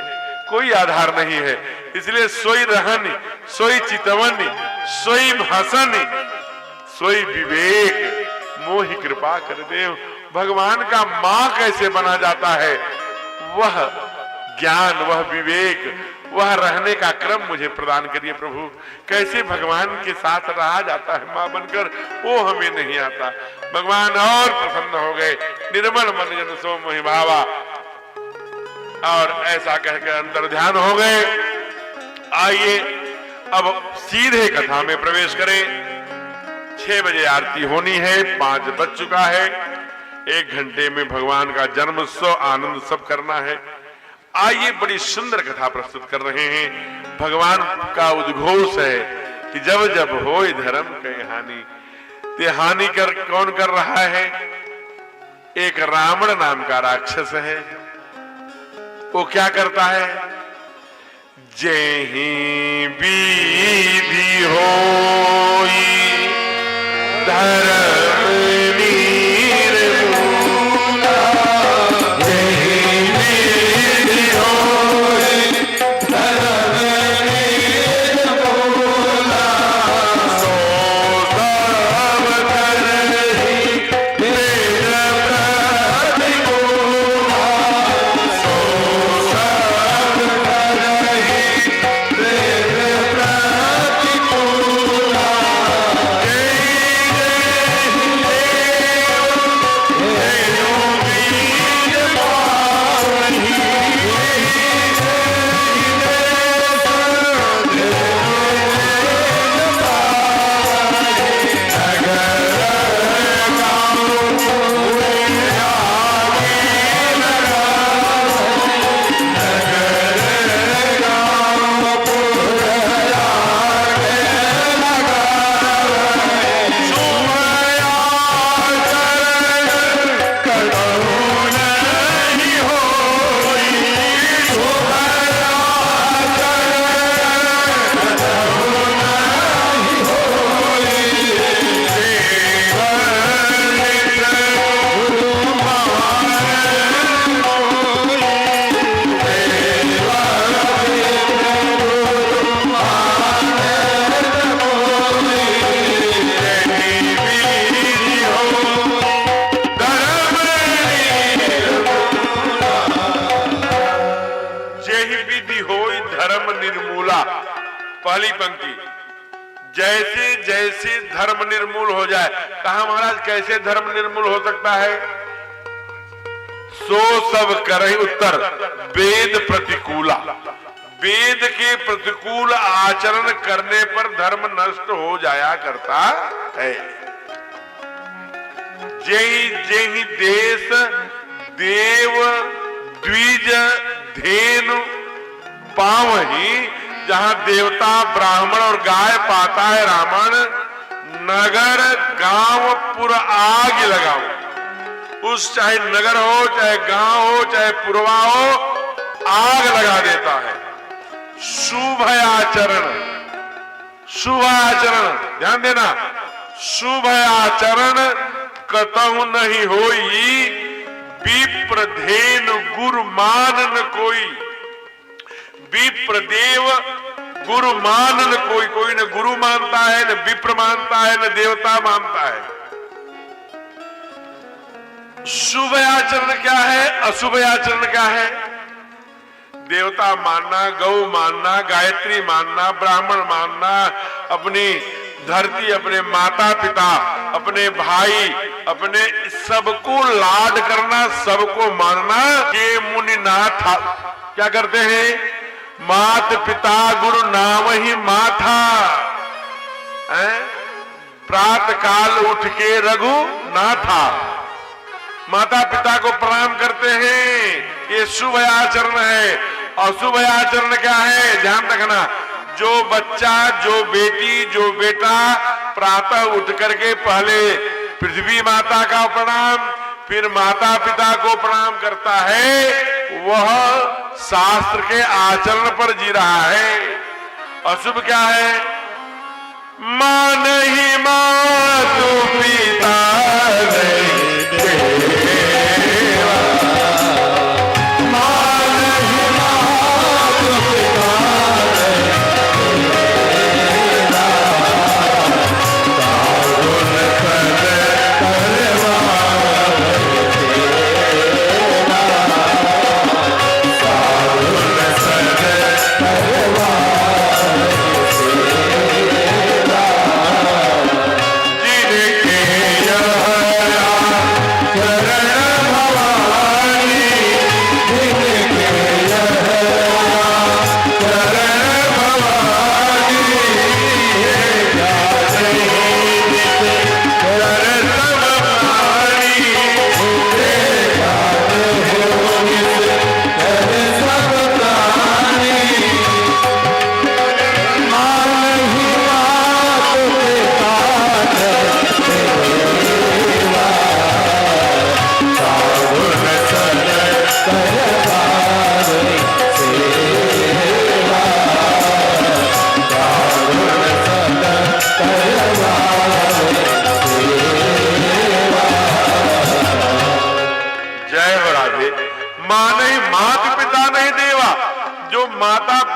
कोई आधार नहीं है, इसलिए सोई रहनी, सोई चितवनी, सोई भाषणी, सोई विवेक, मोहि कृपा कर दे। भगवान का मां कैसे बना जाता है, वह ज्ञान, वह विवेक, वह रहने का क्रम मुझे प्रदान करिए प्रभु। कैसे भगवान के साथ रहा जाता है मां बनकर, वो हमें नहीं आता। भगवान और प्रसन्न हो गए, निर्मल मन जन सो मोहि भावा, और ऐसा कहकर अंतर ध्यान हो गए। आइए अब सीधे कथा में प्रवेश करें। 6 बजे आरती होनी है, 5 बज चुका है, 1 घंटे में भगवान का जन्मोत्सव आनंद सब करना है। आइए बड़ी सुंदर कथा प्रस्तुत कर रहे हैं। भगवान का उद्घोष है कि जब जब होय धर्म कई हानि, ते हानि कौन कर रहा है? एक रावण नाम का राक्षस है। वो क्या करता है? जेहि विधि होई धर्म धर्म निर्मूला। पहली पंक्ति, जैसे जैसे धर्म निर्मूल हो जाए। कहा महाराज कैसे धर्म निर्मूल हो सकता है? सो सब करे उत्तर वेद प्रतिकूला। वेद के प्रतिकूल आचरण करने पर धर्म नष्ट हो जाया करता है। जय जय देश देव द्विज धेनु पावही। जहां देवता ब्राह्मण और गाय पाता है रावण, नगर गांव पुर आग लगाओ। उस चाहे नगर हो, चाहे गांव हो, चाहे पुरवा हो, आग लगा देता है। शुभ आचरण, शुभ आचरण, ध्यान देना, शुभ आचरण कतहु नहीं होई, विप्रधेनु गुरु मान न कोई। विप्रदेव गुरु मान न कोई। कोई न गुरु मानता है, न विप्र मानता है, न देवता मानता है। शुभ आचरण क्या है, अशुभ आचरण क्या है? देवता मानना, गौ मानना, गायत्री मानना, ब्राह्मण मानना, अपनी धरती, अपने माता पिता, अपने भाई, अपने सबको लाड करना, सबको मानना। के मुनिनाथ क्या करते हैं? मात पिता गुरु नाम ही माथा। प्रातः काल उठ के रघु नाथा, माता पिता को प्रणाम करते हैं। ये शुभ आचरण है। अशुभ आचरण क्या है? ध्यान रखना, जो बच्चा, जो बेटी, जो बेटा प्रातः उठ करके पहले पृथ्वी माता का प्रणाम, फिर माता पिता को प्रणाम करता है, वह शास्त्र के आचरण पर जी रहा है। अशुभ क्या है? मां नहीं मातु पिता नहीं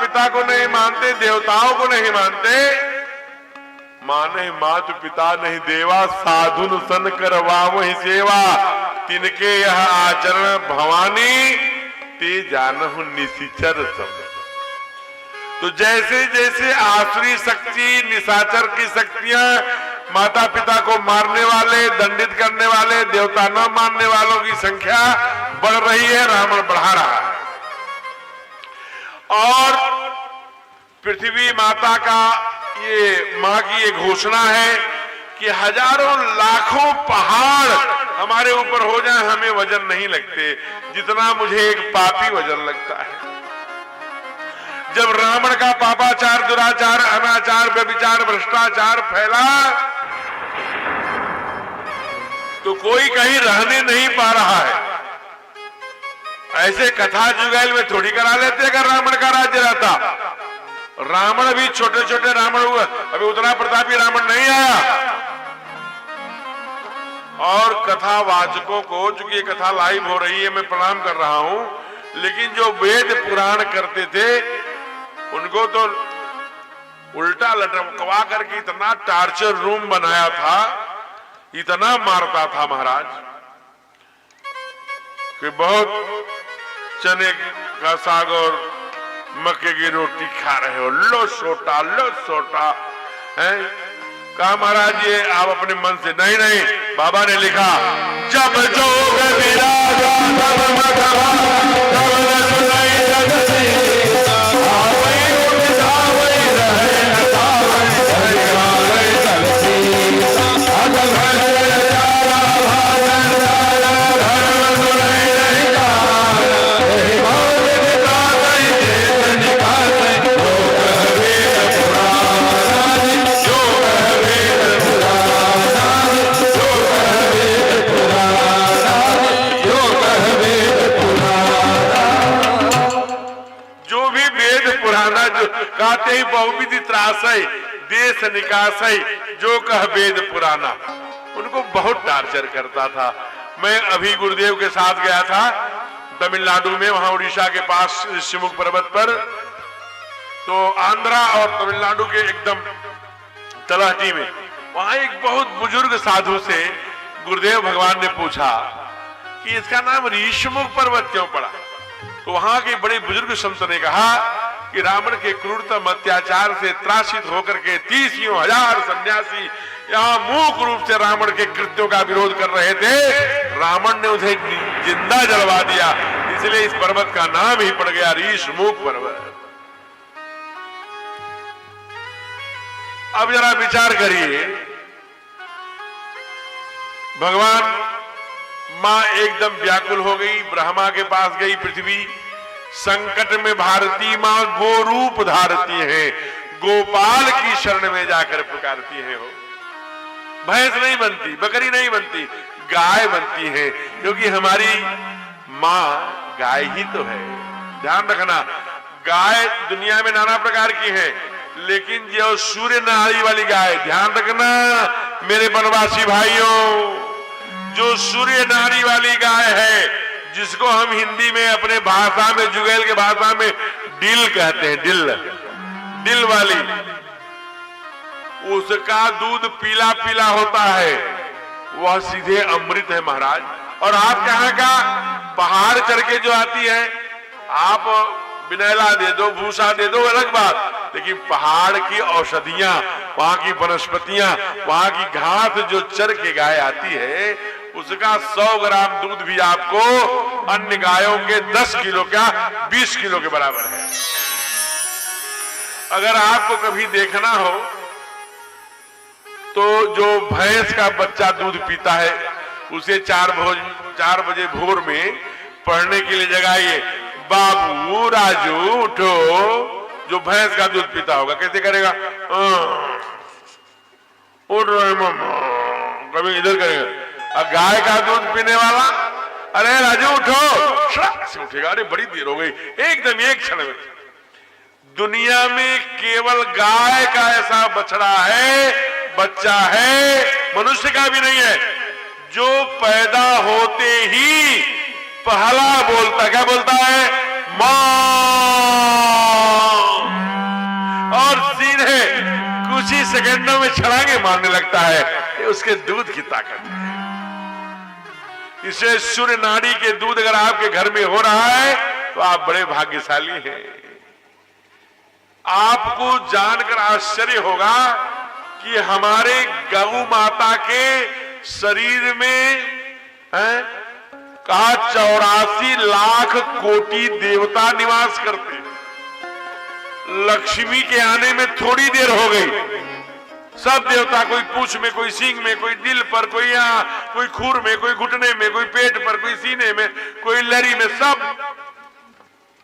पिता को नहीं मानते, देवताओं को नहीं मानते, माने मातु पिता नहीं देवा, साधुन सन करवाव ही सेवा, तिनके यह आचरण भवानी ते जानहु निशिचर सब। तो जैसे जैसे आसुरी शक्ति, निशाचर की शक्तियां माता पिता को मारने वाले, दंडित करने वाले, देवता न मानने वालों की संख्या बढ़ रही है, रावण बढ़ा रहा है। और पृथ्वी माता का ये मां की ये घोषणा है कि हजारों लाखों पहाड़ हमारे ऊपर हो जाए, हमें वजन नहीं लगते जितना मुझे एक पापी वजन लगता है। जब रावण का पापाचार, दुराचार, अनाचार, व्यभिचार, भ्रष्टाचार फैला तो कोई कहीं रहने नहीं पा रहा है। ऐसे कथा जुगैल में थोड़ी करा लेते अगर रावण का राज्य रहता। रावण भी छोटे छोटे रावण हुआ, अभी उतना प्रतापी रावण नहीं आया। और कथावाचकों को, चूंकि ये कथा लाइव हो रही है, मैं प्रणाम कर रहा हूं, लेकिन जो वेद पुराण करते थे उनको तो उल्टा लटकवा करके इतना टार्चर रूम बनाया था, इतना मारता था महाराज कि बहुत चने का साग और मक्के की रोटी खा रहे हो, लो सोटा है। कहा महाराज ये आप अपने मन से, नहीं नहीं, बाबा ने लिखा जब जोग विराजा तब मघवा, तब न सुनाई जगसी, आवै उठावै रहे न तावै, हरि आवै तलसी, अगल भले जारा भाजन जारा, धर्म सुनाई नहीं जारा, हे भाव निकालै देश निकालै, जो कह वेद पुराण, जो कह वेद पुराण, जो कह वेद पुराण, जो कह वेद पुराण। जो भी वेद पुराना जो कहते ही बहुविधि त्रासै, देश निकासै, जो कह वेद पुराना, उनको बहुत टार्चर करता था। मैं अभी गुरुदेव के साथ गया था तमिलनाडु में, वहां उड़ीसा के पास शिमुख पर्वत पर, तो आंध्रा और तमिलनाडु के एकदम तलहटी में, वहां एक बहुत बुजुर्ग साधु से गुरुदेव भगवान ने पूछा कि इसका नाम ऋषमुख पर्वत क्यों पड़ा। तो वहां के बड़े बुजुर्ग संत ने कहा कि रावण के क्रूरतम अत्याचार से त्रासित होकर के 30,000 सन्यासी यहाँ मूक रूप से रावण के कृत्यों का विरोध कर रहे थे, रावण ने उसे जिंदा जलवा दिया, इसलिए इस पर्वत का नाम ही पड़ गया ऋषमुख पर्वत। अब जरा विचार करिए, भगवान मां एकदम व्याकुल हो गई, ब्रह्मा के पास गई पृथ्वी, संकट में भारती मां गोरूप धारती है, गोपाल की शरण में जाकर पुकारती है। हो भैंस नहीं बनती, बकरी नहीं बनती, गाय बनती है, क्योंकि हमारी मां गाय ही तो है। ध्यान रखना, गाय दुनिया में नाना प्रकार की है, लेकिन जो सूर्य नाड़ी वाली गाय, ध्यान रखना मेरे बनवासी भाइयों, जो सूर्य नाड़ी वाली गाय है, जिसको हम हिंदी में अपने भाषा में, जुगेल के भाषा में डिल कहते हैं, डिल वाली, उसका दूध पीला पीला होता है, वह सीधे अमृत है महाराज। और आप कहां का पहाड़ चढ़ के जो आती है, आप बिनैला दे दो, भूसा दे दो, अलग बात, लेकिन पहाड़ की औषधियां, वहां की वनस्पतियां, वहां की घास जो चर के गाय आती है, उसका 100 ग्राम दूध भी आपको अन्य गायों के 10 किलो क्या 20 किलो के बराबर है। अगर आपको कभी देखना हो तो जो भैंस का बच्चा दूध पीता है, उसे 4 बजे भोर में पढ़ने के लिए जगाइए, बाबू राजू उठो। जो भैंस का दूध पीता होगा कैसे करेगा, उठ रहे मम्मा, कभी इधर करेगा। और गाय का दूध पीने वाला, अरे राजू उठो, से उठेगा, अरे बड़ी देर हो गई, एकदम एक क्षण में। दुनिया में केवल गाय का ऐसा बछड़ा है, बच्चा है, मनुष्य का भी नहीं है, जो पैदा होते ही पहला बोलता, क्या बोलता है, मां, और सीधे कुछ ही सेकंडों में छलांगे मारने लगता है। ये उसके दूध की ताकत है। इसे सूर्य नाड़ी के दूध अगर आपके घर में हो रहा है तो आप बड़े भाग्यशाली हैं। आपको जानकर आश्चर्य होगा कि हमारे गौ माता के शरीर में कहा 84 लाख कोटि देवता निवास करते हैं। लक्ष्मी के आने में थोड़ी देर हो गई, सब देवता, कोई पूंछ में, कोई सींग में, कोई दिल पर, कोई यहाँ, कोई खूर में, कोई घुटने में, कोई पेट पर, कोई सीने में, कोई लरी में, सब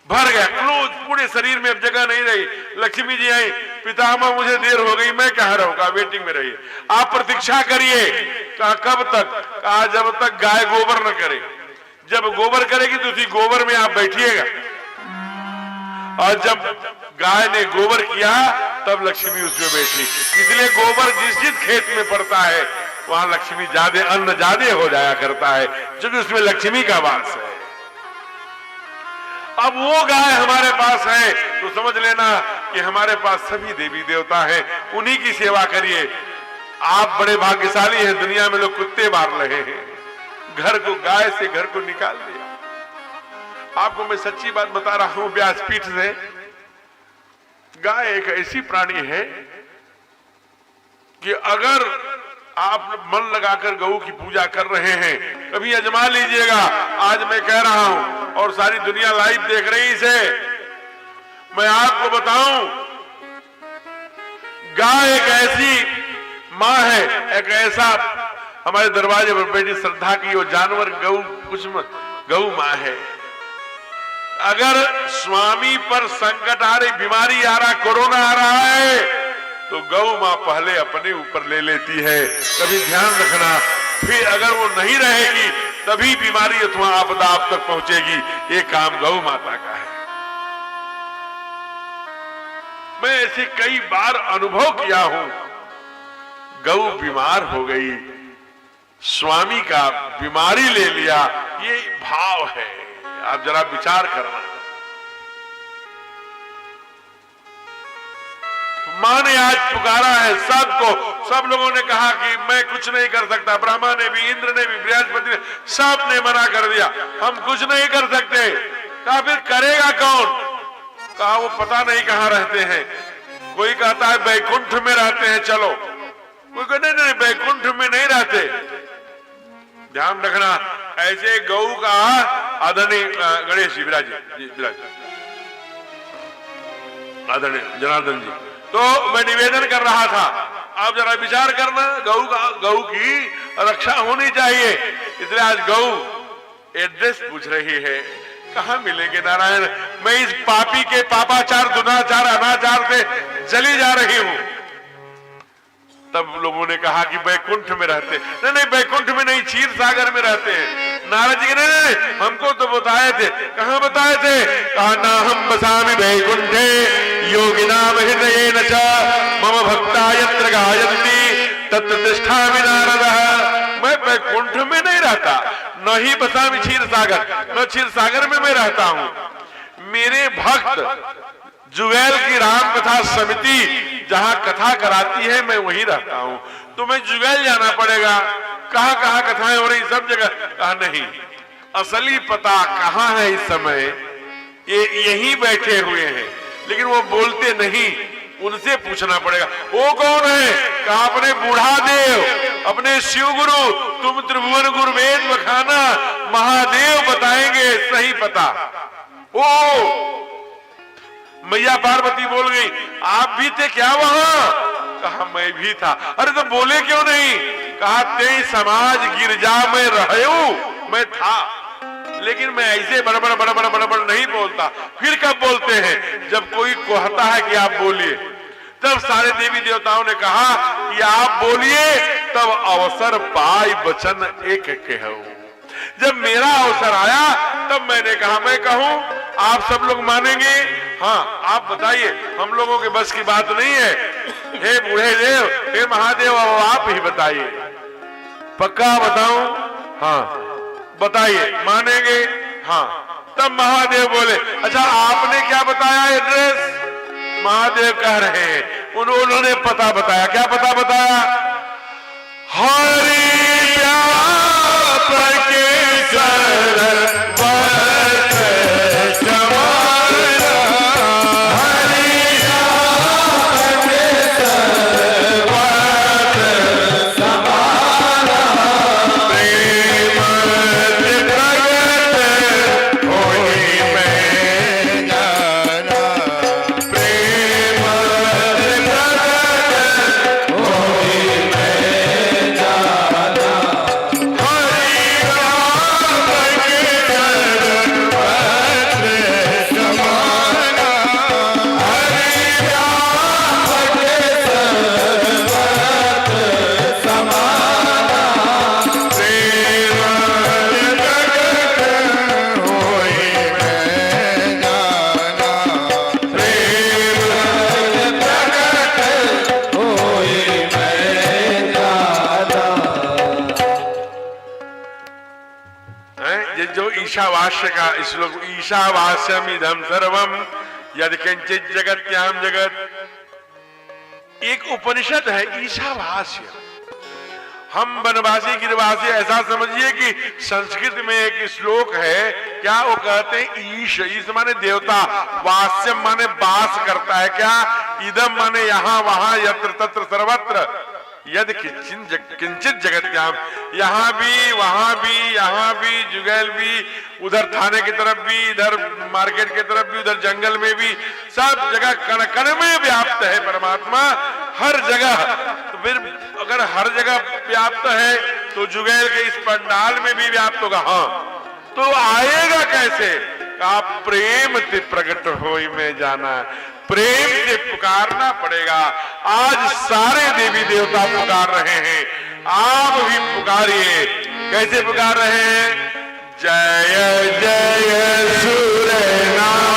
भर गया, क्लोज, पूरे शरीर में अब जगह नहीं रही। लक्ष्मी जी आई, पितामह मुझे देर हो गई, मैं कहाँ रहूंगा, वेटिंग में रहिए, आप प्रतीक्षा करिए। कहा कब तक, कहा जब तक गाय गोबर न करे। जब गोबर करेगी तो उसी गोबर में आप बैठिएगा, और जब गाय ने गोबर किया तब लक्ष्मी उसमें बैठी। इसलिए गोबर जिस खेत में पड़ता है वहां लक्ष्मी ज्यादा, अन्न ज्यादा हो जाया करता है, क्योंकि उसमें लक्ष्मी का वास है। अब वो गाय हमारे पास है तो समझ लेना कि हमारे पास सभी देवी देवता हैं, उन्हीं की सेवा करिए। आप बड़े भाग्यशाली हैं, दुनिया में लोग कुत्ते मार रहे हैं, घर को, गाय से घर को निकाल दिया। आपको मैं सच्ची बात बता रहा हूं व्यासपीठ से, गाय एक ऐसी प्राणी है कि अगर आप मन लगाकर गऊ की पूजा कर रहे हैं, कभी आजमा लीजिएगा। आज मैं कह रहा हूं और सारी दुनिया लाइव देख रही इसे, मैं आपको बताऊं, गाय एक ऐसी मां है, एक ऐसा हमारे दरवाजे पर बैठी श्रद्धा की वो जानवर गऊ, कुछ गऊ मां है। अगर स्वामी पर संकट आ रही, बीमारी आ रहा, कोरोना आ रहा है, तो गौ मां पहले अपने ऊपर ले लेती है। कभी ध्यान रखना, फिर अगर वो नहीं रहेगी तभी बीमारी अथवा आपदा आप तक पहुंचेगी। ये काम गौ माता का है। मैं ऐसे कई बार अनुभव किया हूं, गौ बीमार हो गई, स्वामी का बीमारी ले लिया, ये भाव है। आप जरा विचार करना। मां ने आज पुकारा है सबको, सब लोगों ने कहा कि मैं कुछ नहीं कर सकता, ब्रह्मा ने भी, इंद्र ने भी, बृहस्पति ने, सब ने मना कर दिया, हम कुछ नहीं कर सकते। कहा फिर करेगा कौन? कहा वो पता नहीं कहां रहते हैं। कोई कहता है बैकुंठ में रहते हैं, चलो। कोई कहते नहीं, बैकुंठ में नहीं रहते। ध्यान रखना, ऐसे गौ का आदरणीय गणेश जी विराज आदरणीय जनार्दन जी, तो मैं निवेदन कर रहा था, आप जरा विचार करना, गौ की रक्षा होनी चाहिए। इसलिए आज गौ एड्रेस पूछ रही है, कहां मिलेंगे नारायण? मैं इस पापी के पापाचार, दुराचार, अनाचार से चली जा रही हूं। तब लोगों ने कहा कि बैकुंठ में रहते। नहीं नहीं, बैकुंठ में नहीं, क्षीर सागर में रहते हैं। नारद जी ने नहीं, हमको तो बताए थे। कहां बताए थे? कहा ना हम बसामि बैकुंठे योगिनाम हृदयेन च मम भक्ता यत्र गायन्ति तत्र तिष्ठामि नारदः। मैं बैकुंठ में नहीं रहता, न ही बसामि क्षीर सागर, न क्षीर सागर में मैं रहता हूं। मेरे भक्त जुगैल की राम कथा समिति जहां कथा कराती है, मैं वहीं रहता हूं। तो मैं जुगैल जाना पड़ेगा। कहां कहां कथाएं हो रही, सब जगह। कहा नहीं, असली पता कहां है इस समय? ये यहीं बैठे हुए हैं, लेकिन वो बोलते नहीं, उनसे पूछना पड़ेगा। वो कौन है? कहा अपने बूढ़ा देव, अपने शिव गुरु, तुम त्रिभुवन गुरु वेद बखाना महादेव बताएंगे सही पता। ओ मैया पार्वती बोल गई, आप भी थे क्या वहां? कहा मैं भी था। अरे तो बोले क्यों नहीं? कहा तेई समाज गिरजा में रहूं, मैं था, लेकिन मैं ऐसे बड़बड़ बड़बड़ बड़बड़ नहीं बोलता। फिर कब बोलते हैं? जब कोई कहता है कि आप बोलिए, तब सारे देवी देवताओं ने कहा कि आप बोलिए, तब अवसर पाई वचन एक कहूं। जब मेरा अवसर आया तब मैंने कहा मैं कहूं, आप सब लोग मानेंगे? हाँ, आप बताइए, हम लोगों के बस की बात नहीं है। हे बूढ़े देव, हे महादेव, अब आप ही बताइए। पक्का बताऊं? हाँ। बताइए, मानेंगे? हाँ। तब महादेव बोले, अच्छा आपने क्या बताया एड्रेस? महादेव कह रहे हैं, उन्होंने पता बताया। क्या पता बताया? हरि ईशावास्य का श्लोक, ईशावास्यम इदम सर्वम यदि किंचित जगत्याम जगत। एक उपनिषद है ईशावास्य। हम बनवासी गिरवासी ऐसा समझिए कि संस्कृत में एक श्लोक है, क्या वो कहते हैं, ईश, ईश माने देवता, वास्यम माने वास करता है, क्या इदम माने यहाँ वहां, यत्र तत्र सर्वत्र, यदि किंचित जगत्याम, यहाँ भी वहां भी, यहाँ भी, जुगैल भी, उधर थाने की तरफ भी, इधर मार्केट की तरफ भी, उधर जंगल में भी, सब जगह कण कण में व्याप्त है परमात्मा, हर जगह। तो फिर अगर हर जगह व्याप्त है तो जुगैल के इस पंडाल में भी व्याप्त होगा। हाँ, तो आएगा कैसे? आप प्रेम से प्रकट हो में जाना, प्रेम से पुकारना पड़ेगा। आज सारे देवी देवता पुकार रहे हैं, आप भी पुकारिए। कैसे पुकार रहे हैं? जय जय सूर्यनाथ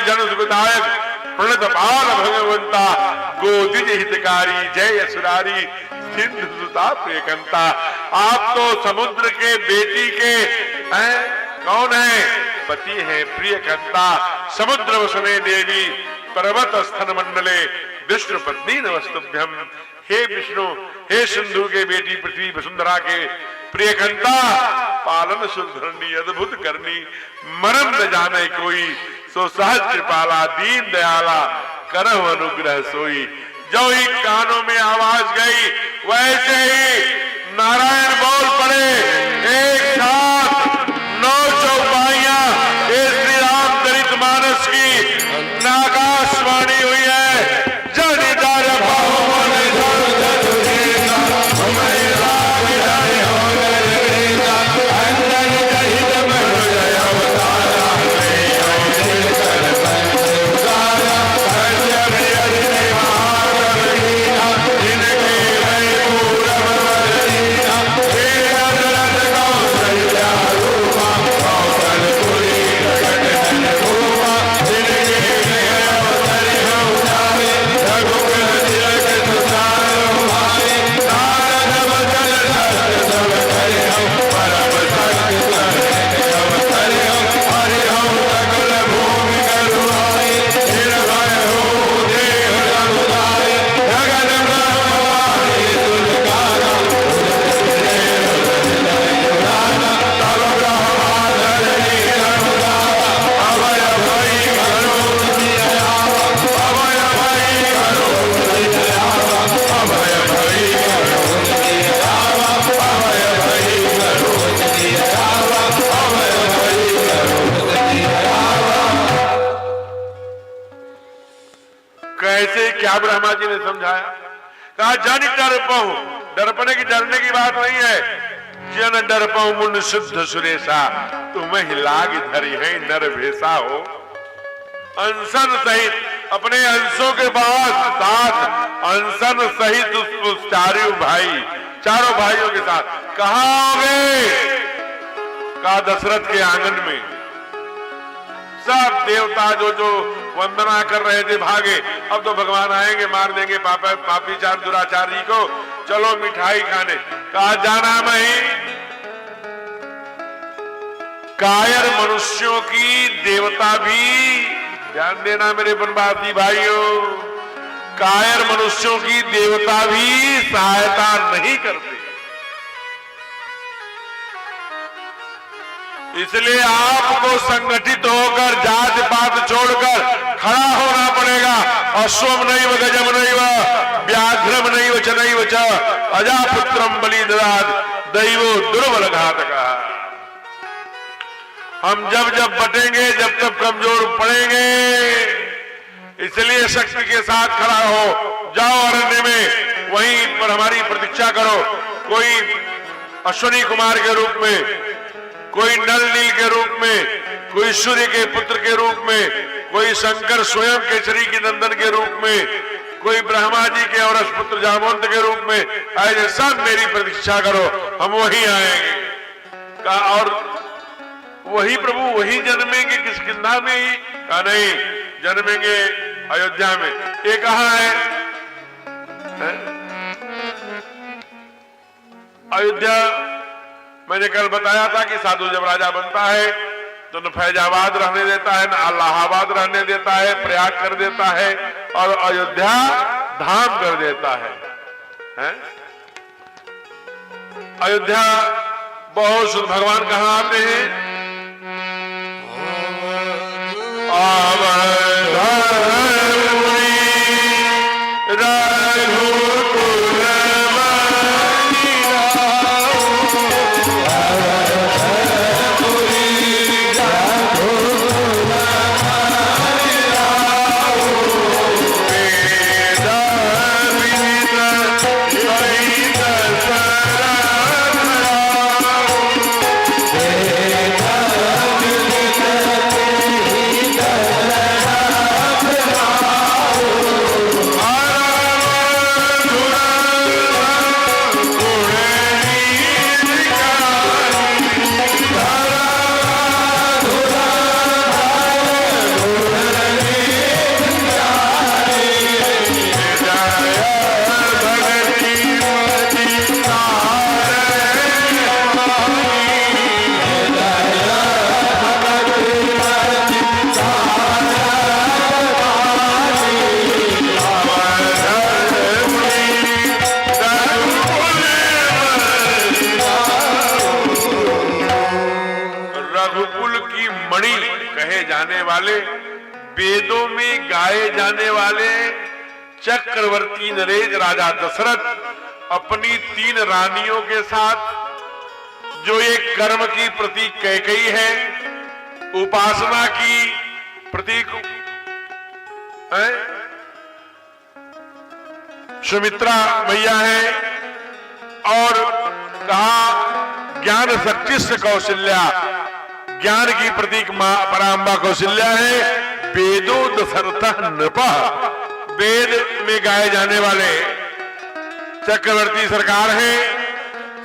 जन सुखदायक प्रणत पाल भगवंता गोदिज हितकारी जय असुरारी सिंधु सुता प्रियकंता। आप तो समुद्र के बेटी के हैं, कौन है? पति है प्रियकंता। समुद्र वसने देवी पर्वत स्थन मंडले विष्णु पत्नी नमस्तुभ्यम। हे विष्णु, हे सिंधु के बेटी पृथ्वी वसुंधरा के प्रियकंता, पालन सुधरनी अद्भुत करनी, मरम न जाने कोई, सो सहज कृपाला दीन दयाला करह अनुग्रह सोई। जो ही कानों में आवाज गई वैसे ही नारायण बोल पड़े एक साथ। 9 चौपाइयां श्री रामचरित मानस की नागाशवाणी हुई है। जनिदार Yeah. कैसे क्या ब्रह्मा जी ने समझाया? कहा जन डरपहु, डरपने की डरने की बात नहीं है। जन डरपहु मुन शुद्ध सुरेशा, तुम्हें लाग धरी है नर भेसा हो। अनशन सहित अपने अंशों के बाद साथ अनशन सहित उस चारों भाइयों के साथ कहाँ आओगे? कहा दशरथ के आंगन में। सब देवता जो वंदना कर रहे थे भागे, अब तो भगवान आएंगे, मार देंगे पापी चार दुराचारी को, चलो मिठाई खाने। कहा जाना नहीं, कायर मनुष्यों की देवता भी, ध्यान देना मेरे वनवासी भाइयों, कायर मनुष्यों की देवता भी सहायता नहीं करते। इसलिए आपको संगठित होकर जात पात छोड़कर खड़ा होना पड़ेगा। अश्वम नैव गजम नैव व्याघ्रम नैव च नैव च अजापुत्रम बलि ददात दैवो दुर्बल घातका। हम जब जब बटेंगे, जब तब कमजोर पड़ेंगे। इसलिए शक्ति के साथ खड़ा हो जाओ अरण्य में, वहीं पर हमारी प्रतीक्षा करो। कोई अश्वनी कुमार के रूप में, कोई नल नील के रूप में, कोई सूर्य के पुत्र के रूप में, कोई शंकर स्वयं केसरी के नंदन के रूप में, कोई ब्रह्मा जी के और पुत्र जामवंत के रूप में, ऐसे सब मेरी प्रतीक्षा करो, हम वही आएंगे। और वही प्रभु वही जन्मेंगे किस किन्ना में ही? कहा नहीं, जन्मेंगे अयोध्या में। ये कहाँ है? अयोध्या मैंने कल बताया था कि साधु जब राजा बनता है तो न फैजाबाद रहने देता है, न इलाहाबाद रहने देता है, प्रयाग कर देता है और अयोध्या धाम कर देता है? अयोध्या बहुत सुंदर। भगवान कहाँ आते हैं? वेदों में गाए जाने वाले चक्रवर्ती नरेश राजा दशरथ अपनी 3 रानियों के साथ जो एक कर्म की प्रतीक कैकेयी है, उपासना की प्रतीक है सुमित्रा मैया है, और कहा ज्ञान शक्ति से कौशल्या, ज्ञान की प्रतीक मां परांबा कौशल्या है। वेदो दशरथ नृपा, वेद में गाए जाने वाले चक्रवर्ती सरकार है,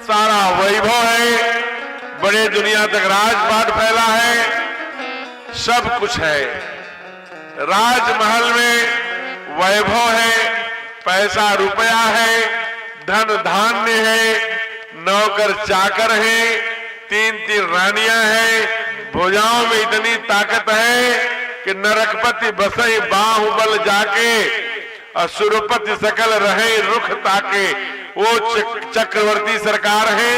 सारा वैभव है, बड़े दुनिया तक राजपाट फैला है, सब कुछ है। राजमहल में वैभव है, पैसा रुपया है, धन धान्य है, नौकर चाकर है, 3 रानियां हैं, भुजाओं में इतनी ताकत है कि नरकपति बसई बाहुबल जाके, असुरपति सकल रहे रुख ताके। वो चक्रवर्ती सरकार है।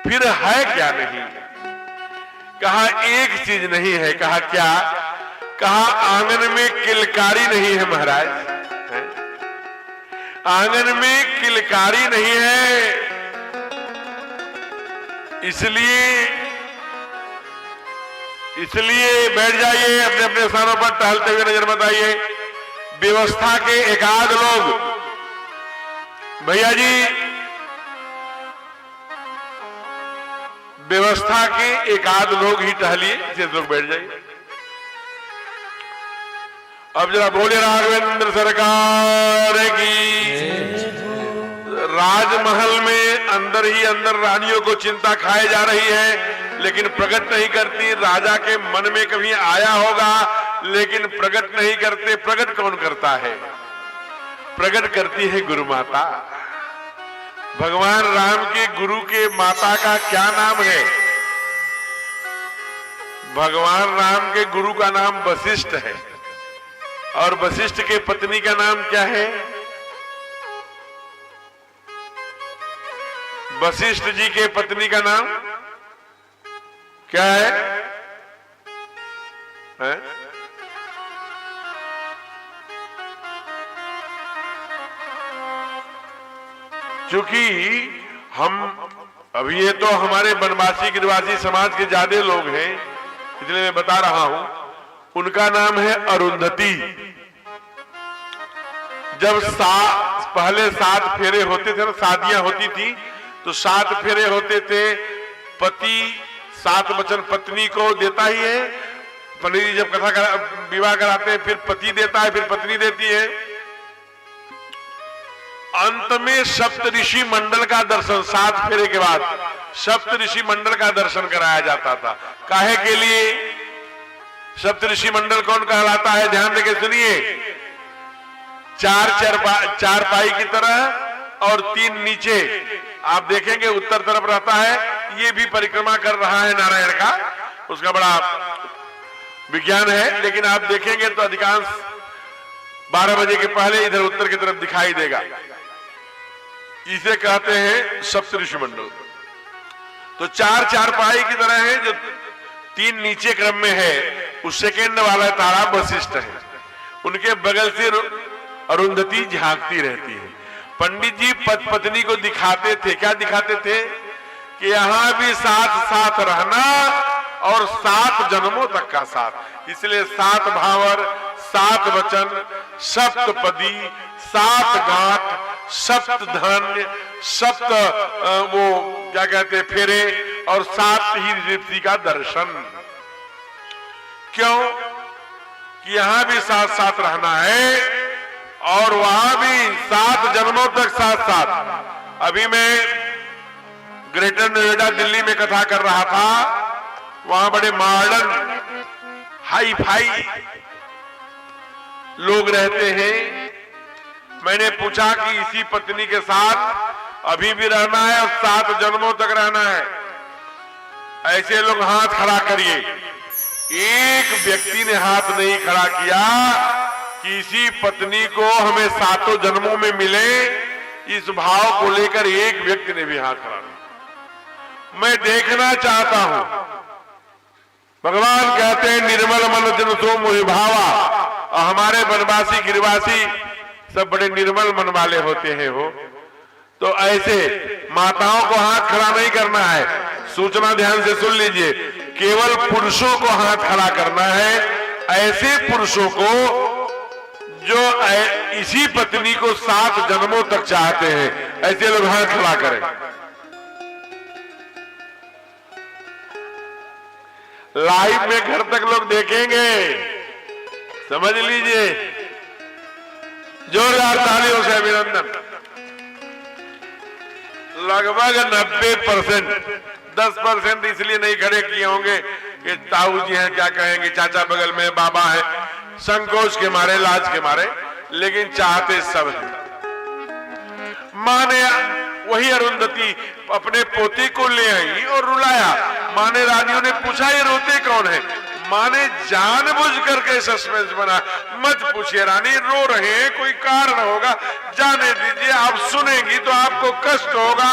फिर है क्या नहीं? कहा एक चीज नहीं है। कहा क्या? कहा आंगन में किलकारी नहीं है महाराज, आंगन में किलकारी नहीं है। इसलिए बैठ जाइए, अपने अपने स्थानों पर टहलते हुए नजर मत आइए। व्यवस्था के एकाध लोग, भैया जी व्यवस्था के एकाध लोग ही टहलिए, शेष लोग बैठ जाइए। अब जरा बोले राघवेंद्र सरकार की। राजमहल में अंदर ही अंदर रानियों को चिंता खाए जा रही है, लेकिन प्रकट नहीं करती। राजा के मन में कभी आया होगा, लेकिन प्रकट नहीं करते। प्रकट कौन करता है? प्रकट करती है गुरु माता। भगवान राम के गुरु के माता का क्या नाम है? भगवान राम के गुरु का नाम वशिष्ठ है, और वशिष्ठ के पत्नी का नाम क्या है? वशिष्ठ जी के पत्नी का नाम क्या है? क्योंकि हम अभी ये तो हमारे बनवासी गिरवासी समाज के ज्यादा लोग हैं, इसलिए मैं बता रहा हूं। उनका नाम है अरुंधति। जब पहले 7 फेरे होते थे ना, शादियां होती थी, तो 7 फेरे होते थे। पति 7 वचन पत्नी को देता ही है। पंडित जी जब विवाह कराते हैं, फिर पति देता है, फिर पत्नी देती है। अंत में सप्त ऋषि मंडल का दर्शन, 7 फेरे के बाद सप्त ऋषि मंडल का दर्शन कराया जाता था। काहे के लिए? सप्त ऋषि मंडल कौन कहलाता है? ध्यान देके सुनिए। 4 चारपाई की तरह और 3 नीचे। आप देखेंगे उत्तर तरफ रहता है, ये भी परिक्रमा कर रहा है नारायण का, उसका बड़ा विज्ञान है। लेकिन आप देखेंगे तो अधिकांश 12 बजे के पहले इधर उत्तर की तरफ दिखाई देगा। इसे कहते हैं सप्त ऋषि मंडल। तो 4 चारपाई की तरह है, जो 3 नीचे क्रम में है, उस सेकेंड वाला तारा वशिष्ठ है। उनके बगल से अरुंधति झांकती रहती है। पंडित जी पत्नी को दिखाते थे, क्या दिखाते थे? कि यहां भी साथ साथ रहना और 7 जन्मों तक का साथ। इसलिए 7 भावर, 7 वचन, सप्तपदी, 7 गांठ, सप्त धन्य, सप्त वो क्या कहते हैं फेरे, और 7 ही ऋषि का दर्शन। क्यों? कि यहां भी साथ साथ रहना है और वहां भी 7 जन्मों तक साथ साथ। अभी मैं ग्रेटर नोएडा दिल्ली में कथा कर रहा था। वहां बड़े मॉडर्न हाई फाई लोग रहते हैं। मैंने पूछा कि इसी पत्नी के साथ अभी भी रहना है और 7 जन्मों तक रहना है? ऐसे लोग हाथ खड़ा करिए। एक व्यक्ति ने हाथ नहीं खड़ा किया कि इसी पत्नी को हमें 7 जन्मों में मिले। इस भाव को लेकर एक व्यक्ति ने भी हाथ खड़ा नहीं। मैं देखना चाहता हूं। भगवान कहते हैं निर्मल मन जन सो मोहि भावा। हमारे बनवासी गिरवासी सब बड़े निर्मल मन वाले होते हैं हो। तो ऐसे माताओं को हाथ खड़ा नहीं करना है। सूचना ध्यान से सुन लीजिए। केवल पुरुषों को हाथ खड़ा करना है। ऐसे पुरुषों को जो इसी पत्नी को 7 जन्मों तक चाहते हैं, ऐसे लोग हाथ खड़ा करें। लाइव में घर तक लोग देखेंगे, समझ लीजिए। जोरदार तालियों से अभिनंदन। लगभग 90%, 10% इसलिए नहीं खड़े किए होंगे कि ताऊ जी हैं, क्या कहेंगे, चाचा बगल में, बाबा है, संकोच के मारे, लाज के मारे, लेकिन चाहते सब हैं। मां ने वही अरुंधति अपने पोते को ले आई और रुलाया। मां ने रानियों ने पूछा ये रोते कौन है? मां ने जानबूझ करके सस्पेंस बना। मत पूछिए रानी, रो रहे हैं, कोई कारण होगा, जाने दीजिए, आप सुनेंगी तो आपको कष्ट होगा।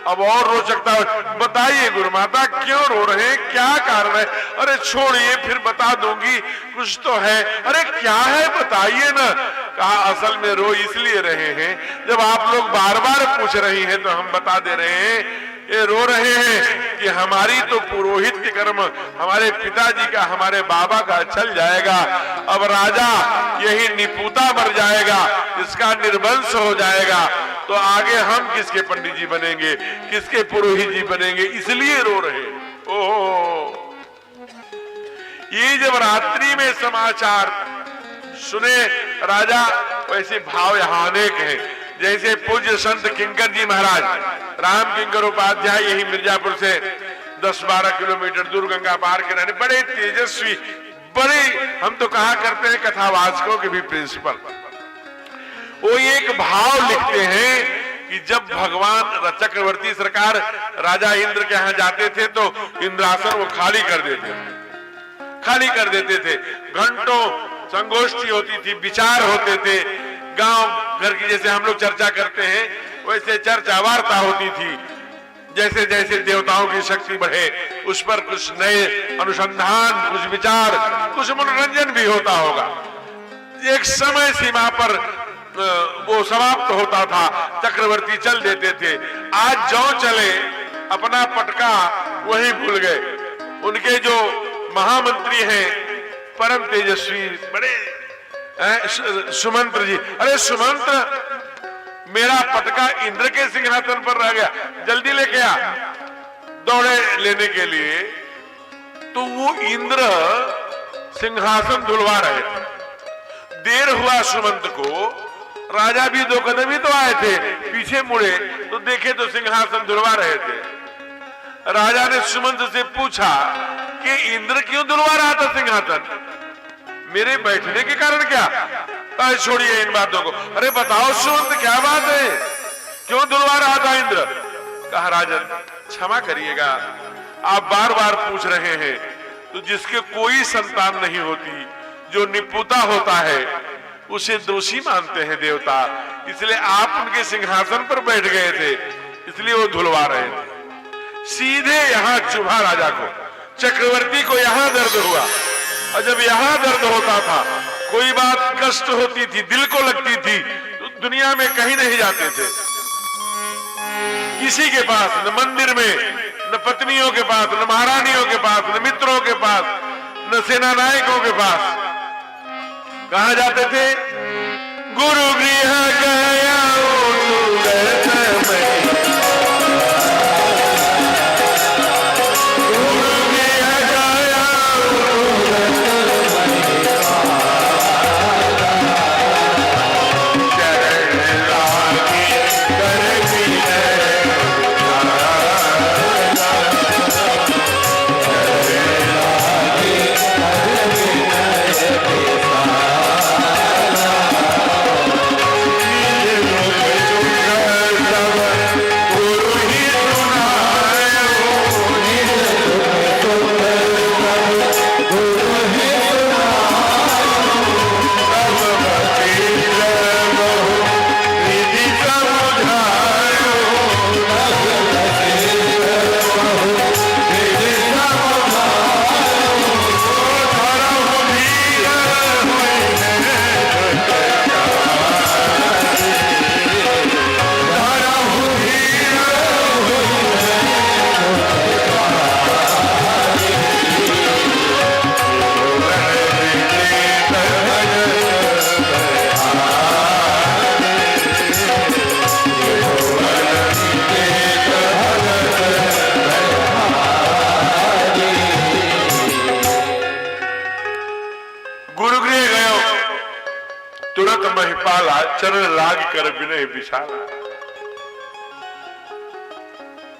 अब और रोचकता है। बताइए गुरु माता क्यों रो रहे हैं, क्या कारण है? अरे छोड़िए फिर बता दूंगी, कुछ तो है। अरे क्या है बताइए ना। कहा असल में रो इसलिए रहे हैं, जब आप लोग बार बार पूछ रही हैं तो हम बता दे रहे हैं। ये रो रहे हैं कि हमारी तो पुरोहित्य कर्म हमारे पिताजी का, हमारे बाबा का चल जाएगा, अब राजा यही निपुता मर जाएगा, इसका निर्वंश हो जाएगा, तो आगे हम किसके पंडित जी बनेंगे, किसके पुरोहित जी बनेंगे, इसलिए रो रहे। ओहो, ये जब रात्रि में समाचार सुने राजा, वैसे भाव यहां अनेक हैं। जैसे पूज्य संत किंकर जी महाराज राम किंकर उपाध्याय, यही मिर्जापुर से 10-12 किलोमीटर दूर गंगा पार के रहने, बड़े तेजस्वी, बड़े, हम तो कहा करते हैं कथावाचकों के भी प्रिंसिपल। वो एक भाव लिखते हैं कि जब भगवान चक्रवर्ती सरकार राजा इंद्र के यहां जाते थे तो इंद्रासन वो खाली कर देते थे। घंटों संगोष्ठी होती थी, विचार होते थे, गांव घर की जैसे हम लोग चर्चा करते हैं वैसे चर्चा वार्ता होती थी। जैसे जैसे देवताओं की शक्ति बढ़े उस पर कुछ नए अनुसंधान, कुछ विचार, कुछ मनोरंजन भी होता होगा। एक समय सीमा पर वो समाप्त होता था, चक्रवर्ती चल देते थे। आज जो चले अपना पटका वही भूल गए। उनके जो महामंत्री हैं परम तेजस्वी बड़े सुमंत्र जी, अरे सुमंत्र, मेरा पटका इंद्र के सिंहासन पर रह गया, जल्दी लेके आ। दौड़े लेने के लिए, तो वो इंद्र सिंहासन धुलवा रहे थे। देर हुआ सुमंत को, राजा भी 2 कदम ही तो आए थे, पीछे मुड़े तो देखे तो सिंहासन धुलवा रहे थे। राजा ने सुमंत से पूछा कि इंद्र क्यों धुलवा रहा था सिंहासन, मेरे बैठने के कारण क्या? छोड़िए इन बातों को, अरे बताओ सुमंत क्या बात है, क्यों धुलवा रहा था इंद्र? कहा राजन क्षमा करिएगा, आप बार बार पूछ रहे हैं, तो जिसके कोई संतान नहीं होती, जो निपुता होता है, उसे दोषी मानते हैं देवता, इसलिए आप उनके सिंहासन पर बैठ गए थे, इसलिए वो धुलवा रहे थे। सीधे यहां चुभा राजा को, चक्रवर्ती को यहां दर्द हुआ। और जब यहां दर्द होता था, कोई बात कष्ट होती थी, दिल को लगती थी, तो दुनिया में कहीं नहीं जाते थे, किसी के पास, न मंदिर में, न पत्नियों के पास, न महारानियों के पास, न मित्रों के पास, न सेना नायकों के पास। कहां जाते थे? गुरु गृह गया चरण लाग कर विनय विशाला।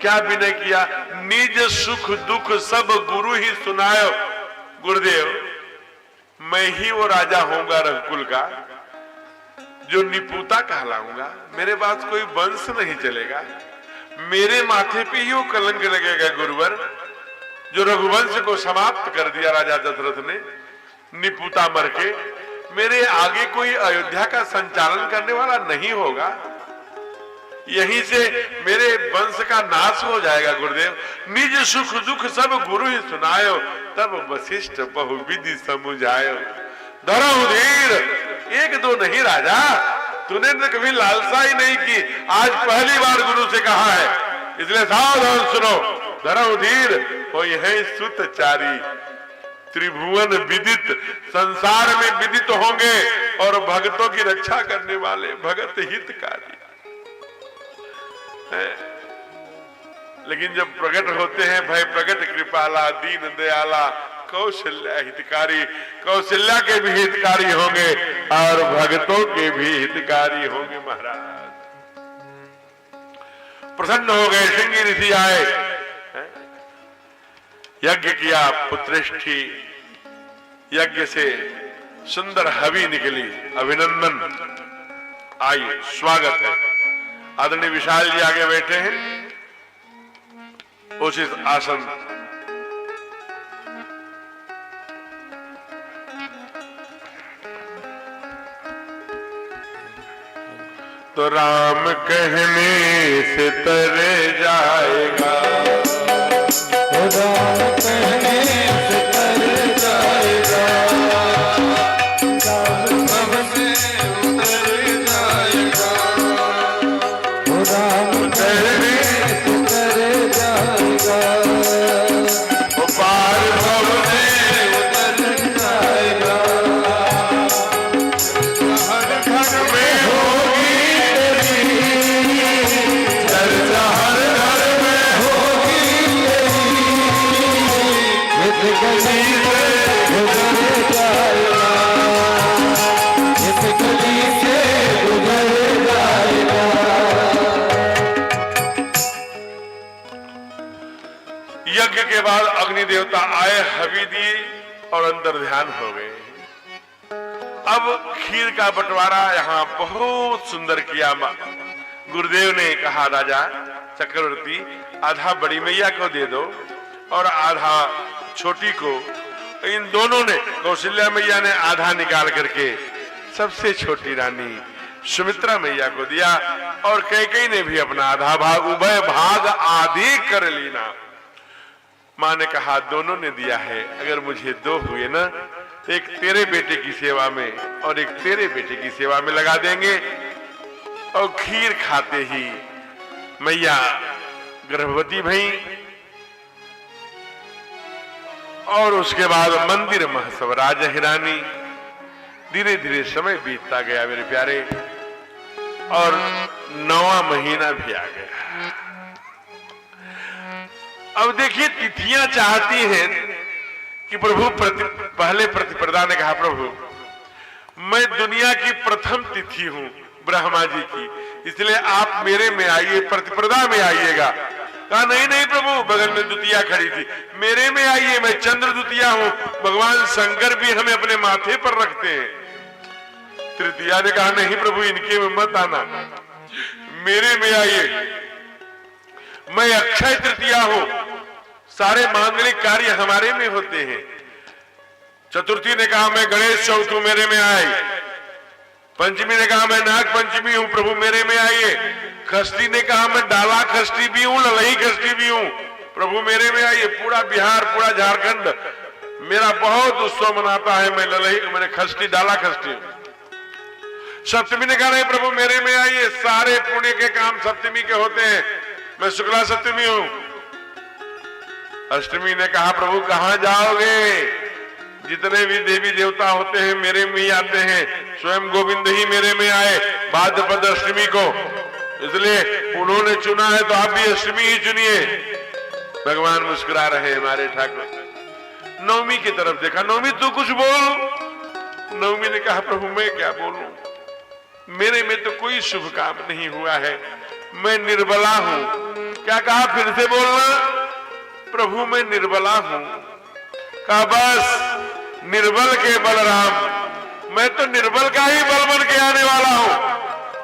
क्या विनय किया? निज सुख दुख सब गुरु ही सुनायो। गुरुदेव, मैं ही वो राजा होऊंगा रघुकुल का जो निपुता कहलाऊंगा, मेरे पास कोई वंश नहीं चलेगा, मेरे माथे पे ही वो कलंक लगेगा गुरुवर, जो रघुवंश को समाप्त कर दिया राजा दशरथ ने निपुता मर के। मेरे आगे कोई अयोध्या का संचालन करने वाला नहीं होगा, यहीं से मेरे वंश का नाश हो जाएगा। गुरुदेव, निज सुख दुख सब गुरु ही सुनायो, तब वशिष्ठ बहुविधि समुझायो। धरो धीर, 1-2 नहीं राजा, तूने तो कभी लालसा ही नहीं की, आज पहली बार गुरु से कहा है, इसलिए सावधान सुनो। धर्म धीर हो है सुतचारी। त्रिभुवन विदित, संसार में विदित होंगे और भक्तों की रक्षा करने वाले भगत हितकारी है। लेकिन जब प्रकट होते हैं भय प्रकट कृपाला, दीन दयाला, कौशल्या हितकारी, कौशल्या के भी हितकारी होंगे और भक्तों के भी हितकारी होंगे। महाराज प्रसन्न हो गए, श्रृंगी ऋषि आए, यज्ञ किया, पुत्रेष्ठी यज्ञ से सुंदर हवि निकली। अभिनंदन, आइए स्वागत है। आदरणीय विशाल जी आगे बैठे हैं, उचित आसन। तो राम कहने से तर जाएगा, तो राम कहने से तर जाएगा, राम से उतर जाएगा, तो राम कहने से तर जाएगा, वो पार भव से उतर जाएगा, हर घर में होगी चर्चा, हर घर में होगी इस गली से गुजर जाएगा, इस गली से गुजर जाएगा। यज्ञ के बाद अग्नि देवता आए, हवि दी और अंदर ध्यान हो गए। अब खीर का बंटवारा यहाँ बहुत सुंदर किया। गुरुदेव ने कहा, राजा चक्रवर्ती आधा बड़ी मैया को दे दो और आधा छोटी को। इन दोनों ने, कौशल्या मैया ने आधा निकाल करके सबसे छोटी रानी सुमित्रा मैया को दिया और कैकेयी ने भी अपना आधा भाग, उभय भाग आधी कर लीना। मां ने कहा, दोनों ने दिया है, अगर मुझे दो हुए ना, एक तेरे बेटे की सेवा में और एक तेरे बेटे की सेवा में लगा देंगे। और खीर खाते ही मैया गर्भवती भई और उसके बाद मंदिर महोत्सव, राज हिरानी। धीरे धीरे समय बीतता गया मेरे प्यारे, और 9वां महीना भी आ गया। अब देखिए, तिथियां चाहती हैं कि प्रभु पहले प्रतिप्रदा ने कहा, प्रभु मैं दुनिया की प्रथम तिथि हूं ब्रह्मा जी की, इसलिए आप मेरे में आइए, प्रतिप्रदा में आइएगा। कहा, नहीं नहीं प्रभु, बगल में द्वितीया खड़ी थी, मेरे में आइए, मैं चंद्र द्वितीया हूं। भगवान शंकर भी हमें अपने माथे पर रखते हैं। तृतीया ने कहा, नहीं प्रभु, इनके में मत आना, मेरे में आइए, मैं अक्षय तृतीया हूं, सारे मांगलिक कार्य हमारे में होते हैं। चतुर्थी ने कहा, मैं गणेश चौथ हूं, मेरे में आए। पंचमी ने कहा, मैं नाग पंचमी हूं, प्रभु मेरे में आइए। खष्टी ने कहा, मैं डाला खष्टी भी हूं, ललही खष्टी भी हूं, प्रभु मेरे में आइए। पूरा बिहार, पूरा झारखंड मेरा बहुत उत्सव मनाता है, मैं ललही, मैंने खष्टी, डाला खष्टी। सप्तमी ने कहा, नहीं प्रभु मेरे में आइए, सारे पुण्य के काम सप्तमी के होते हैं, मैं शुक्ला सप्तमी हूं। अष्टमी ने कहा, प्रभु कहां जाओगे, जितने भी देवी देवता होते हैं मेरे में ही आते हैं, स्वयं गोविंद ही मेरे में आए भाद्रपद अष्टमी को, इसलिए उन्होंने चुना है तो आप भी अष्टमी ही चुनिए। भगवान मुस्कुरा रहे हमारे ठाकुर। नवमी की तरफ देखा, नवमी तू कुछ बोल। नवमी ने कहा, प्रभु मैं क्या बोलूं, मेरे में तो कोई शुभ काम नहीं हुआ है, मैं निर्बला हूं। क्या कहा, फिर से बोलना। प्रभु मैं निर्बला हूं। कहा, बस निर्बल के बलराम, मैं तो निर्बल का ही बल बन के आने वाला हूं।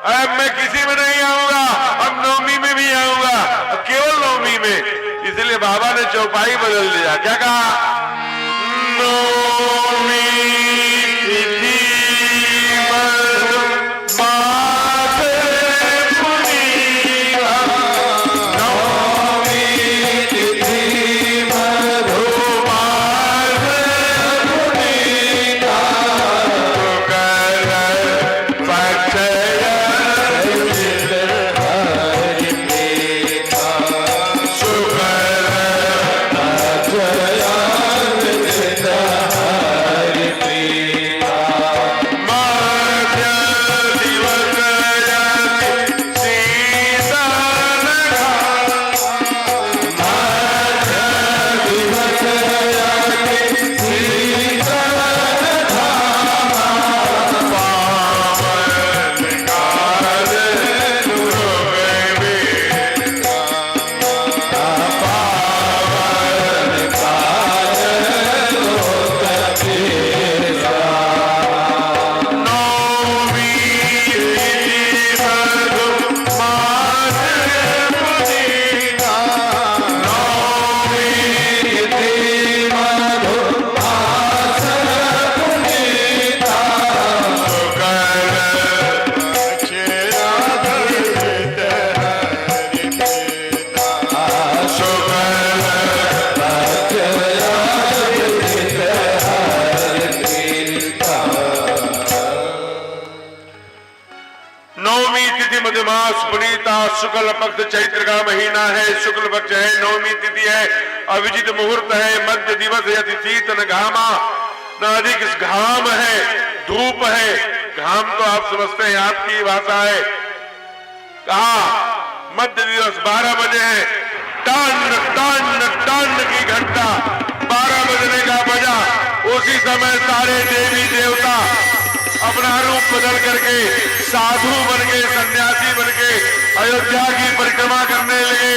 अब मैं किसी में नहीं आऊंगा, अब नवमी में भी आऊंगा, केवल नवमी में। इसलिए बाबा ने चौपाई बदल दिया। क्या कहा, नवमी तिथि शुक्र तिथि मध्यमास पुनीता, शुक्ल पक्ष चैत्र का महीना है, शुक्ल पक्ष है, नवमी तिथि है, अभिजित मुहूर्त है, मध्य दिवस है, अति शीतन घामा, न अधिक घाम है, धूप है। घाम तो आप समझते हैं, आपकी भाषा है। कहा मध्य दिवस 12 बजे है, टन टन टन की घंटा 12 बजने का बजा। उसी समय सारे देवी देवता अपना रूप बदल करके साधु बन के, सन्यासी बन के अयोध्या की परिक्रमा करने लगे।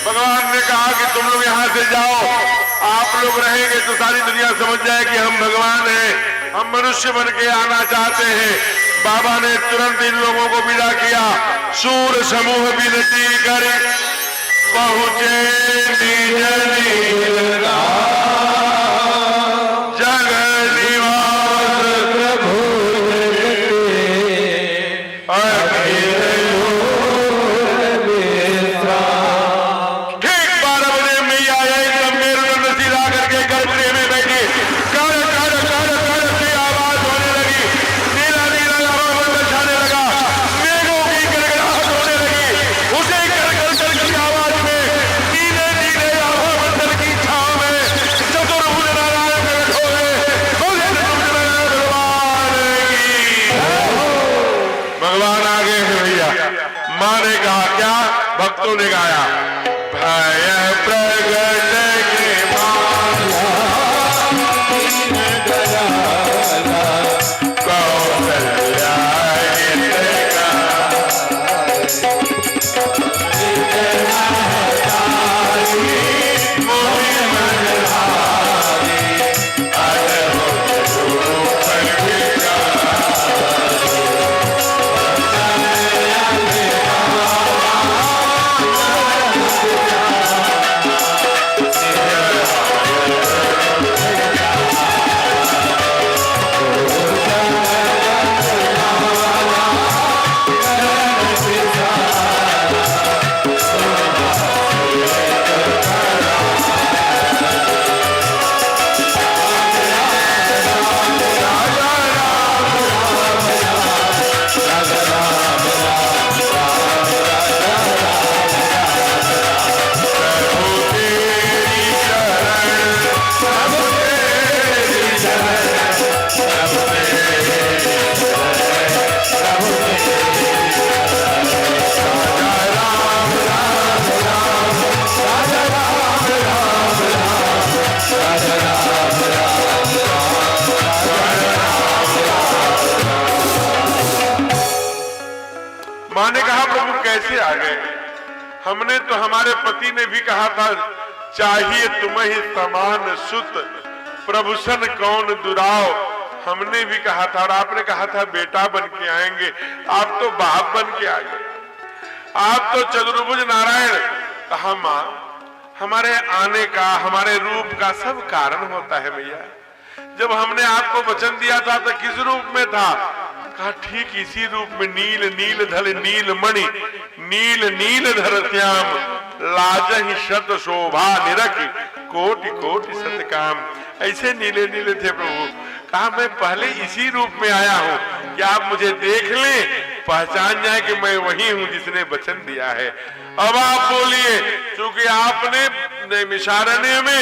भगवान ने कहा कि तुम लोग यहाँ से जाओ, आप लोग रहेंगे तो सारी दुनिया समझ जाए कि हम भगवान हैं, हम मनुष्य बन के आना चाहते हैं। बाबा ने तुरंत इन लोगों को विदा किया। सूर समूह विनती कर पहुंचे निज निज जग निवास प्रभु ठीक 12 बजे मैया एकदम मेरुदंड सीधा करके गर्भगृह में बैठी। कर कर कर कर की आवाज होने लगी, नीला नीला आवाज छाने लगा, मेघों की गड़गड़ाहट होने लगी। उसे कर कर कर की आवाज में नीले नीले आभा मंडल की छाव में चतुर्भुज नारायण प्रकट हो गए। बोले भगवान आगे है भैया। माँ ने कहा क्या? भक्तों ने गाया भय प्रगट के माला कौशल्या माँ ने कहा प्रभु कैसे आ गए? हमने तो, हमारे पति ने भी कहा था चाहिए तुम्हें समान सुत प्रभु सन कौन दुराव। हमने भी कहा था और आपने कहा था बेटा बन के आएंगे। आप तो बाप बन के आ गए, आप तो चतुर्भुज नारायण। कहा माँ हमारे आने का, हमारे रूप का सब कारण होता है भैया। जब हमने आपको वचन दिया था तो किस रूप में था? कहा ठीक इसी रूप में, नील नील धल नील मणि, नील नील धर श्याम, लाजहि शत शोभा निरख, कोटि कोटि सत काम। ऐसे नीले नीले थे प्रभु। कहा मैं पहले इसी रूप में आया हूँ कि आप मुझे देख लें, पहचान जाए कि मैं वही हूँ जिसने वचन दिया है। अब आप बोलिए, क्योंकि आपने नैमिषारण्य में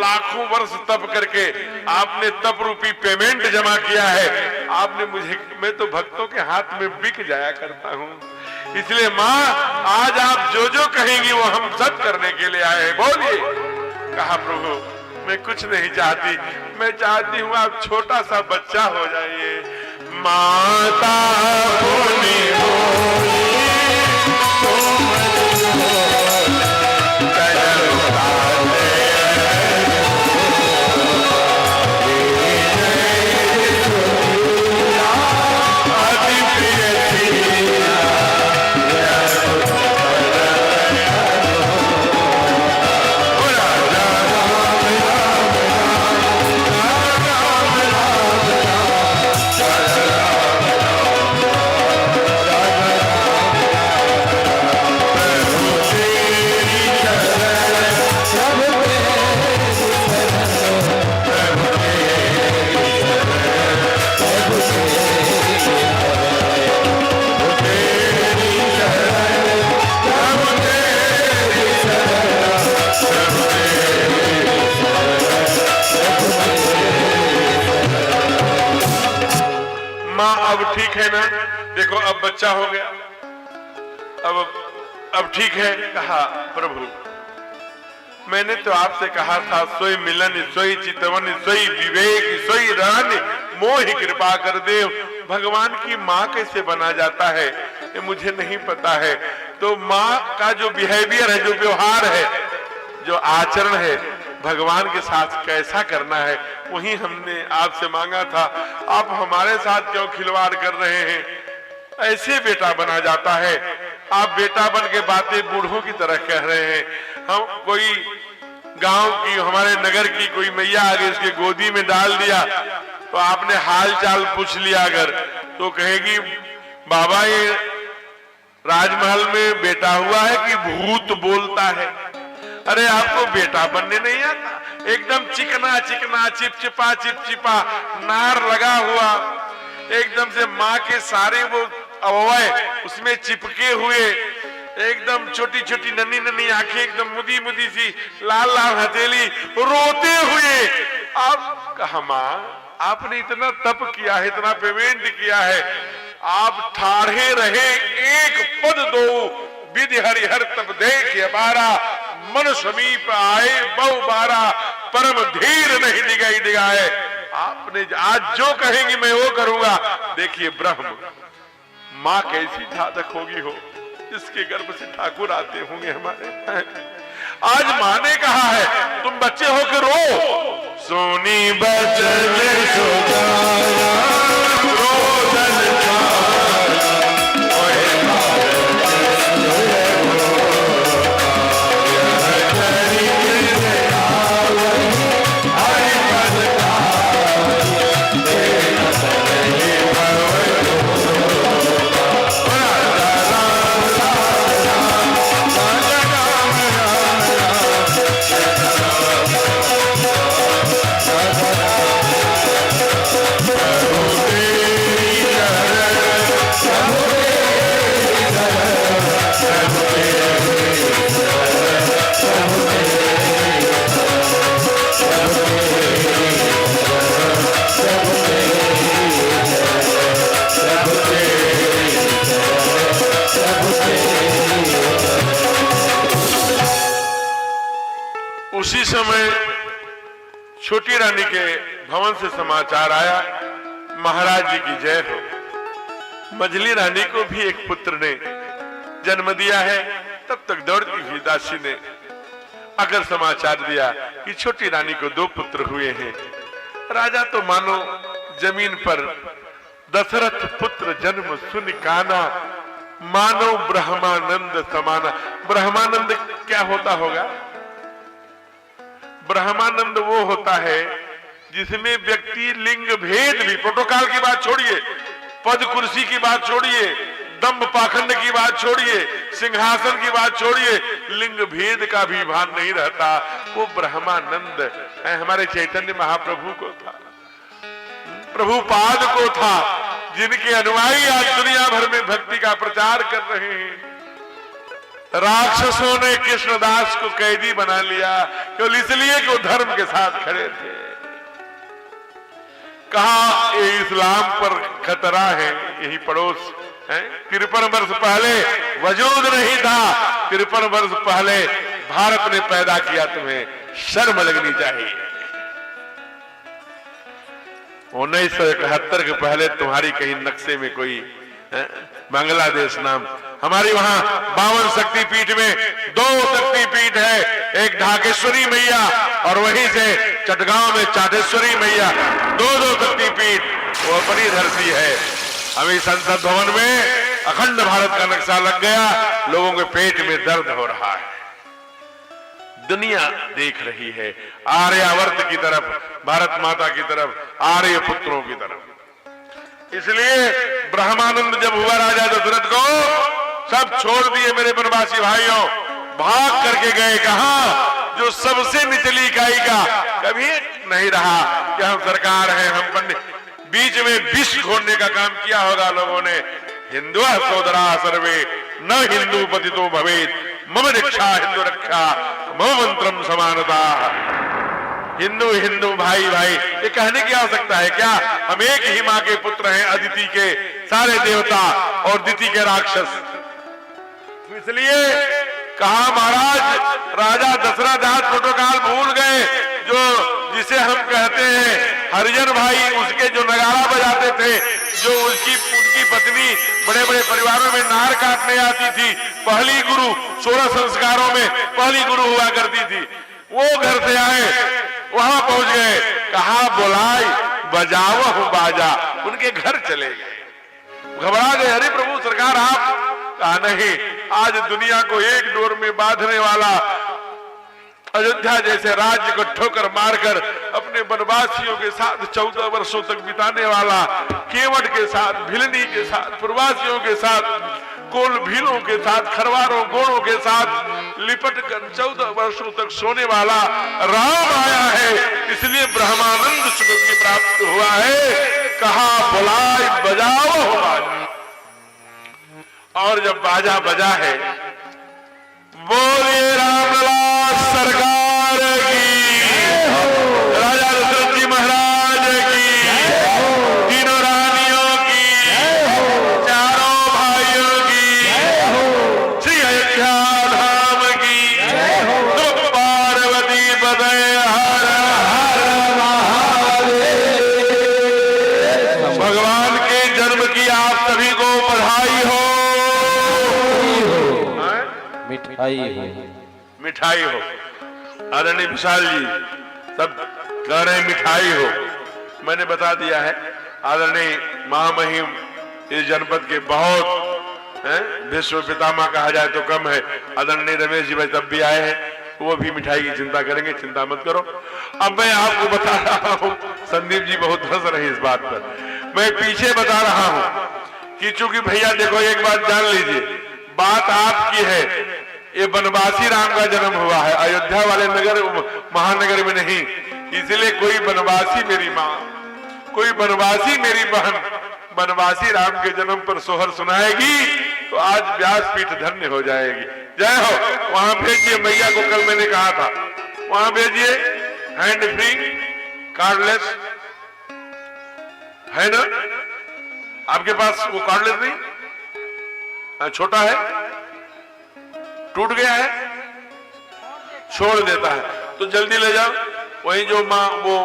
लाखों वर्ष तप करके आपने तप रूपी पेमेंट जमा किया है। आपने मुझे, मैं तो भक्तों के हाथ में बिक जाया करता हूँ। इसलिए माँ आज आप जो जो कहेंगी वो हम सब करने के लिए आए हैं। बोलिए। कहा प्रभु मैं कुछ नहीं चाहती, मैं चाहती हूँ आप छोटा सा बच्चा हो जाइए। माता बोली ठीक है ना, देखो अब बच्चा हो गया, अब ठीक है। कहा प्रभु मैंने तो आपसे कहा था सोई मिलन सोई चितवन सोई विवेक सोई रहन मोहि कृपा कर दे। भगवान की माँ कैसे बना जाता है ये मुझे नहीं पता है। तो माँ का जो बिहेवियर है, जो व्यवहार है, जो आचरण है, भगवान के साथ कैसा करना है वही हमने आपसे मांगा था। आप हमारे साथ क्यों खिलवाड़ कर रहे हैं? ऐसे बेटा बना जाता है। आप बेटा बन के बातें बूढ़ों की तरह कह रहे हैं। हम कोई गांव की, हमारे नगर की कोई मैया आगे इसके गोदी में डाल दिया तो आपने हाल चाल पूछ लिया अगर, तो कहेगी बाबा ये राजमहल में बेटा हुआ है कि भूत बोलता है। अरे आपको बेटा बनने नहीं आता, एकदम चिकना चिकना चिपचिपा चिपचिपा नार लगा हुआ, एकदम से माँ के सारे वो अवयव उसमें चिपके हुए, एकदम छोटी छोटी नन्ही नन्ही आंखें, एकदम मुदी मुदी सी लाल लाल हथेली, रोते हुए। आप कहा माँ आपने इतना तप किया है, इतना पेमेंट किया है, आप ठाढ़े रहे एक पद दो विधि हरिहर तब देख बारा मन समीप आए बहु बारा परम धीर नहीं दिगाई दिगाए। आपने आज जो कहेंगी मैं वो करूंगा। देखिए ब्रह्म माँ कैसी साधक होगी हो, इसके गर्भ से ठाकुर आते होंगे हमारे। आज माँ ने कहा है तुम बच्चे होकर रो, सोनी बचन सुजाना रोदन उसी समय छोटी रानी के भवन से समाचार आया महाराज जी की जय हो। मझली रानी को भी एक पुत्र ने जन्म दिया है। तब तक दौड़ती हुई दासी ने अगर समाचार दिया कि छोटी रानी को 2 पुत्र हुए हैं। राजा तो मानो जमीन पर दशरथ पुत्र जन्म सुन काना, मानो ब्रह्मानंद समाना। ब्रह्मानंद क्या होता होगा? ब्रह्मानंद वो होता है जिसमें व्यक्ति लिंग भेद भी, प्रोटोकॉल की बात छोड़िए, पद कुर्सी की बात छोड़िए, दंभ पाखंड की बात छोड़िए, सिंहासन की बात छोड़िए, लिंग भेद का भी भान नहीं रहता। वो ब्रह्मानंद है। हमारे चैतन्य महाप्रभु को था, प्रभुपाद को था, जिनके अनुयायी आज दुनिया भर में भक्ति का प्रचार कर रहे हैं। राक्षसों ने कृष्णदास को कैदी बना लिया केवल इसलिए कि वो धर्म के साथ खड़े थे। कहा ये इस्लाम पर खतरा है, यही पड़ोस है। 53 वर्ष पहले वजूद नहीं था, 53 वर्ष पहले भारत ने पैदा किया, तुम्हें शर्म लगनी चाहिए। 1971 के पहले तुम्हारी कहीं नक्शे में कोई बांग्लादेश नाम, हमारी वहां 52 शक्तिपीठ में 2 शक्तिपीठ है, एक ढाकेश्वरी मैया और वहीं से चटगांव में चाटेश्वरी मैया, 2 शक्तिपीठ। वो अपनी धरती है। अभी संसद भवन में अखंड भारत का नक्शा लग गया, लोगों के पेट में दर्द हो रहा है। दुनिया देख रही है आर्यावर्त की तरफ, भारत माता की तरफ, आर्य पुत्रों की तरफ। इसलिए ब्रह्मानंद जब हुआ राजा दशरथ को, सब छोड़ दिए मेरे वनवासी भाइयों, भाग करके गए। कहां? जो सबसे निचली इकाई का कभी नहीं रहा कि हम सरकार हैं, हम पंडित। बीच में विष घोड़ने का काम किया होगा लोगों ने। हिंदु सोदरा सर्वे न हिंदू पतितो भवेत, मम रक्षा हिंदू रक्षा, मम मंत्रम समानता। हिंदू हिंदू भाई भाई, ये कहने की आवश्यकता है क्या? हम एक ही माँ के पुत्र हैं, अदिति के सारे देवता और दिति के राक्षस। इसलिए कहा महाराज राजा दशरथ आज प्रोटोकॉल भूल गए, जो जिसे हम कहते हैं हरिजन भाई, उसके जो नगाड़ा बजाते थे, जो उनकी पत्नी बड़े बड़े परिवारों में नार काटने आती थी, पहली गुरु 16 संस्कारों में पहली गुरु हुआ करती थी, वो घर से आए, वहां पहुंच गए, कहा बुलाई बजाओ बाजा, उनके घर चले गए। घबरा गए, अरे प्रभु सरकार आप? कहा नहीं, आज दुनिया को एक डोर में बांधने वाला, अयोध्या जैसे राज्य को ठोकर मारकर अपने वनवासियों के साथ 14 वर्षों तक बिताने वाला, केवट के साथ, भिलनी के साथ, प्रवासियों के साथ, कोल भीलों के साथ, खरवारों गोड़ों के साथ लिपट कर 14 वर्षों तक सोने वाला राम आया है, इसलिए ब्रह्मानंद सुख की प्राप्त हुआ है। कहा बुलाए बजाओ बाजा, और जब बाजा बजा है, बोलिए रामलला सरकार की, राजा दशरथ जी महाराज की, तीनों रानियों की, चारों भाइयों की, श्री अयोध्या धाम की, तो पार्वती पदे हर हर महादेव। भगवान के जन्म की आप सभी को बधाई हो, मिठाई हो, मिठाई हो। आदरणीय विशाल जी सब कह रहे हैं मिठाई हो। मैंने बता दिया है, आदरणीय महामहिम इस जनपद के बहुत हैं, विश्व पितामह कहा जाए तो कम है। आदरणीय रमेश जी भाई तब भी आए हैं, वो भी मिठाई की चिंता करेंगे, चिंता मत करो। अब मैं आपको बता रहा हूं, संदीप जी बहुत हंस रहे हैं इस बात पर, मैं पीछे बता रहा हूं कि चूंकि भैया देखो एक बात जान लीजिए, बात आपकी है, ये बनवासी राम का जन्म हुआ है, अयोध्या वाले नगर महानगर में नहीं, इसलिए कोई बनवासी मेरी माँ, कोई बनवासी मेरी बहन बनवासी राम के जन्म पर सोहर सुनाएगी तो आज व्यासपीठ धन्य हो जाएगी। जय हो। वहां भेजिए मैया को, कल मैंने कहा था, वहां भेजिए, हैंड फ्री कार्डलेस है ना? आपके पास वो कार्डलेस नहीं, छोटा है, टूट गया है, छोड़ देता है, तो जल्दी ले जाओ। वही जो माँ वो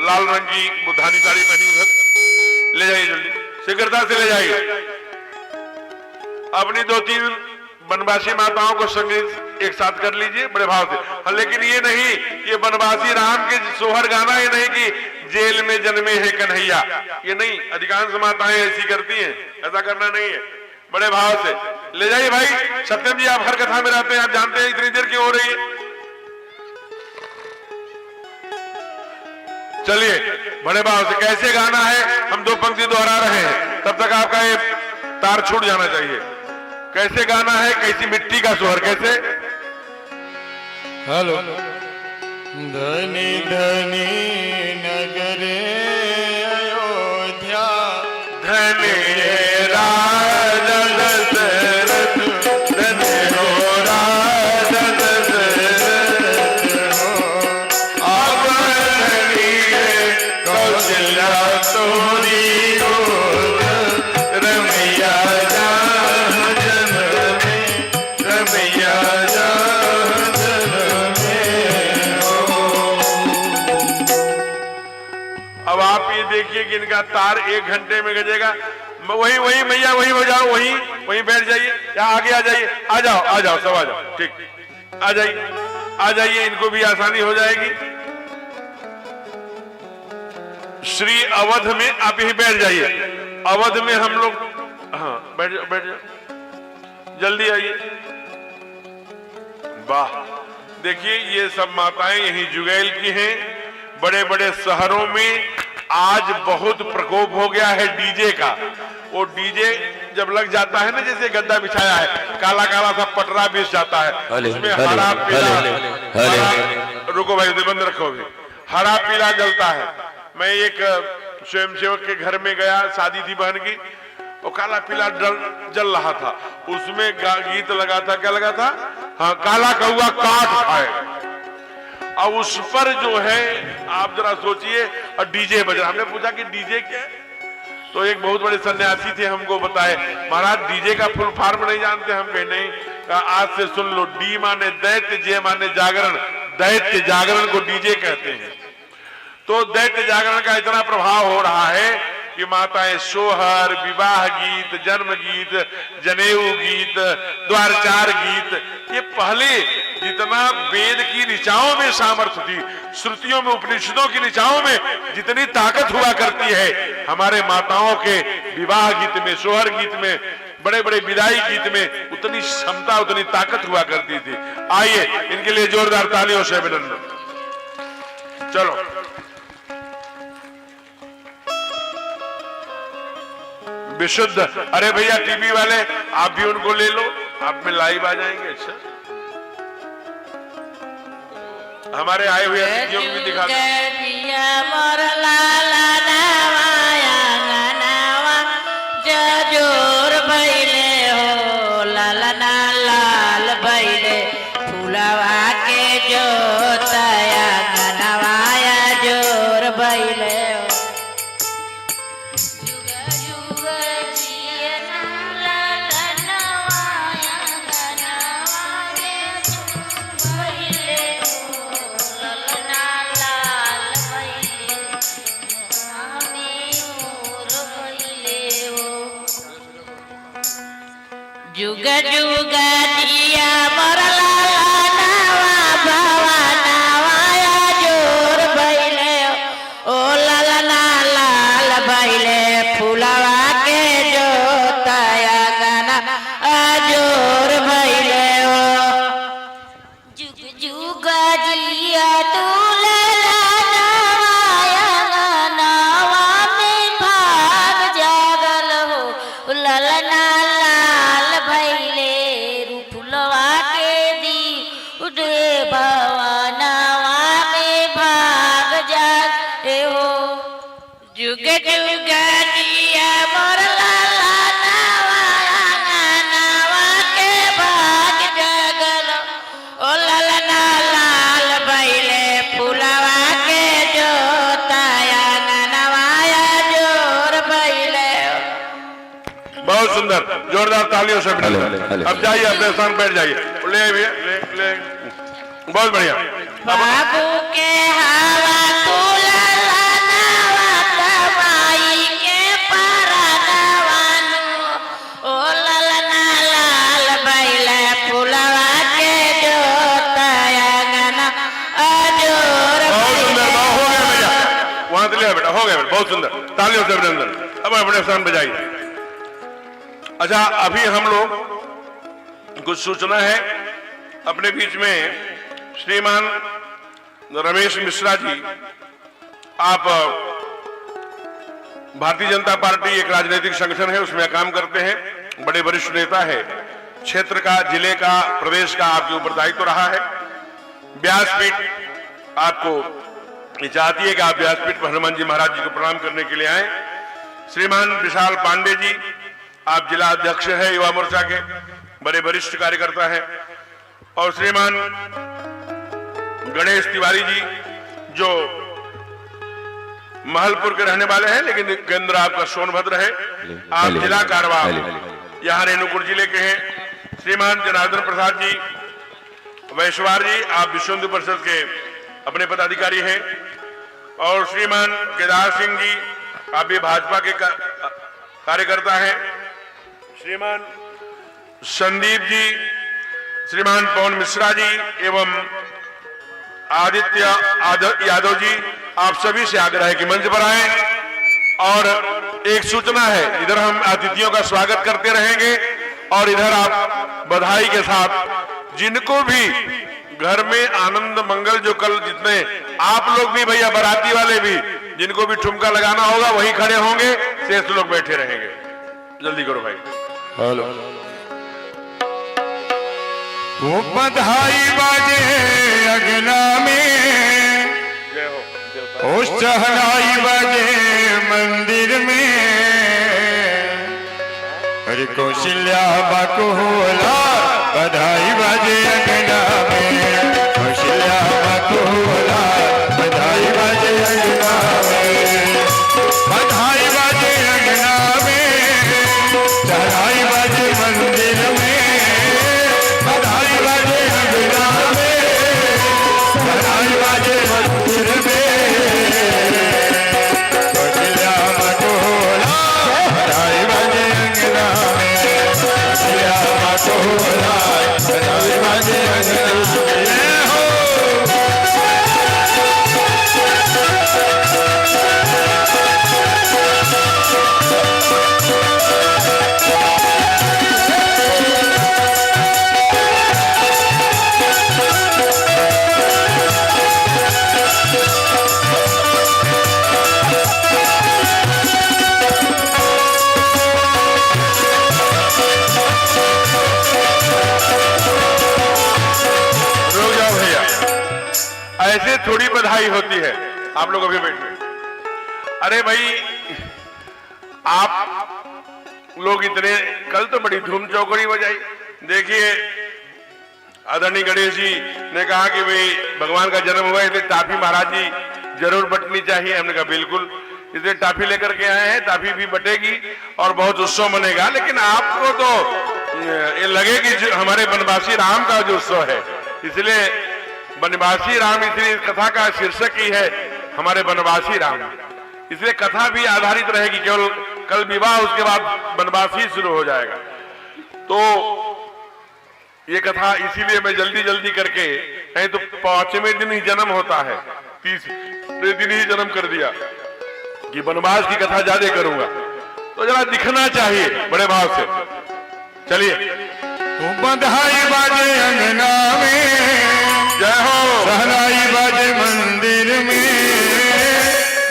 लाल रंग की वो धानी साड़ी पहनी उधर ले जाइए, जल्दी शीघ्रता से ले जाइए। अपनी 2-3 बनवासी माताओं को संगीत एक साथ कर लीजिए बड़े भाव से। हाँ, लेकिन ये नहीं, ये बनवासी राम के सोहर गाना ये नहीं कि जेल में जन्मे है कन्हैया, ये नहीं, अधिकांश माताएं ऐसी करती हैं, ऐसा करना नहीं है, बड़े भाव से ले जाइए। भाई सत्यम जी आप हर कथा में रहते हैं, आप जानते हैं इतनी देर क्यों हो रही है। चलिए बड़े भाव से, कैसे गाना है हम 2 पंक्ति दोहरा रहे हैं, तब तक आपका ये तार छूट जाना चाहिए। कैसे गाना है, कैसी मिट्टी का सोहर, कैसे? हेलो। धनी धनी नगरे अयोध्या, धनी राजा दशरथ, धनी हो राजा दशरथ हो, अब धनी कौशल्या तोरी गोद, रमैया जान जन में, रमैया जान जन में हो। अब आप ये देखिए कि इनका तार 1 घंटे में गजेगा। वही मैया वही हो जाओ, वही बैठ जाइए, या आगे आ जाइए, आ जाओ सब आ जाओ, ठीक, आ जाइए, इनको भी आसानी हो जाएगी। श्री अवध में आप यही बैठ जाइए, अवध में हम लोग, हाँ बैठ जाओ, जल्दी आइए। वाह, देखिए ये सब माताएं यही जुगैल की हैं। बड़े बड़े शहरों में आज बहुत प्रकोप हो गया है डीजे का। वो डीजे जब लग जाता है ना, जैसे गद्दा बिछाया है, काला काला सा पटरा बिछ जाता है, उसमें हरा पीला, रुको भाई बंद रखो भी, हरा पीला जलता है। मैं एक स्वयंसेवक के घर में गया, शादी थी बहन की, वो काला पीला जल रहा था, उसमें गीत लगा था, क्या लगा था? हाँ, काला कौआ काट खाए। अब उस पर जो है आप जरा सोचिए, और डीजे बज रहा। हमने पूछा कि डीजे क्या है, तो एक बहुत बड़े सन्यासी थे, हमको बताए महाराज डीजे का फुल फॉर्म नहीं जानते। हम कहे नहीं, कहा आज से सुन लो, डी माने दैत्य, जे माने जागरण, दैत्य जागरण को डीजे कहते हैं। तो दैत्य जागरण का इतना प्रभाव हो रहा है कि माताएं सोहर, विवाह गीत, जन्म गीत, जनेऊ गीत, द्वारचार गीत, ये पहले जितना वेद की ऋचाओं में सामर्थ्य थी, श्रुतियों में, उपनिषदों की ऋचाओं में जितनी ताकत हुआ करती है, हमारे माताओं के विवाह गीत में, सोहर गीत में, बड़े बड़े विदाई गीत में उतनी क्षमता, उतनी ताकत हुआ करती थी। आइए इनके लिए जोरदार तालियों से अभिनंदन। चलो विशुद्ध, अरे भैया टीवी वाले आप भी उनको ले लो, आप में लाइव आ जाएंगे। अच्छा हमारे आए हुए अतिथियों को भी दिखा दो। जुग जुग जिया मोर लाला नवा भवा नवाया जोर भइले ओ लाला लाल भइले फुलवा के जोताया गाना जोर भइले ओ जुग जुग जिया तू लाला नवाया नवा में भाग जागल हो लाला जुग जुग जिया मोर लाला नवा के भाग जगल ओ लाला लाल भइले फुलवा के जोताया नवाया जोर भइले। बहुत सुंदर, जोरदार तालियों से अभिनंदन। अब जाइए अपने स्थान बैठ जाइए। ले ले बहुत बढ़िया। बाबू के हवा तुला बेटा, हो गया बेटा, बहुत सुंदर, तालियों से अभिनंदन। अब अपने स्थान पे जाइए। अच्छा अभी हम लोग कुछ सूचना है, अपने बीच में श्रीमान रमेश मिश्रा जी, आप भारतीय जनता पार्टी एक राजनीतिक संगठन है, उसमें काम करते हैं, बड़े वरिष्ठ नेता है, क्षेत्र का, जिले का, प्रदेश का आपके ऊपर दायित्व रहा है। व्यासपीठ आपको ये चाहती है कि आप व्यासपीठ पर हनुमान जी महाराज जी को प्रणाम करने के लिए आए। श्रीमान विशाल पांडे जी, आप जिला अध्यक्ष है युवा मोर्चा के, बड़े वरिष्ठ कार्यकर्ता है। और श्रीमान गणेश तिवारी जी, जो महलपुर के रहने वाले हैं, लेकिन केंद्र आपका सोनभद्र है, आप जिला कारवा यहाँ रेणुकूट जिले के हैं। श्रीमान जनार्दन प्रसाद जी वैश्वार जी, आप विश्व हिंदू परिषद के अपने पदाधिकारी हैं। और श्रीमान केदार सिंह जी, आप भी भाजपा के कार्यकर्ता हैं। श्रीमान संदीप जी, श्रीमान पवन मिश्रा जी एवं आदित्य यादव जी, आप सभी से आग्रह है कि मंच पर आए। और एक सूचना है, इधर हम अतिथियों का स्वागत करते रहेंगे और इधर आप बधाई के साथ जिनको भी घर में आनंद मंगल, जो कल जितने आप लोग भी भैया बाराती वाले भी, जिनको भी ठुमका लगाना होगा वही खड़े होंगे, शेष लोग बैठे रहेंगे। जल्दी करो भाई। हेलो, वो बधाई बाजे अगना में, ओ शहनाई बाजे मंदिर में, अरे कौशल्या बाको होला बधाई बाजे अगना में, कौशल्या बाको शहनाई बाजे मंदिर में, बधाई बाजे अंगना में, शहनाई बाजे मंदिर में, कौशल्या बटोला बधाई बाजे अंगना में, कौशल्या बटोला बधाई बाजे अंगना में हो। ऐसे थोड़ी बधाई होती है। आप लोग अभी बैठे, अरे भाई आप लोग इतने, कल तो बड़ी धूम चौकड़ी बजाई। देखिए आदरणीय गणेश जी ने कहा कि भाई भगवान का जन्म हुआ इसलिए टाफी महाराज जी जरूर बटनी चाहिए। हमने कहा बिल्कुल, इसलिए टाफी लेकर के आए हैं, टाफी भी बटेगी और बहुत उत्सव मनेगा। लेकिन आपको तो ये लगे कि हमारे वनवासी राम का जो उत्सव है, इसलिए वनवासी राम, इसलिए इस कथा का शीर्षक ही है हमारे वनवासी राम, इसलिए कथा भी आधारित रहेगी। केवल कल विवाह, उसके बाद वनवासी शुरू हो जाएगा। तो ये कथा इसीलिए मैं जल्दी जल्दी करके, नहीं तो 5वें दिन ही जन्म होता है, 30वें दिन ही जन्म कर दिया कि वनवास की कथा ज्यादा करूंगा, तो जरा दिखना चाहिए बड़े भाव से। चलिए, तो बधाई बाजे अंगना में, जय हो, शहनाई बाजे मंदिर में,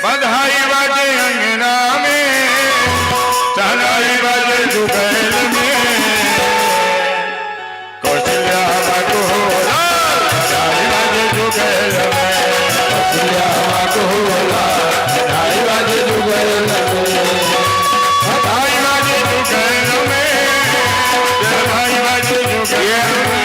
बधाई बाजे अंगना में, शहनाई बाजे जुगैल में, कौशल्या बटोला बधाई बाजे जुगैल में, कौशल्या बटोला बधाई बाजे जुगैल में, बधाई बाजे जुगैल में, बधाई बाजे जुगैल में।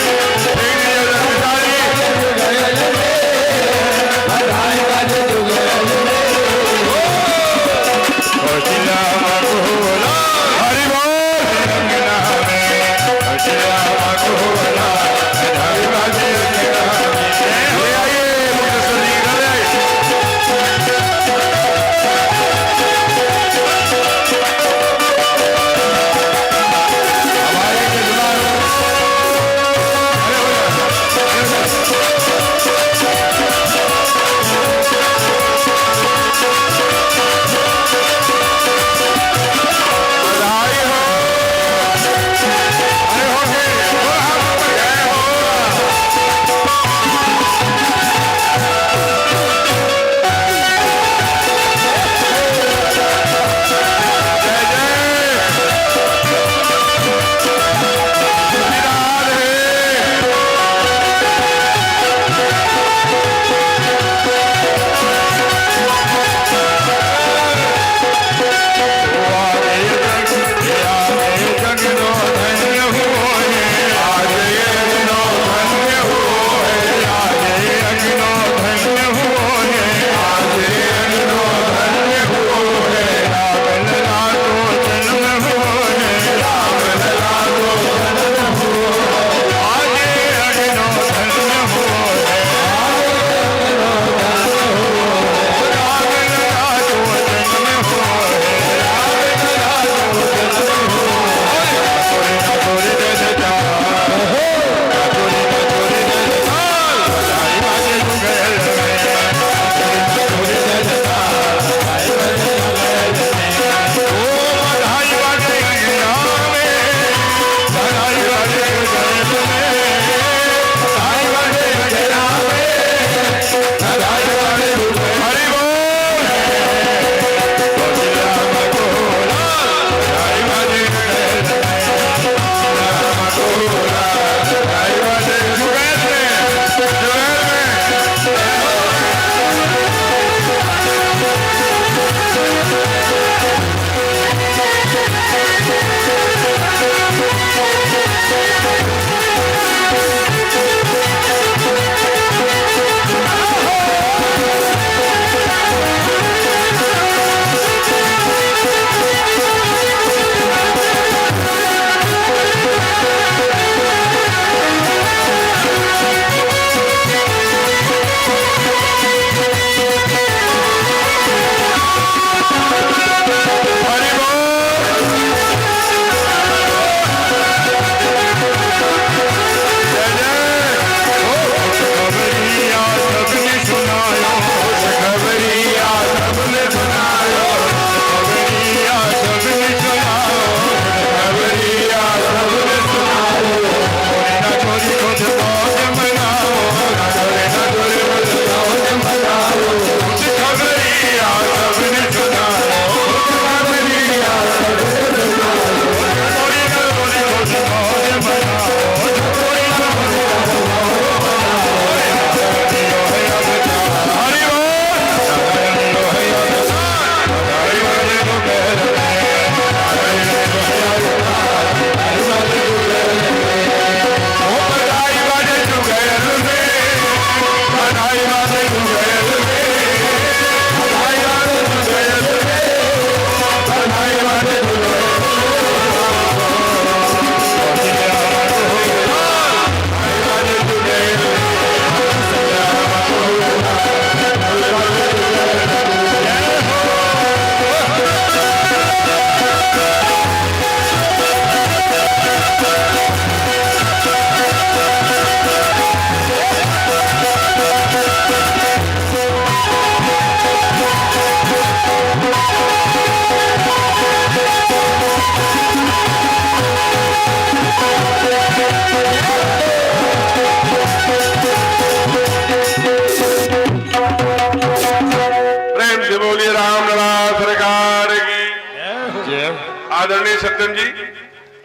सत्यम जी,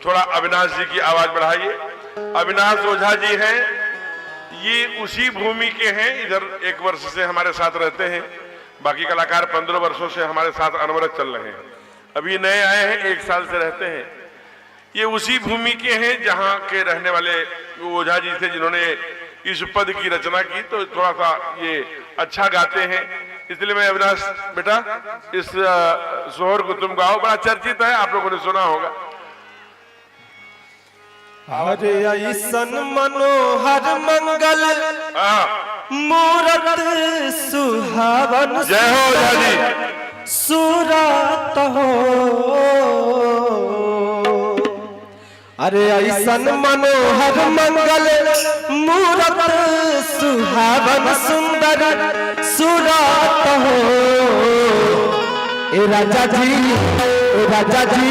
थोड़ा अविनाश जी की आवाज बढ़ाइए। अविनाश ओझा जी हैं, ये उसी भूमि के हैं, इधर 1 वर्ष से हमारे साथ रहते हैं। बाकी कलाकार 15 वर्षों से हमारे साथ अनवरत चल रहे हैं। अभी नए आए हैं, 1 साल से रहते हैं। ये उसी भूमि के हैं जहां के रहने वाले ओझा जी थे, जिन्होंने इस पद की रचना की। तो थोड़ा सा ये अच्छा गाते हैं, इसलिए मैं अविनाश बेटा इस सोहर को तुम गाओ। बड़ा चर्चित है, आप लोगों ने सुना होगा। हरे ऐसन मनोहर मंगल मूरत सुहावन, जय हो ओझा जी। सूरत हो। अरे ऐसन मनोहर मंगल मूरत सुहावन सुंदर सूरत हो। ए राजा जी, ए राजा जी,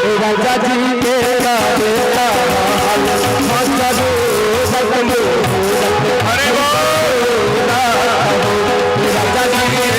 ए राजा जी के अरे राजा जी, राजा जी के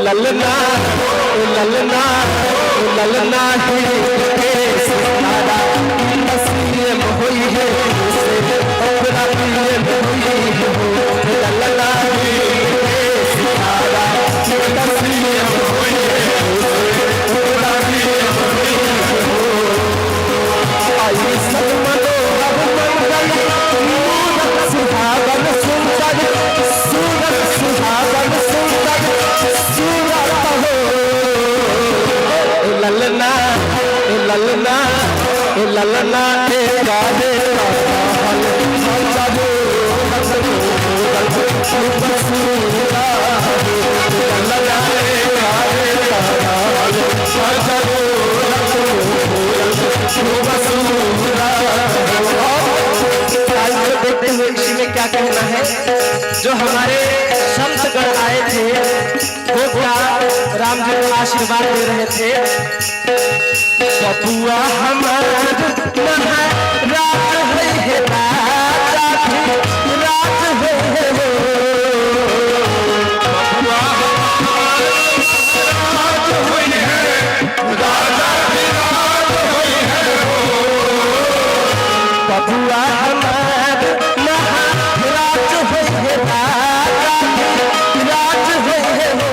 ललना ललना ललना ही के सितारा तस्लीम हुई है से ओरा प्रियम हुई है। ललना ही के सितारा तस्लीम हुई है से ओरा प्रियम हुई है। आई सलमनो मंगल मूरत सुहावन सुंदर सूरत सुहावन सुंदर सूरत हो। ललना ललना ललना के गाने देखते हुए इसी में क्या कहना है। जो हमारे संतगण आए थे वो क्या राम जी को आशीर्वाद दे रहे थे। बबुआ हमार रात है राजा रात है हो। बबुआ हमार रात है राजा रात है हो। बबुआ हमार रात है राजा रात है हो।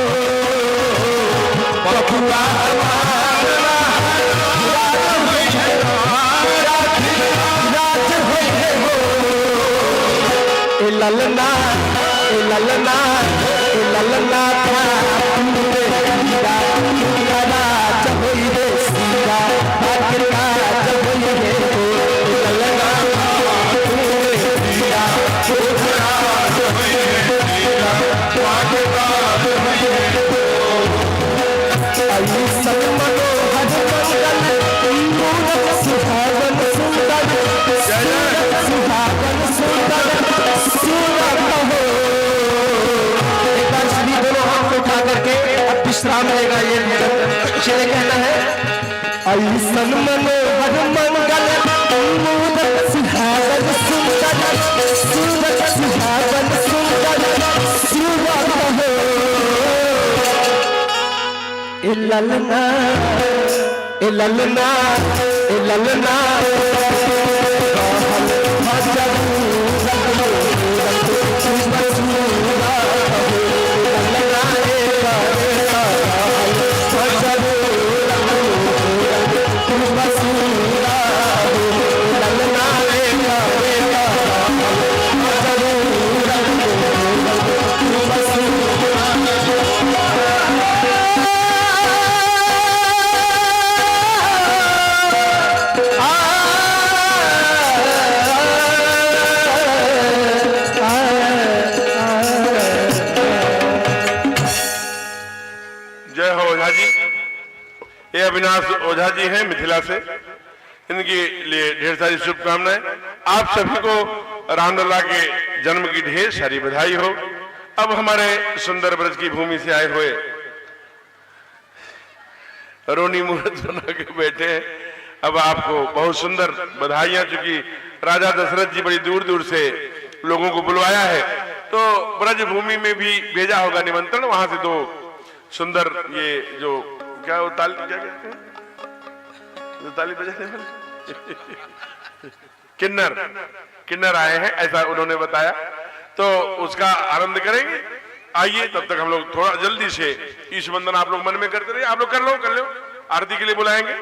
बबुआ ललना ललना ललना था पूरे हीरा हीरा जबई रे सीरा भाग्यता जबई रे ललना पूरे हीरा हीरा जबई रे सीरा भाग्यता विश्राम लेगा ये भजन। चले कहना है ऐसन मनोहर मंगल मूरत सुहावन सुंदर सूरत सुहावन सुंदर सुवर्ण हो ए ललना ए ललना ए ललना ये अविनाश ओझा जी हैं मिथिला से, इनके लिए ढेर सारी शुभकामनाएं। आप सभी को रामलला के जन्म की ढेर सारी बधाई हो। अब हमारे सुंदर ब्रज की भूमि से आए हुए रोनी मूर्त बना के बैठे हैं। अब आपको बहुत सुंदर बधाइयां, चूंकि राजा दशरथ जी बड़ी दूर दूर से लोगों को बुलवाया है, तो ब्रज भूमि में भी भेजा होगा निमंत्रण। वहां से दो सुंदर ये जो क्या वो ताली क्या कहते हैं जो ताली बजाने वाले किन्नर आए हैं, ऐसा उन्होंने बताया, तो उसका आनंद करेंगे। आइए तब तक हम लोग थोड़ा जल्दी से ईश वंदन आप लोग मन में करते रहिए। आप लोग कर लो आरती के लिए बुलाएंगे।